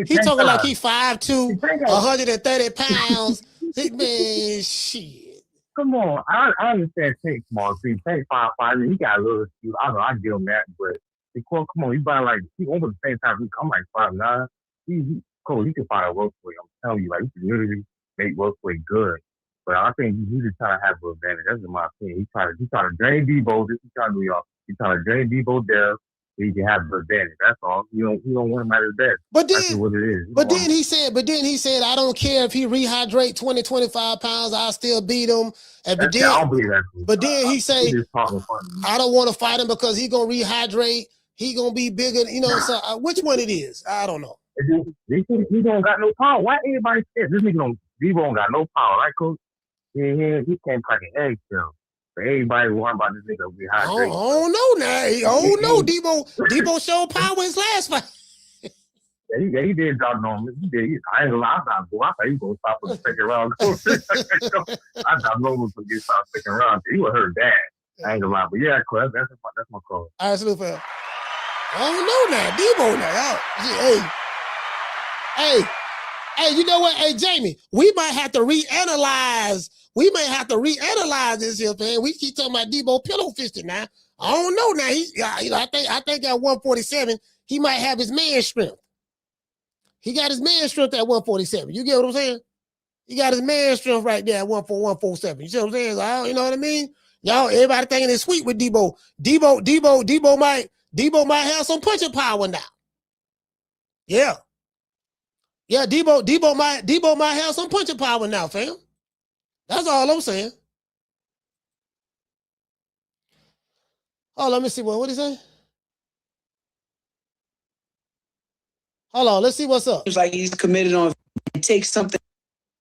he 5'2", 130 pounds. Man, shit. Come on, I understand Tank small. See, Tank 5'5". He got a little excuse. I know I give him that, but come on, he over the same time. I'm like 5'9". He can fight a welterweight. I'm telling you, like, he can literally make welterweight good. But I think he's just trying to have an advantage. That's in my opinion. He trying to drain Debo. This is trying to do y'all. He's trying to drain Debo there so he can have an advantage. That's all. He don't want him at his best. But then, that's what it is. But then he said, I don't care if he rehydrate 20, 25 pounds, I'll still beat him. I don't believe that. But then he said, I don't want to fight him because he gonna rehydrate. He gonna be bigger. You know, so which one it is? I don't know. He don't got no power. Why everybody scared? This nigga Debo don't got no power, right, Coach? He can't crack an eggshell. But everybody worrying about this nigga rehydrating. I don't know now. Debo showed power his last fight. Yeah, he did drop on him. He did. I ain't gonna lie. I thought he was gonna stop for the second round. I thought no one was gonna get stopped second round. He would hurt bad. I ain't gonna lie. But yeah, that's my call. All right, salute for him. I don't know now. Debo now. Hey, you know what? Hey, Jamie, we might have to reanalyze this here, man. We keep talking about Debo pillow fisting now. I don't know now. I think at 147, he might have his man strength. He got his man strength at 147. You get what I'm saying? He got his man strength right there at 147. You see what I'm saying? So, you know what I mean? Y'all, everybody thinking it's sweet with Debo. Debo might have some punching power now. Yeah. Yeah, Debo might have some punching power now, fam. That's all I'm saying. Oh, let me see what he say? Hold on, let's see what's up. It's like he's committed on take something.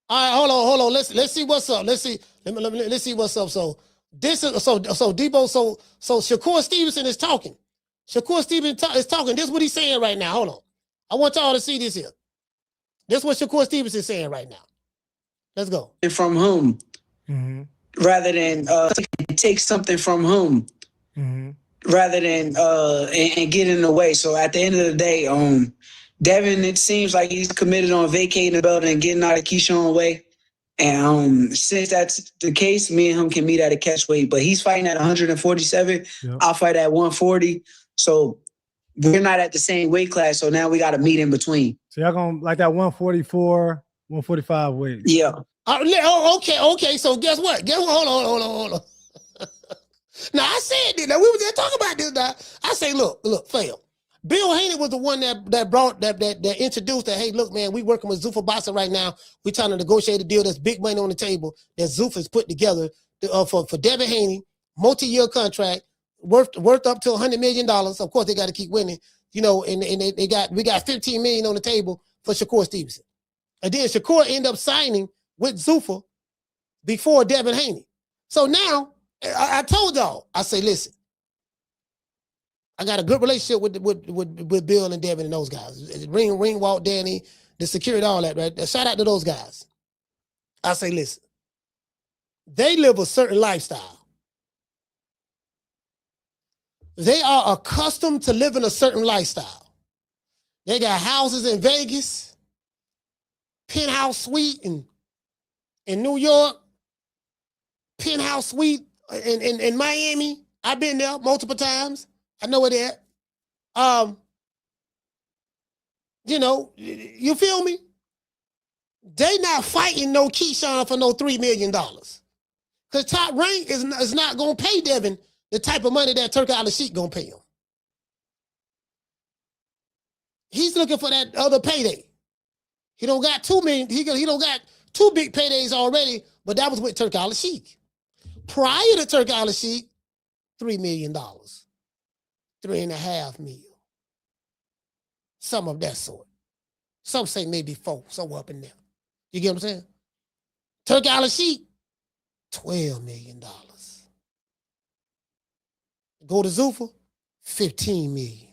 All right, hold on. Let's see what's up. Let's see what's up. So this is so Debo. So Shakur Stevenson is talking. Shakur Stevenson is talking. This is what he's saying right now. Hold on. I want y'all to see this here. This is what Shakur Stevenson is saying right now. Let's go. From whom? Rather than take something from whom? Rather than and get in the way. So at the end of the day, Devin, it seems like he's committed on vacating the belt and getting out of Keyshawn way. And since that's the case, me and him can meet at a catchweight. But he's fighting at 147. Yep. I'll fight at 140. So we're not at the same weight class. So now we got to meet in between. So y'all going like that 144, 145 weight? Yeah. Okay. So guess what? Hold on. Now I said this. Now we were just talking about this. Now I say, look, fail. Bill Haney was the one that introduced that. Hey, look, man, we working with Zuffa Boxing right now. We trying to negotiate a deal that's big money on the table that Zuffa's put together for Devin Haney, multi-year contract worth up to $100 million. Of course, they got to keep winning, you know. And we got $15 million on the table for Shakur Stevenson, and then Shakur ended up signing with Zuffa before Devin Haney. So now I told y'all, I say, listen. I got a good relationship with Bill and Devin and those guys. Ring Walt, Danny, the security, all that, right? Shout out to those guys. I say, listen, they live a certain lifestyle. They are accustomed to living a certain lifestyle. They got houses in Vegas, penthouse suite in New York, penthouse suite in Miami. I've been there multiple times. I know it at. You know, you feel me? They not fighting no Keyshawn for no $3 million. Because Top Rank is not going to pay Devin the type of money that Turki Al-Sheikh going to pay him. He's looking for that other payday. He don't got $2 million. He don't got 2 big paydays already, but that was with Turki Al-Sheikh. Prior to Turki Al-Sheikh, $3 million. 3.5 million. Some of that sort. Some say maybe 4, somewhere up in there. You get what I'm saying? Turki Al-Sheikh, $12 million. Go to Zuffa, $15 million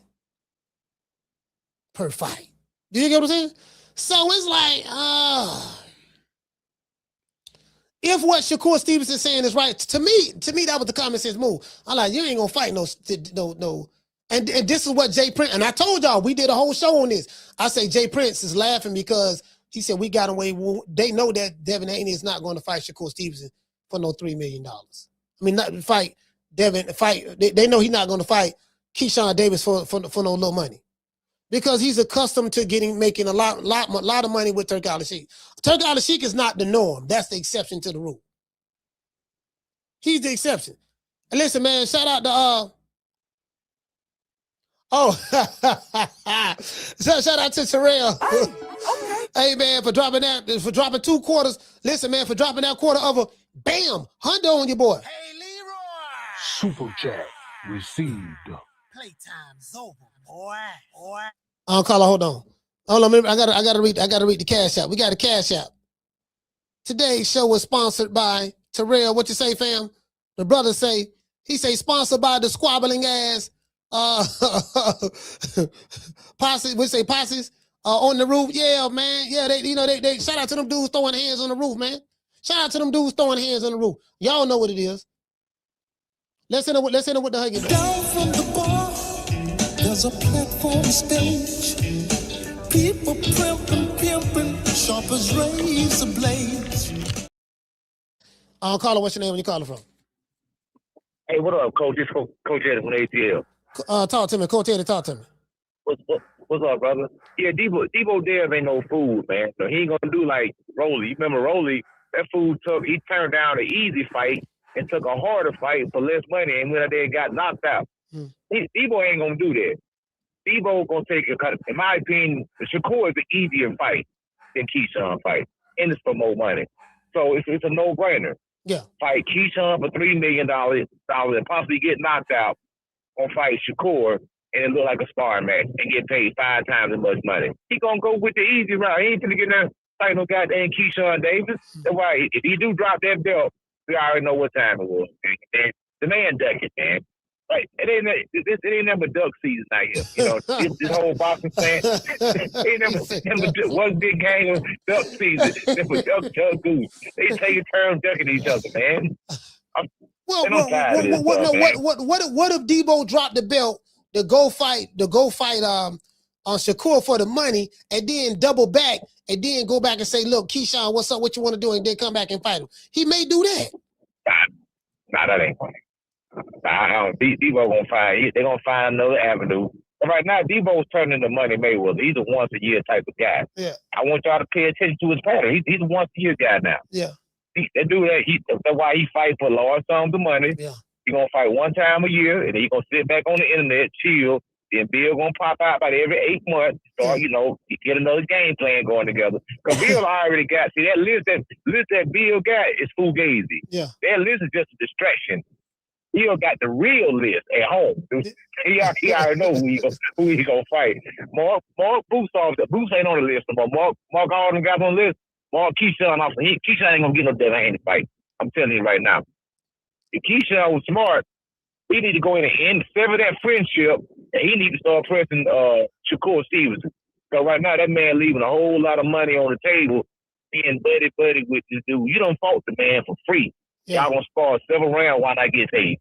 per fight. Do you get what I'm saying? So it's like, if what Shakur Stevenson is saying is right, to me, that was the common sense move. I'm like, you ain't gonna fight no. And this is what Jay Prince, and I told y'all, we did a whole show on this. I say Jay Prince is laughing because he said we got away. They know that Devin Haney is not going to fight Shakur Stevenson for no $3 million. I mean, not fight Devin. They know he's not going to fight Keyshawn Davis for no little money because he's accustomed to making a lot of money with Turki Al-Sheikh. Turki Al-Sheikh is not the norm. That's the exception to the rule. He's the exception. And listen, man, shout out to shout out to Terrell. Hey man, for dropping 2 quarters. Listen, man, for dropping that quarter of a bam, hundo on your boy. Hey, Leroy. Super chat received. Playtime's over, boy. Caller, hold on. I gotta read the cash app. We got a cash app. Today's show was sponsored by Terrell. What you say, fam? The brother say, sponsored by the squabbling ass posse. We say posses on the roof. Yeah, man. Yeah, they shout out to them dudes throwing hands on the roof, man. Shout out to them dudes throwing hands on the roof. Y'all know what it is. Let's end up with the Huggy. Down from the bar, there's a platform stage. People pimping, sharp as razor blades. Caller, what's your name? Where you calling from? Hey, what up, Coach? It's Coach Eddie from ATL. Talk to me. Coach Eddie, talk to me. What's up, brother? Yeah, Debo Dev ain't no fool, man. So he ain't gonna do like Rolly. You remember Rolly? That fool he turned down an easy fight and took a harder fight for less money and went out there and got knocked out. Debo ain't gonna do that. Debo gonna take a cut. In my opinion, Shakur is an easier fight than Keyshawn fight, and it's for more money. So it's a no-brainer. Yeah. Fight Keyshawn for $3 million and possibly get knocked out, or fight Shakur and it look like a sparring match and get paid 5 times as much money. He gonna go with the easy route. He ain't gonna get there fight no goddamn Keyshawn Davis. That's why if he do drop that belt, we already know what time it was. And the man duck it, man. Like it ain't never duck season out here. You know, this whole boxing fan, it ain't never one big game of duck season. Never duck goose. They take a turn ducking each other, man. What if Debo dropped the belt to go fight on Shakur for the money and then double back and then go back and say, look, Keyshawn, what's up? What you want to do? And then come back and fight him. He may do that. Nah, that ain't funny. Debo gonna find. They're gonna find another avenue. But right now, Debo's turning the money Mayweather. He's a once a year type of guy. Yeah. I want y'all to pay attention to his pattern. He's a once a year guy now. Yeah. That dude, that's why he fight for large sums of money. Yeah. He gonna fight one time a year, and then he gonna sit back on the internet, chill. Then Bill gonna pop out about every 8 months, start get another game plan going together. Cause Bill already got that list that Bill got is fugazi. Yeah. That list is just a distraction. Bill got the real list at home. He already know who he gonna fight. Mark Boots ain't on the list no more. Mark all them guys on the list. Mark Keyshawn off. Keyshawn ain't gonna get no Devin Haney fight. I'm telling you right now. If Keyshawn was smart, he need to go in and sever that friendship, and he need to start pressing Shakur Stevenson. So right now, that man leaving a whole lot of money on the table, being buddy with this dude. You don't fault the man for free. Yeah. Y'all gonna spar several rounds while I get paid.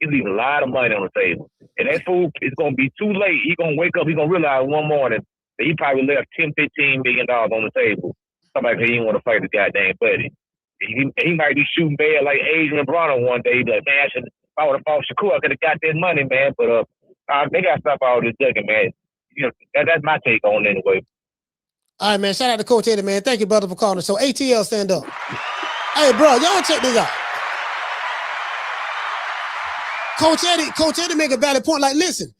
He's leaving a lot of money on the table. And that fool is gonna be too late. He gonna wake up, he gonna realize one morning that he probably left $10, $15 million on the table. Somebody said he didn't want to fight the goddamn buddy. He might be shooting bad like Adrian Bronner one day. Like, man, if I would have fought Shakur, I could have got that money, man. But they got to stop all this ducking, man. That's my take on it anyway. All right, man. Shout out to Coach Eddie, man. Thank you, brother, for calling. So ATL, stand up. Hey, bro, y'all check this out. Coach Eddie make a valid point. Like, listen,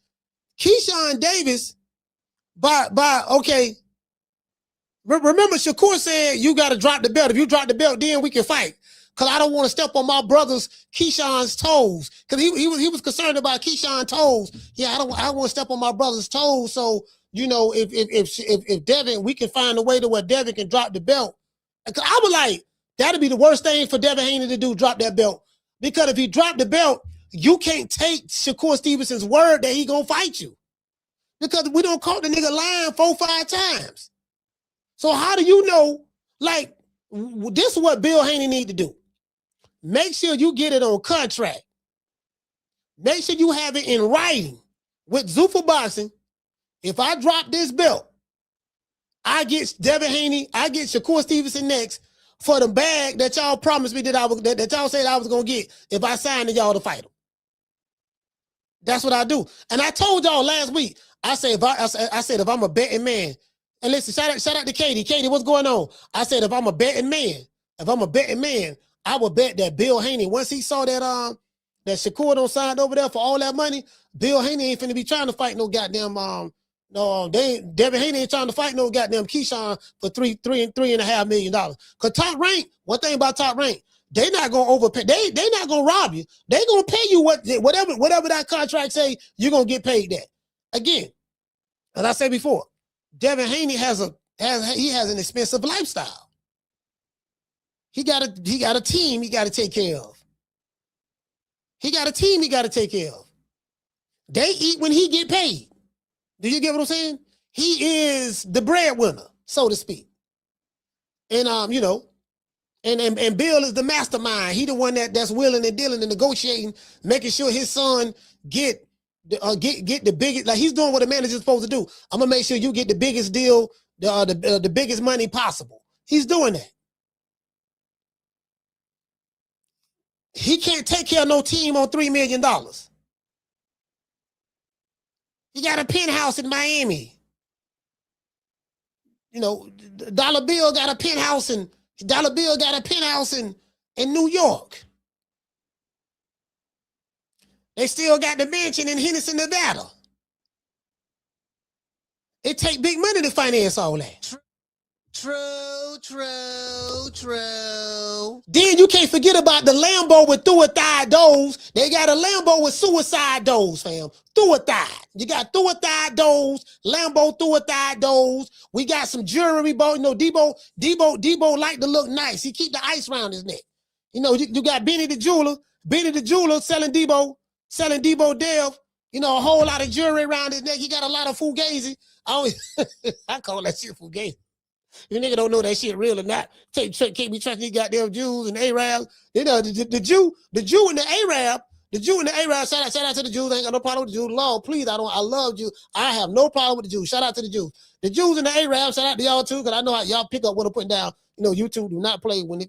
Keyshawn Davis, okay. Remember, Shakur said you got to drop the belt. If you drop the belt, then we can fight. Because I don't want to step on my brother's Keyshawn's toes. Because he was concerned about Keyshawn's toes. Yeah, I don't want to step on my brother's toes. So, if Devin, we can find a way to where Devin can drop the belt. I was like, that'd be the worst thing for Devin Haney to do, drop that belt. Because if he dropped the belt, you can't take Shakur Stevenson's word that he gonna fight you. Because we don't caught the nigga lying 4-5 times. So how do you know, like, this is what Bill Haney need to do. Make sure you get it on contract. Make sure you have it in writing with Zuffa Boxing. If I drop this belt, I get Devin Haney, I get Shakur Stevenson next for the bag that y'all promised me that y'all said I was going to get if I signed to y'all to fight him. That's what I do. And I told y'all last week, I said if I'm a betting man, and listen, shout out to Katie. Katie, what's going on? I said, if I'm a betting man, I would bet that Bill Haney, once he saw that Shakur don't signed over there for all that money, Bill Haney ain't finna be trying to fight no goddamn Devin Haney ain't trying to fight no goddamn Keyshawn for $3.5 million. Cause Top Rank, one thing about Top Rank, they not gonna overpay. They not gonna rob you. They gonna pay you whatever that contract say. You're gonna get paid that. Again, as I said before, Devin Haney has an expensive lifestyle. He got a team he got to take care of. They eat when he get paid. Do you get what I'm saying? He is the breadwinner, so to speak. And and Bill is the mastermind. He the one that's willing and dealing and negotiating, making sure his son get the biggest, like he's doing what a manager's supposed to do. I'm gonna make sure you get the biggest deal, the biggest money possible. He's doing that. He can't take care of no team on $3 million. He got a penthouse in Miami. You know, Dollar Bill got a penthouse in New York. They still got the mansion in Henderson, Nevada. It take big money to finance all that. True. Then you can't forget about the Lambo with suicide doors. They got a Lambo with suicide doors, fam. Suicide. You got suicide doors, Lambo suicide doors. We got some jewelry, bro. You know, Debo like to look nice. He keep the ice around his neck. You know, you got Benny the jeweler selling Debo Dev. You know, a whole lot of jewelry around his neck. He got a lot of fugazi. I call that shit fugazi. You nigga don't know that shit real or not. Can't be trusting these goddamn Jews and Arabs. You know, the Jew and the Arab, shout out to the Jews. I ain't got no problem with the Jews. Lord, please, I love you. I have no problem with the Jews. Shout out to the Jews. The Jews and the Arabs, shout out to y'all too, because I know how y'all pick up what I'm putting down. You know, YouTube do not play when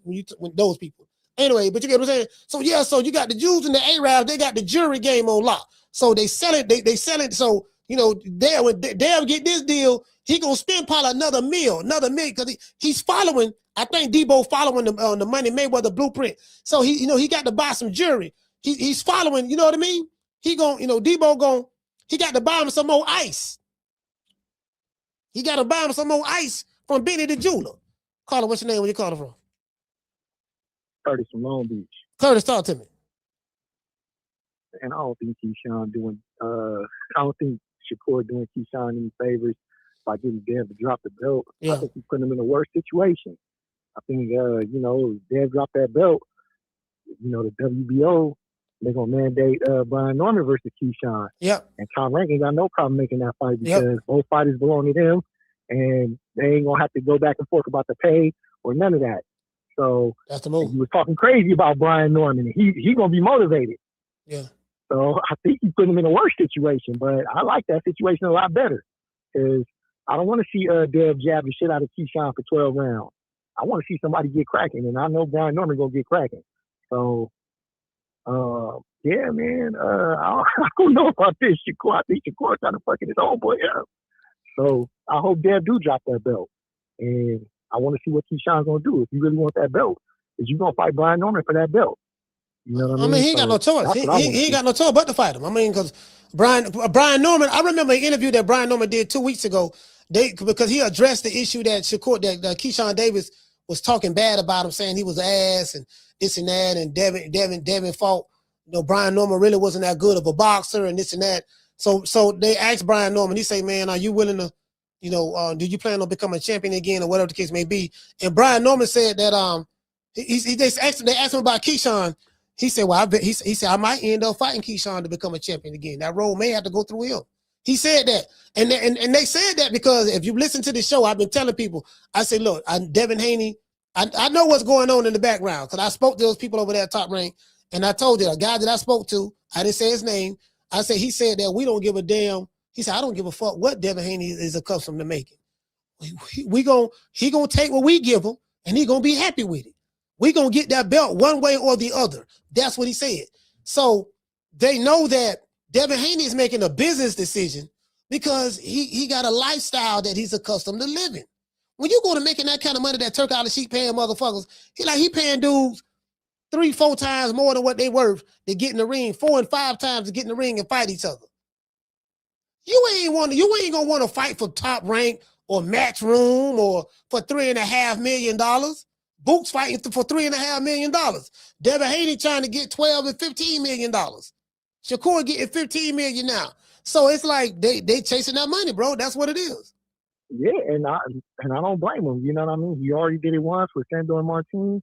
those people. Anyway, but you get what I'm saying? So yeah, so you got the Jews and the Arabs, they got the jury game on lock. So they sell it. So, you know, when Dale get this deal, he gonna spend probably another million, because he's following. I think Debo following the Money Mayweather blueprint. So he got to buy some jewelry. He's following. You know what I mean? Debo he got to buy him some more ice. He got to buy him some more ice from Benny the jeweler. Carter, what's your name? Where you calling from? Curtis from Long Beach. Curtis, talk to me. And I don't think Keyshawn I don't think Shakur doing Keyshawn any favors by getting Dev to drop the belt. Yeah. I think he's putting him in a worse situation. I think, Dev dropped that belt, the WBO, they're going to mandate Brian Norman versus Keyshawn. Yep. And Tom Rankin got no problem making that fight because both fighters belong to them, and they ain't going to have to go back and forth about the pay or none of that. So that's the move. He was talking crazy about Brian Norman. He going to be motivated. Yeah. So I think he put him in a worse situation, but I like that situation a lot better because I don't want to see Dev jab the shit out of Keyshawn for 12 rounds. I want to see somebody get cracking, and I know Brian Norman gonna get cracking. So, yeah, man, I don't know about this Shakur. I think Shakur trying to fucking his old boy up. So I hope Dev do drop that belt, and I want to see what Keyshawn's gonna do. If you really want that belt, is you gonna fight Brian Norman for that belt? You know what I mean? He ain't got no choice. He ain't got no choice but to fight him. I mean, because Brian Norman, I remember an interview that Brian Norman did 2 weeks ago. Because he addressed the issue that Keyshawn Davis was talking bad about him, saying he was ass and this and that, and Devin fought. Brian Norman really wasn't that good of a boxer and this and that. So they asked Brian Norman. He said, "Man, are you willing to, do you plan on becoming a champion again or whatever the case may be?" And Brian Norman said that they asked him about Keyshawn. He said, "Well, he said I might end up fighting Keyshawn to become a champion again. That road may have to go through him." He said that, and they said that because if you listen to the show, I've been telling people. I said, "Look, Devin Haney. I know what's going on in the background because I spoke to those people over there at Top Rank, and I told you a guy that I spoke to. I didn't say his name. I said he said that we don't give a damn. He said I don't give a fuck what Devin Haney is accustomed to making. He gonna take what we give him, and he gonna be happy with it. We gonna get that belt one way or the other. That's what he said. So they know that Devin Haney is making a business decision because he got a lifestyle that he's accustomed to living. When you go to making that kind of money that Turk out of sheep paying motherfuckers, he paying dudes 3-4 times more than what they worth to get in the ring, 4 and 5 times to get in the ring and fight each other. You ain't gonna want to fight for Top Rank or Matchroom or for $3.5 million. Book's fighting for $3.5 million. Devin Haney trying to get $12 and $15 million. Shakur getting $15 million now. So it's like they chasing that money, bro. That's what it is. Yeah, and I don't blame him. You know what I mean? He already did it once with Sandor Martin.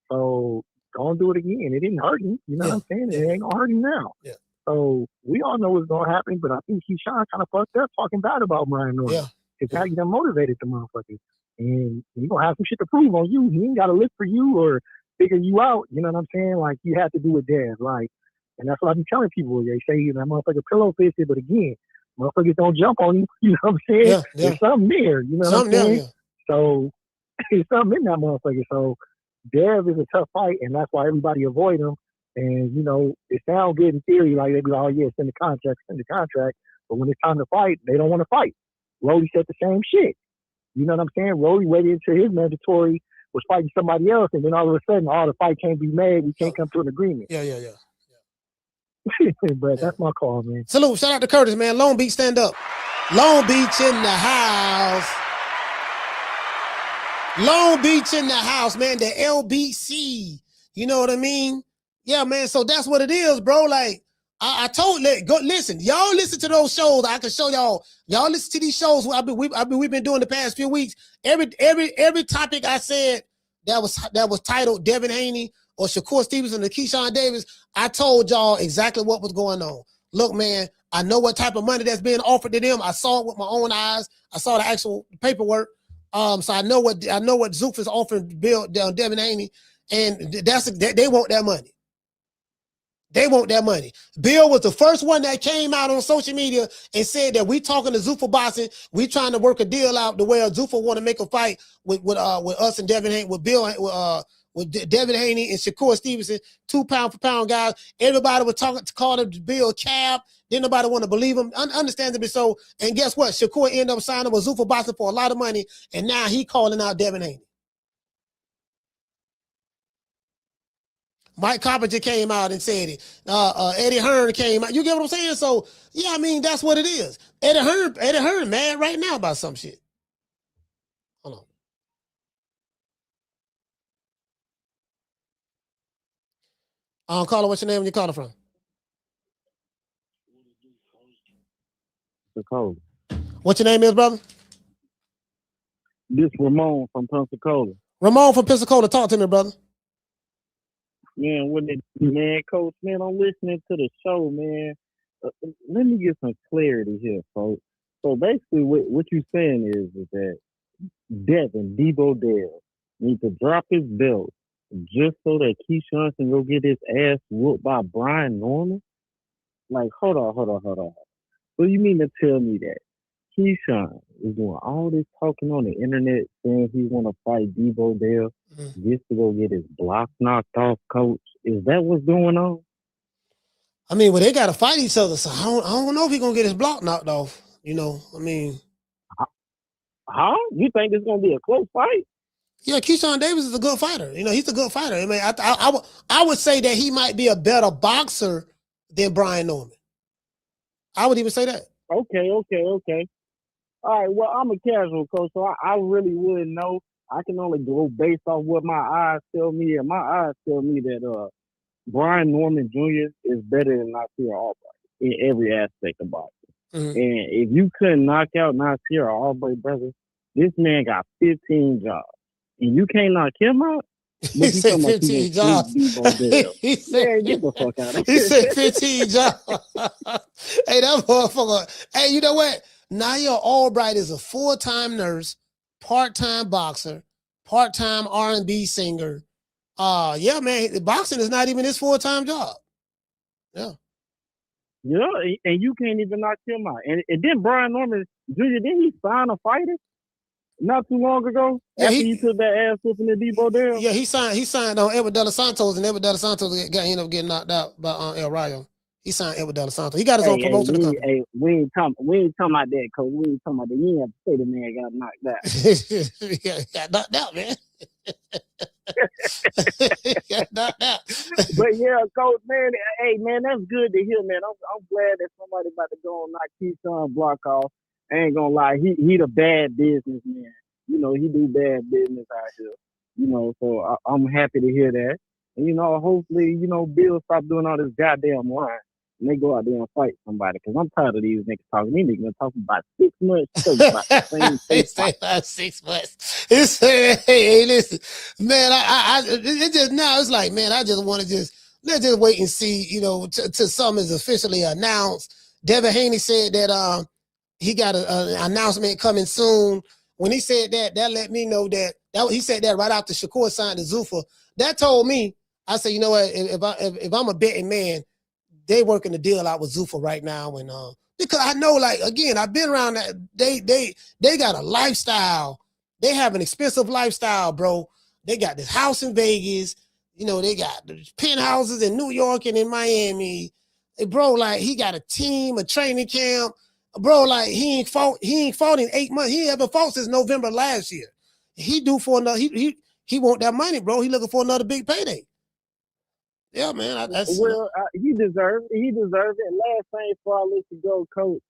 So don't do it again. It didn't hurt him. You know what I'm saying? It ain't gonna hurt him now. Yeah. So we all know what's gonna happen, but I think Keyshawn kind of fucked up talking bad about Brian Norman. Yeah. It's how you done motivated the motherfuckers. And you're gonna have some shit to prove on you. He ain't gotta look for you or figure you out. You know what I'm saying? Like you have to do with Dev. Like, and that's what I be telling people. They say that motherfucker pillow fisted, but again, motherfuckers don't jump on you. You know what I'm saying? Yeah. There's something there. You know what I'm saying? Yeah. So there's something in that motherfucker. So Dev is a tough fight, and that's why everybody avoid him. And it sounds good in theory, like they be like, "Oh yeah, send the contract." But when it's time to fight, they don't want to fight. Rody said the same shit. You know what I'm saying? Rolly waited until his mandatory was fighting somebody else, and then all of a sudden, the fight can't be made. We can't come to an agreement. Yeah. But that's my call, man. Salute. Shout out to Curtis, man. Long Beach, stand up. Long Beach in the house. Long Beach in the house, man. The LBC. You know what I mean? Yeah, man. So that's what it is, bro. Like, I told go listen. Y'all listen to those shows. I can show y'all. Y'all listen to these shows we've been doing the past few weeks. Every topic I said that was titled Devin Haney or Shakur Stevenson or Keyshawn Davis, I told y'all exactly what was going on. Look, man, I know what type of money that's being offered to them. I saw it with my own eyes. I saw the actual paperwork. So I know what Zuffa is offering Bill Devin Haney, and they want that money. They want that money. Bill was the first one that came out on social media and said that we talking to Zuffa Boxing. We trying to work a deal out the way Zuffa want to make a fight with us and Devin Haney, with Bill, with Devin Haney and Shakur Stevenson, 2 pound for pound guys. Everybody was calling Bill cab. Didn't nobody want to believe him, understandably so. And guess what? Shakur ended up signing with Zuffa Boxing for a lot of money, and now he calling out Devin Haney. Mike Carpenter came out and said it. Eddie Hearn came out. You get what I'm saying? So, yeah, I mean, that's what it is. Eddie Hearn mad right now about some shit. Hold on. Caller, what's your name and you calling from? Pensacola. What your name is, brother? This Ramon from Pensacola. Ramon from Pensacola. Talk to me, brother. Man, man, Coach, man, I'm listening to the show, man. Let me get some clarity here, folks. So basically, what you're saying is that Devin, Debo Dale, needs to drop his belt just so that Keyshawn can go get his ass whooped by Brian Norman? Like, hold on. So you mean to tell me that Keyshawn is doing all this talking on the internet saying he want to fight Debo Dale just to go get his block knocked off, Coach? Is that what's going on? I mean, well, they got to fight each other, so I don't know if he's going to get his block knocked off. You know, I mean. Huh? You think it's going to be a close fight? Yeah, Keyshawn Davis is a good fighter. You know, he's a good fighter. I mean, I would say that he might be a better boxer than Brian Norman. I would even say that. Okay. All right, well, I'm a casual coach, so I really wouldn't know. I can only go based off what my eyes tell me, and my eyes tell me that Brian Norman Jr. is better than Nasir Albright in every aspect of boxing. Mm-hmm. And if you couldn't knock out Nasir Albright, brother, this man got 15 jobs, and you can't knock him out? He said 15 jobs. He said, get the fuck out of here. He said 15 jobs. Hey, that motherfucker. Hey, you know what? Nasir Albright is a full-time nurse, part-time boxer, part-time R&B singer. Yeah, man, boxing is not even his full-time job. Yeah. Yeah, and you can't even knock him out. And then Brian Norman Jr., didn't he sign a fighter not too long ago? Yeah, after he took that ass whooping the Debo Dale? Yeah, he signed on Edward De Los Santos, and Edward De Los Santos ended up getting knocked out by El Rayo. He signed Edward De Los Santos. He got his own promotion company. Hey, we ain't talking about that, Coach. We ain't talking about that. You ain't have to say the man got knocked out. Yeah, he got knocked out, man. Got knocked out. But yeah, Coach, man, hey, man, that's good to hear, man. I'm glad that somebody about to go and knock Keyshawn block off. I ain't gonna lie, he the bad businessman. You know, he do bad business out here. You know, so I'm happy to hear that. And, you know, hopefully, you know, Bill stop doing all this goddamn lying. And they go out there and fight somebody. Because I'm tired of these niggas talking. These niggas talking about 6 months. About the same He said about 6 months. He said, hey, listen, man, it just now it's like, man, I just want to let's just wait and see, you know, till something is officially announced. Devin Haney said that he got an announcement coming soon. When he said that let me know that he said that right after Shakur signed to Zuffa. That told me, I said, you know what, if I'm a betting man, they working the deal out with Zuffa right now. And because I know, like, again, I've been around that. They got a lifestyle. They have an expensive lifestyle, bro. They got this house in Vegas. You know, they got penthouses in New York and in Miami. Hey, bro, like, he got a team, a training camp. bro, like he ain't fought in 8 months. He ain't ever fought since November last year. He due for another. He want that money, bro. He looking for another big payday. Yeah, man. He deserved it. He deserved it. Last thing before I let you go, Coach.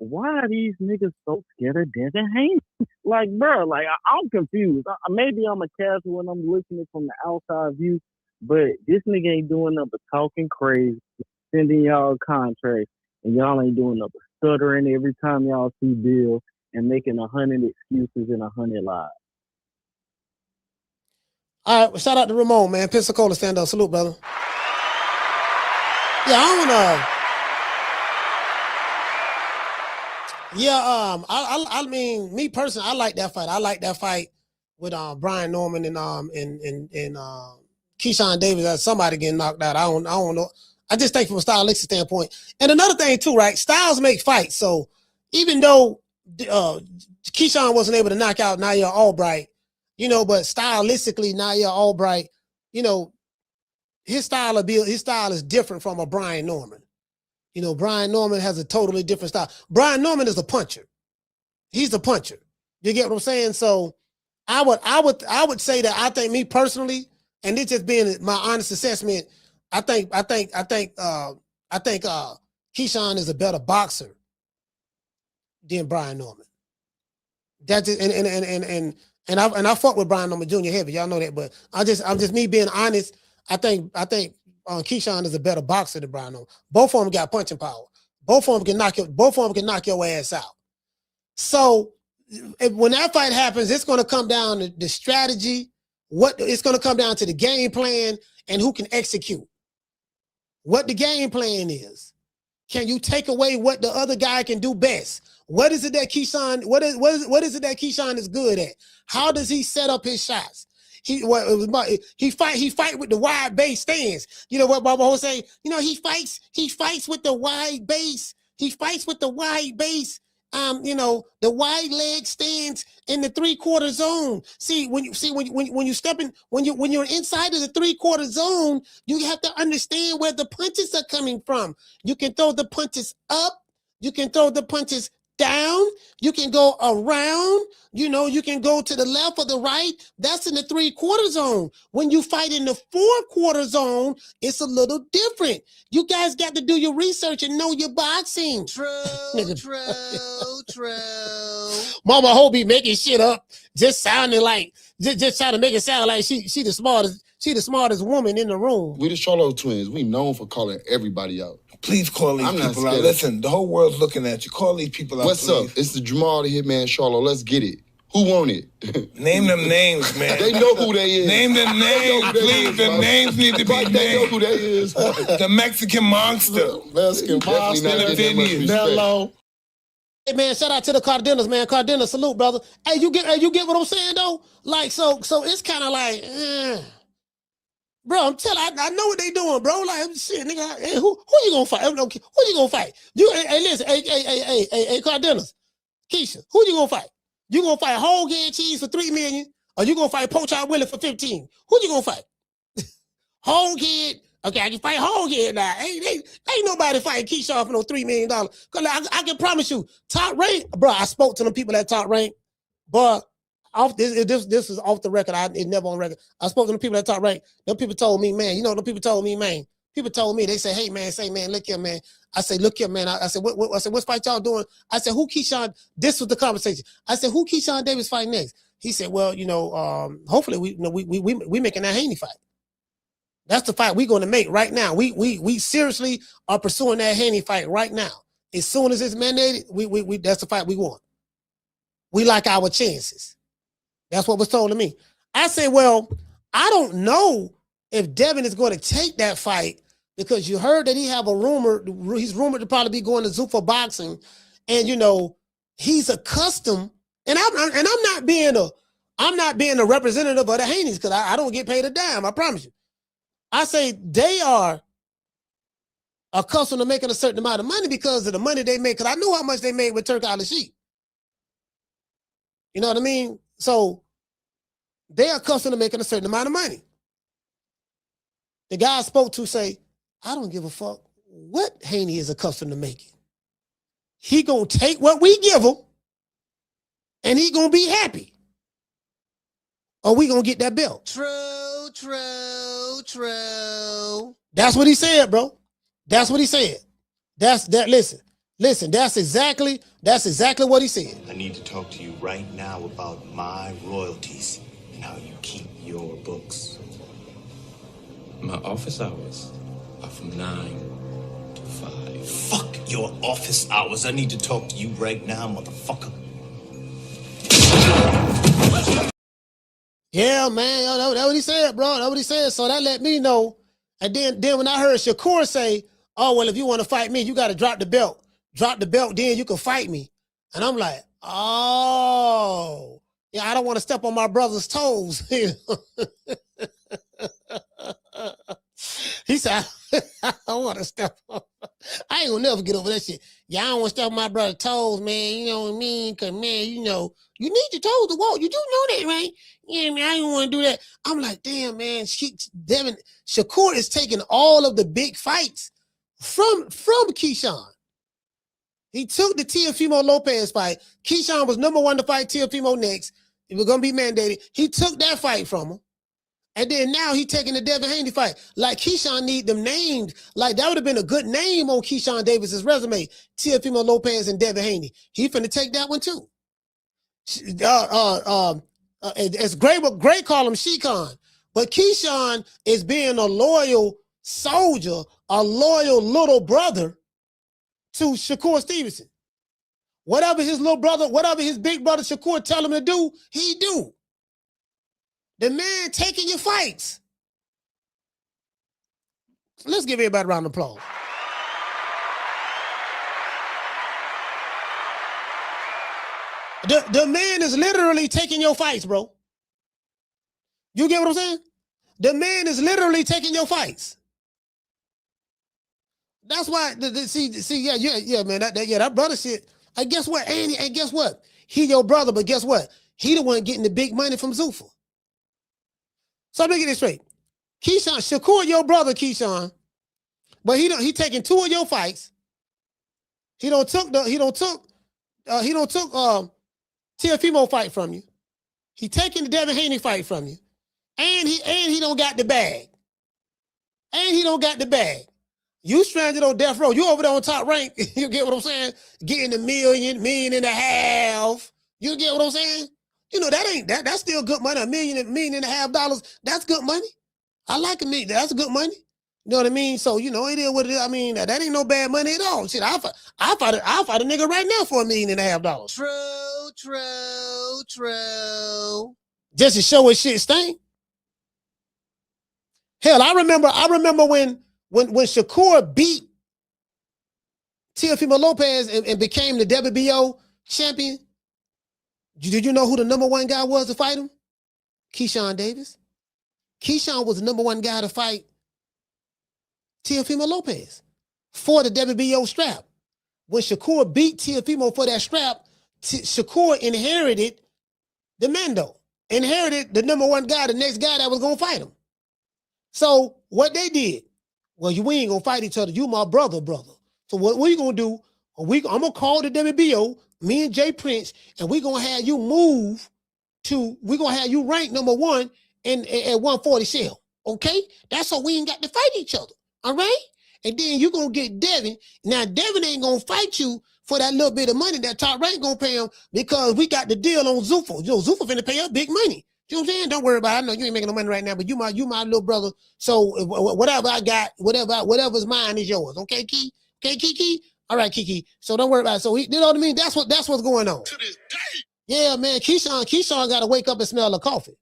Why are these niggas so scared of Devin Haney? Like, bro, like I'm confused. Maybe I'm a casual and I'm listening from the outside view, but this nigga ain't doing nothing but talking crazy, sending y'all contracts, and y'all ain't doing nothing but stuttering every time y'all see Bill and making 100 excuses and 100 lies. All right, well, shout out to Ramon, man. Pensacola, stand up. Salute, brother. Yeah, I mean, me personally, I like that fight. I like that fight with Brian Norman and Keyshawn Davis. Somebody getting knocked out. I don't know. I just think from a stylistic standpoint. And another thing too, right? Styles make fights. So even though Keyshawn wasn't able to knock out Nair Albright, but stylistically, Nair Albright, his style is different from a Brian Norman. Brian Norman has a totally different style. Brian Norman is a puncher. He's a puncher. You get what I'm saying? So I would say that I think me personally, and this just being my honest assessment, I think Keyshawn is a better boxer than Brian Norman. That's just, and I fuck with Brian Norman Jr. heavy. Y'all know that, but I'm just me being honest. I think Keyshawn is a better boxer than Brian Norman. Both of them got punching power. Both of them can knock your ass out. So when that fight happens, it's going to come down to the strategy. It's going to come down to the game plan and who can execute. What the game plan is. Can you take away what the other guy can do best? What is it that Keyshawn? What is it that Keyshawn is good at? How does he set up his shots? He fight with the wide base stance. You know what Baba was saying? He fights with the wide base. He fights with the wide base. The wide leg stands in the 3/4 zone. When you're inside of the 3/4 zone, you have to understand where the punches are coming from. You can throw the punches up, you can throw the punches down, you can go around, you can go to the left or the right. That's in the 3/4 zone. When you fight in the 4/4 zone, it's a little different. You guys got to do your research and know your boxing. True. Mama Ho be making shit up, just sounding like, just trying to make it sound like she the smartest woman in the room. We the Charlo twins. We known for calling everybody out. Please call these people out. Listen, the whole world's looking at you. Call these people out. What's up? It's the Jamal the Hitman Charlo. Let's get it. Who won it? Name them names, man. They know who they is. Name them names, please. The names need to be named. They know who they is. The Mexican monster. Mexican monster. Mello. Hey man, shout out to the Cardenas, man. Cardenas, salute, brother. Hey, you get what I'm saying though? Like, so it's kind of like, bro, I'm telling you, I know what they doing, bro. Like, shit, nigga. Hey, who you gonna fight? Who you gonna fight? Listen, hey, Cardenas, Keisha, who you gonna fight? You gonna fight whole head cheese for $3 million, or you gonna fight Poach Willie for 15? Who you gonna fight? Whole head. Okay, I can fight whole head now. Ain't nobody fighting Keyshawn for no $3 million. Cause I can promise you, top rank, bro. I spoke to them people at top rank, but this is off the record. It's never on record. I spoke to the people at top rank. Them people told me, man. The people told me, man. People told me, they say, hey man, look here, man. I say, look here, man. I said, what fight y'all doing? I said, who Keyshawn? This was the conversation. I said, who Keyshawn Davis fight next? He said, well, hopefully we making that Haney fight. That's the fight we're going to make right now. We seriously are pursuing that Haney fight right now. As soon as it's mandated, we that's the fight we want. We like our chances. That's what was told to me. I say, well, I don't know if Devin is going to take that fight because you heard that he's rumored to probably be going to Zuffa Boxing, and he's accustomed. And I'm not being a representative of the Haneys because I don't get paid a dime. I promise you. I say they are accustomed to making a certain amount of money because of the money they make. Because I know how much they made with Turk Al-Sheikh. You know what I mean? So they are accustomed to making a certain amount of money. The guy I spoke to say, I don't give a fuck what Haney is accustomed to making. he gonna take what we give him, and he gonna be happy. Or we gonna get that belt. True. That's what he said, bro. That's what he said. Listen, that's exactly what he said. I need to talk to you right now about my royalties and how you keep your books. My office hours are from 9 to 5. Fuck your office hours. I need to talk to you right now, motherfucker. Yeah, man, that's what he said, bro. That's what he said. So that let me know. And then when I heard Shakur say, oh, well, if you want to fight me, you got to drop the belt. Drop the belt, then you can fight me. And I'm like, oh, yeah, I don't want to step on my brother's toes. He said, I don't want to step on. I ain't gonna never get over that shit. Yeah, I don't want to step on my brother's toes, man. You know what I mean? Because, man, you know, you need your toes to walk. You do know that, right? Yeah, man, I don't want to do that. I'm like, damn, man. Shakur is taking all of the big fights from Keyshawn. He took the Teofimo Lopez fight. Keyshawn was number 1 to fight Teofimo next. It was going to be mandated. He took that fight from him. And then now he taking the Devin Haney fight. Like, Keyshawn need them named. Like, that would have been a good name on Keyshawn Davis's resume. Teofimo Lopez and Devin Haney. He finna take that one too. It's great call him Shekon. But Keyshawn is being a loyal soldier, a loyal little brother to Shakur Stevenson. Whatever his little brother, whatever his big brother Shakur tell him to do, he do. The man taking your fights. Let's give everybody a round of applause. The man is literally taking your fights, bro. You get what I'm saying? The man is literally taking your fights. That's why, yeah, man, that brother shit. And guess what? And guess what? He your brother, but guess what? He the one getting the big money from Zuffa. So let me get this straight. Shakur, your brother, Keyshawn, but he taking 2 of your fights. He don't took Teofimo fight from you. He taking the Devin Haney fight from you. And he don't got the bag. And he don't got the bag. You stranded on death row. You over there on top rank. You get what I'm saying? Getting $1 million, $1.5 million. You get what I'm saying? You know, that's still good money. $1 million, $1.5 million. That's good money. I like $1 million. That's good money. You know what I mean? So, you know, it is what it is. I mean, that ain't no bad money at all. Shit, I'll fight a nigga right now for $1.5 million. True. Just to show his shit stink. Hell, I remember when Shakur beat Teofimo Lopez and became the WBO champion. Did you know who the number 1 guy was to fight him? Keyshawn Davis. Keyshawn was the number 1 guy to fight Teofimo Lopez for the WBO strap. When Shakur beat Teofimo for that strap, Shakur inherited the Mando, inherited the number 1 guy, the next guy that was going to fight him. So what they did, well, we ain't going to fight each other. You my brother. So what we going to do, I'm going to call the WBO, me and Jay Prince, and we going to have you we're going to have you ranked number 1 at 140 shell. Okay? That's so we ain't got to fight each other. All right? And then you're going to get Devin. Now, Devin ain't going to fight you for that little bit of money that Top Rank going to pay him because we got the deal on Zuffa. You know, Zuffa finna pay us big money. You know what I'm saying? Don't worry about it. I know you ain't making no money right now, but you my little brother. So whatever I got, whatever's mine is yours. Okay, Key? Okay, Kiki? All right, Kiki. So don't worry about it. So you know what I mean? That's what's going on. To this day. Yeah, man. Keyshawn got to wake up and smell the coffee.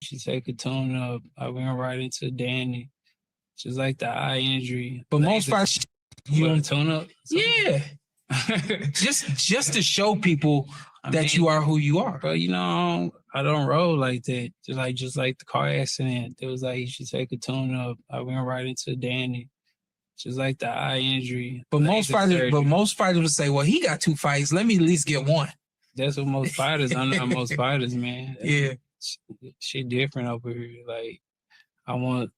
She take a tone up. I went right into Danny. Just like the eye injury. But most fights, you want to tone up? Yeah. just to show people that you are who you are. But you know, I don't roll like that. Just like the car accident. It was like you should take a tone up. I went right into Danny. Just like the eye injury. But most fighters would say, well, he got 2 fights. Let me at least get 1. That's what most fighters. I know most fighters, man. Yeah. She different over here. Like I want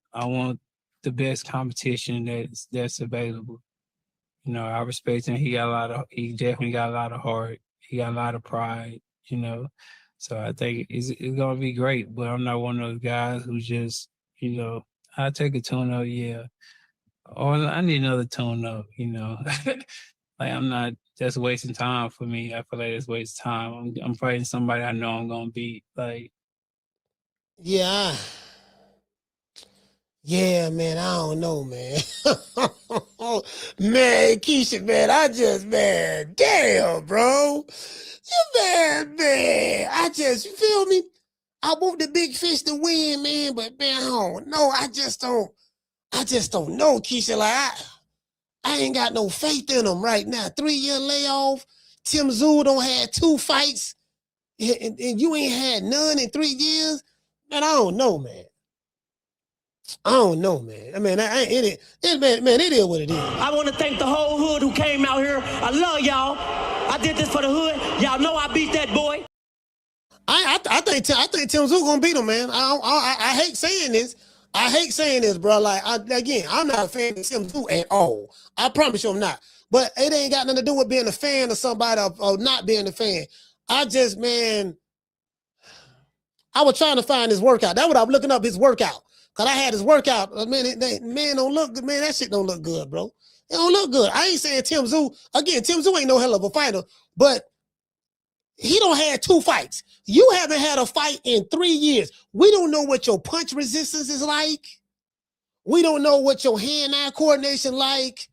the best competition that's available. You know, I respect him. He definitely got a lot of heart. He got a lot of pride, you know. So I think it's gonna be great. But I'm not one of those guys who just, you know, I take a tune up, yeah. Or I need another tune up, you know. Like I'm not that's wasting time for me. I feel like it's wasting time. I'm fighting somebody I know I'm gonna beat. Like Yeah. Yeah, man, I don't know, man. Man, Keisha, man, man, damn, bro. Man, you feel me? I want the big fish to win, man, but man, I don't know. I just don't know, Keisha. Like, I ain't got no faith in him right now. 3-year layoff. Tim Tszyu don't have 2 fights, and you ain't had none in 3 years. Man, I don't know, man. I don't know, man. I mean, it is what it is. I want to thank the whole hood who came out here. I love y'all. I did this for the hood. Y'all know I beat that boy. I think Tim Tszyu gonna beat him, man. I hate saying this. I hate saying this, bro. Like, again, I'm not a fan of Tim Tszyu at all. I promise you I'm not. But it ain't got nothing to do with being a fan of somebody or not being a fan. I was trying to find his workout. That's what I'm looking up, his workout. Because I had his workout. Man, don't look good. Man, that shit don't look good, bro. It don't look good. I ain't saying Tim Tszyu. Again, Tim Tszyu ain't no hell of a fighter. But he don't have 2 fights. You haven't had a fight in 3 years. We don't know what your punch resistance is like. We don't know what your hand-eye coordination like.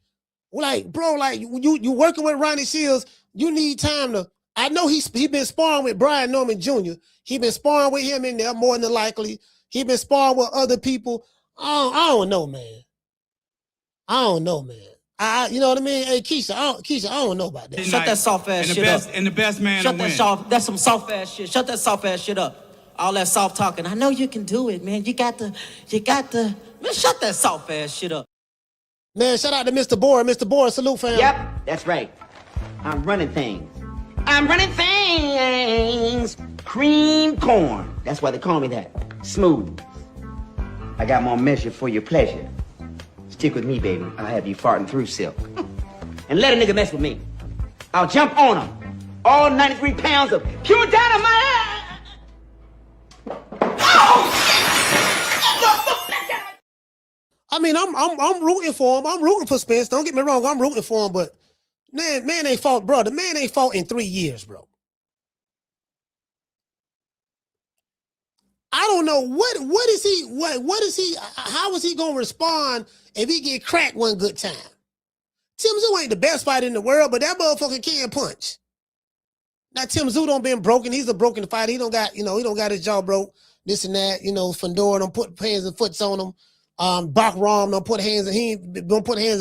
Like, bro, like you working with Ronnie Shields, you need time to. I know he been sparring with Brian Norman Jr. He been sparring with him in there more than likely. He been sparring with other people. I don't know, man. I don't know, man. You know what I mean? Hey, Keisha, I don't know about that. Shut that soft ass shit up. And the best man Shut to that win. soft. That's some soft ass shit. Shut that soft ass shit up. All that soft talking. I know you can do it, man. You got to. Man, shut that soft ass shit up. Man, shout out to Mr. Bohr. Mr. Bohr, salute, fam. Yep, that's right. I'm running things. Cream corn. That's why they call me that. Smooth. I got more measure for your pleasure. Stick with me, baby. I'll have you farting through silk. And let a nigga mess with me. I'll jump on him. All 93 pounds of pure dynamite. I mean, I'm rooting for him. I'm rooting for Spence. Don't get me wrong. I'm rooting for him, but man ain't fought, bro. The man ain't fought in 3 years, bro. I don't know what is he how is he gonna respond if he get cracked one good time? Tim Tszyu ain't the best fighter in the world, but that motherfucker can punch. Now Tim Tszyu don't been broken. He's a broken fighter. He don't got his jaw broke, this and that. Fandora don't put hands and foots on him. Bachram don't put hands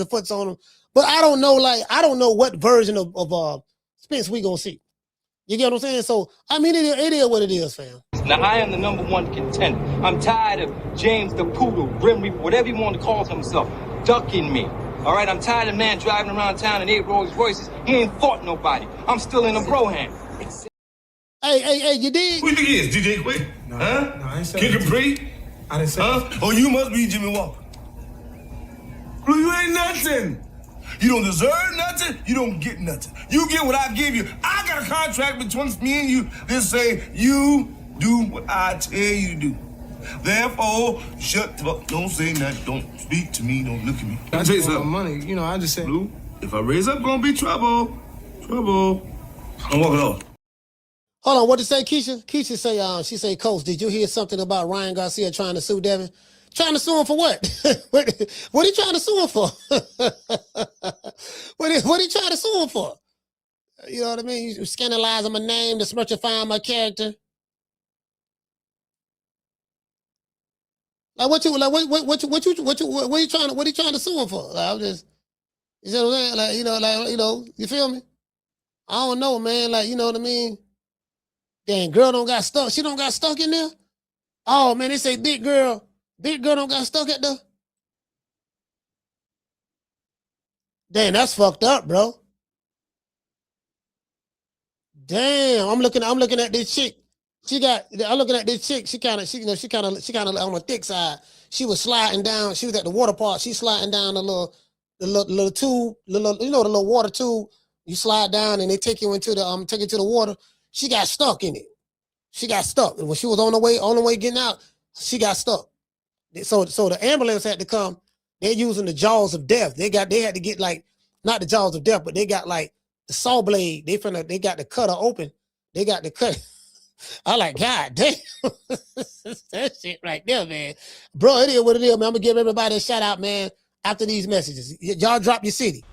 and foots on him. But I don't know what version of Spence we gonna see. You get what I'm saying? So I mean, it is what it is, fam. Now I am the #1 contender. I'm tired of James the Poodle, Grim Reaper, whatever you want to call himself, ducking me. All right, I'm tired of man driving around town in 8 Rolls Royces. He ain't fought nobody. I'm still in a bro hand. Hey, you dig? Who you think he is? DJ Quick? No, huh? No, I ain't said Kid that. Capri? I didn't say that. Oh, you must be Jimmy Walker. Well, you ain't nothing. You don't deserve nothing. You don't get nothing. You get what I give you. I got a contract between me and you that say you do what I tell you to do. Therefore, shut the fuck. Don't say nothing. Don't speak to me. Don't look at me. I just want money. I just said. Blue, if I raise up, gonna be trouble. Trouble. I'm walking off. Hold on, what did say Keisha? Keisha say, she say, Coach, did you hear something about Ryan Garcia trying to sue Devin? Trying to sue him for what? What he trying to sue him for? What he trying to sue him for? You know what I mean? You scandalizing my name, dismerchifying my character. Like what you trying to sue him for? Like, I'm just, you know what I'm saying? You feel me? I don't know, man. Like, you know what I mean? Damn, girl don't got stuck. She don't got stuck in there? Oh man, they say big girl don't got stuck at the. Damn, that's fucked up, bro. Damn, I'm looking at this chick. I'm looking at this chick. She kind of on the thick side. She was sliding down. She was at the water park. She's sliding down the little tube, the little water tube. You slide down and they take you into the water. She got stuck in it. She got stuck. And when she was on the way getting out, she got stuck. So the ambulance had to come. They're using the jaws of death. They had to get like, not the jaws of death, but they got like the saw blade. They got the cutter open. They got the cut. I like, God damn. That shit right there, man. Bro, it is what it is, man. I'm gonna give everybody a shout out, man, after these messages. Y'all drop your city.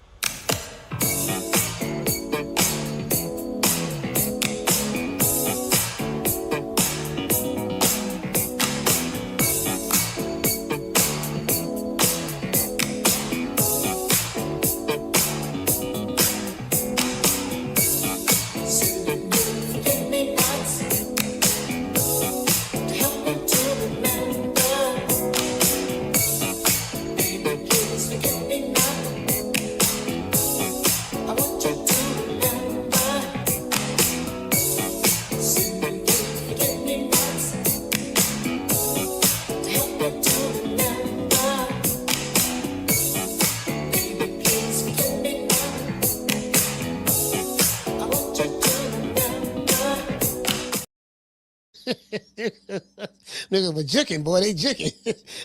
Niggas were jicking, boy. They jicking.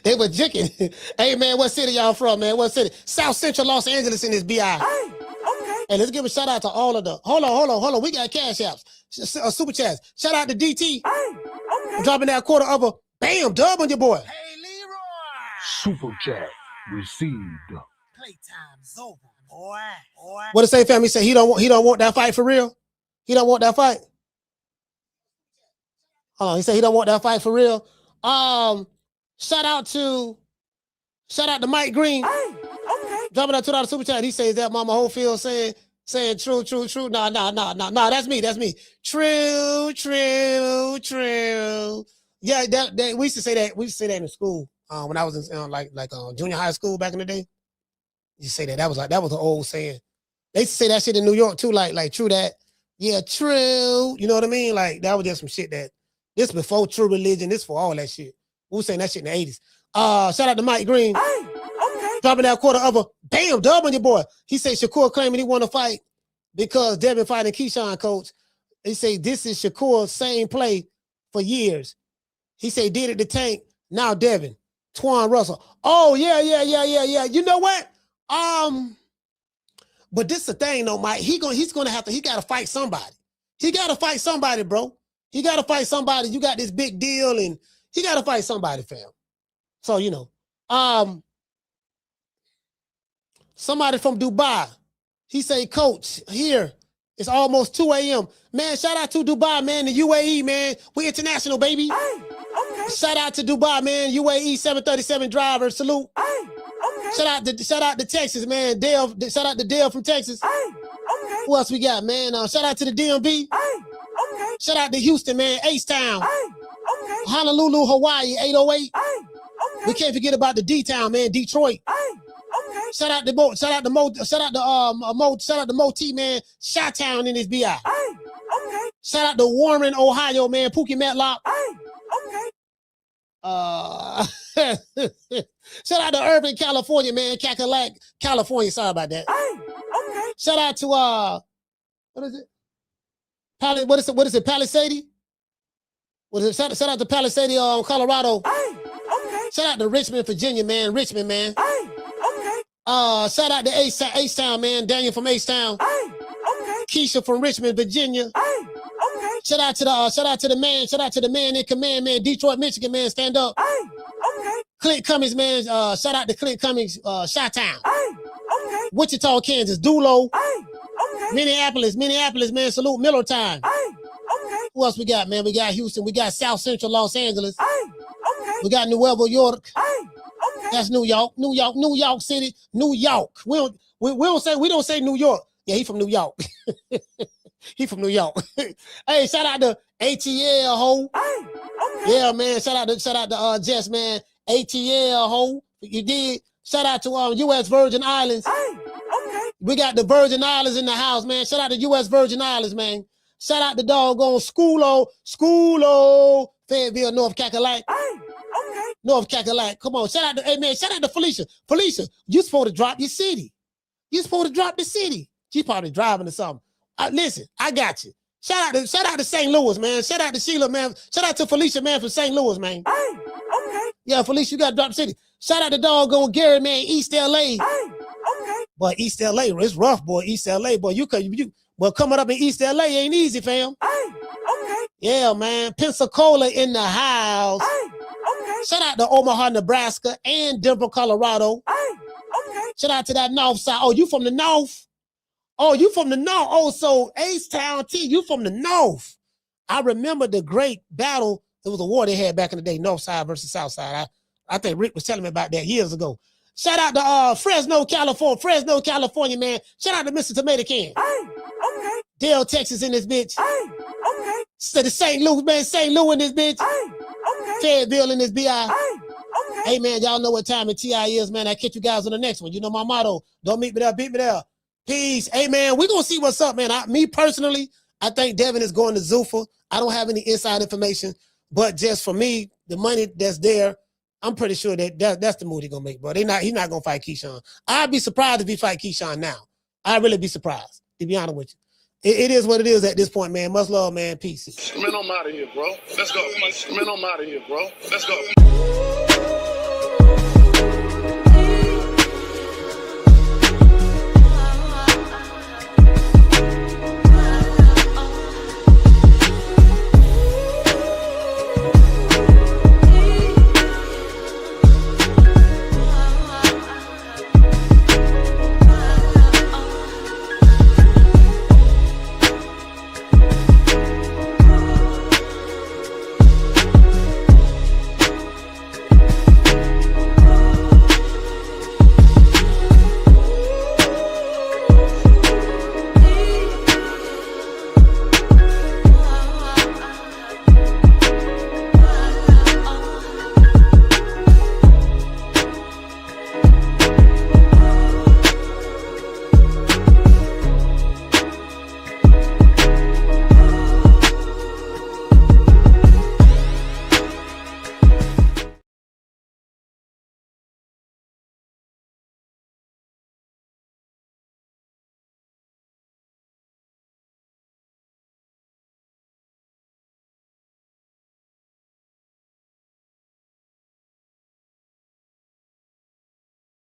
They were jicking. Hey, man, what city y'all from, man? What city? South Central Los Angeles in this BI. Hey, okay. Hey, let's give a shout out to all of the. Hold on. We got cash apps. Super chats. Shout out to DT. Hey, okay. Dropping that quarter of a bam dub on your boy. Hey, Leroy. Super chat received. Playtime's over, boy. What to say, family? Say he don't want that fight for real. He don't want that fight. Hold on, he said he don't want that fight for real. Shout out to Mike Green. Hey, okay. Dropping that $2 super chat. He says that Mama Holyfield saying true. Nah. That's me. True. Yeah, that we used to say that. We used to say that in school. When I was in like junior high school back in the day. You say that. That was an old saying. They used to say that shit in New York too, like true that. Yeah, true. You know what I mean? Like that was just some shit that. This before True Religion. This for all that shit. We was saying that shit in the 80s. Shout out to Mike Green. Hey, okay. Dropping that quarter of a bam dub on your boy. He said Shakur claiming he want to fight because Devin fighting Keyshawn, coach. He say this is Shakur's same play for years. He say did it to Tank. Now Devin. Twan Russell. Oh, yeah. You know what? But this is the thing though, Mike. He gotta fight somebody. He gotta fight somebody, bro. He got to fight somebody. You got this big deal, and he got to fight somebody, fam. So, you know. Somebody from Dubai. He say, Coach, here, it's almost 2 a.m. Man, shout out to Dubai, man, the UAE, man. We international, baby. Hey, okay. Shout out to Dubai, man. UAE 737 driver. Salute. Hey, okay. Shout out to Texas, man. Dale, shout out to Dale from Texas. Hey, okay. Who else we got, man? Shout out to the DMV. Hey. Okay. Shout out to Houston, man. H-Town. Hey, okay. Honolulu, Hawaii, 808. Hey, okay. We can't forget about the D-Town, man. Detroit. Hey, okay. Shout out to Mo T, man. Chi-Town in this BI. Hey, okay. Shout out to Warren, Ohio, man. Pookie Matlock. Hey, okay. Shout out to Irving, California, man. Cackalack, California. Sorry about that. Hey, okay. Shout out to what is it? What is it? Palisade? What is it? Shout out to Palisade, Colorado. Hey, okay. Shout out to Richmond, Virginia, man. Richmond, man. Hey, okay. Shout out to H-Town, man. Daniel from H-Town. Hey, okay. Keisha from Richmond, Virginia. Hey, okay. Shout out to the man in command, man. Detroit, Michigan, man. Stand up. Hey, okay. Clint Cummings, man. Shout out to Clint Cummings, Chi-Town. Hey, okay. Wichita, Kansas. Dulo. Hey. Okay. Minneapolis, man. Salute Miller time. Hey, okay. Who else we got, man? We got Houston. We got South Central Los Angeles. Hey, okay. We got Nuevo York. Hey, okay. That's New York City, New York. We don't say New York. Yeah, he from New York. He from New York. Hey, shout out to ATL ho. Hey, okay. Yeah, man. Shout out to Jess, man. ATL ho. You did. Shout out to U.S. Virgin Islands. Hey, okay. We got the Virgin Islands in the house, man. Shout out to U.S. Virgin Islands, man. Shout out to doggone Schoolo, Fayetteville, North Cackalack. Hey, okay. North Carolina. Come on, shout out to Felicia. Felicia, you supposed to drop your city. You supposed to drop the city. She probably driving or something. Listen, I got you. Shout out to St. Louis, man. Shout out to Sheila, man. Shout out to Felicia, man, from St. Louis, man. Hey, okay. Yeah, Felicia, you got to drop the city. Shout out to doggone Gary, man, East LA. Hey, okay. Boy, East LA, it's rough, boy. East LA, boy. Well, coming up in East LA ain't easy, fam. Hey, okay. Yeah, man. Pensacola in the house. Hey, okay. Shout out to Omaha, Nebraska, and Denver, Colorado. Hey, okay. Shout out to that north side. Oh, you from the north? Oh, you from the north. Oh, so H-Town T, you from the north. I remember the great battle. It was a war they had back in the day, north side versus south side. I think Rick was telling me about that years ago. Shout out to Fresno, California, man. Shout out to Mr. Tomato Can. Hey, okay. Dale, Texas in this bitch. Hey, okay. So the St. Louis, man, St. Louis in this bitch. Hey, okay. Fayetteville in this BI. Hey, okay. Hey, man, y'all know what time and TI is, man. I catch you guys on the next one. You know my motto. Don't meet me there, beat me there. Peace. Hey, man, we're going to see what's up, man. Me personally, I think Devin is going to Zuffa. I don't have any inside information, but just for me, the money that's there, I'm pretty sure that's the move he's going to make, bro. He's not going to fight Keyshawn. I'd be surprised if he fight Keyshawn now. I'd really be surprised, to be honest with you. It is what it is at this point, man. Much love, man. Peace. Man, I'm out of here, bro. Let's go. Man, I'm out of here, bro. Let's go.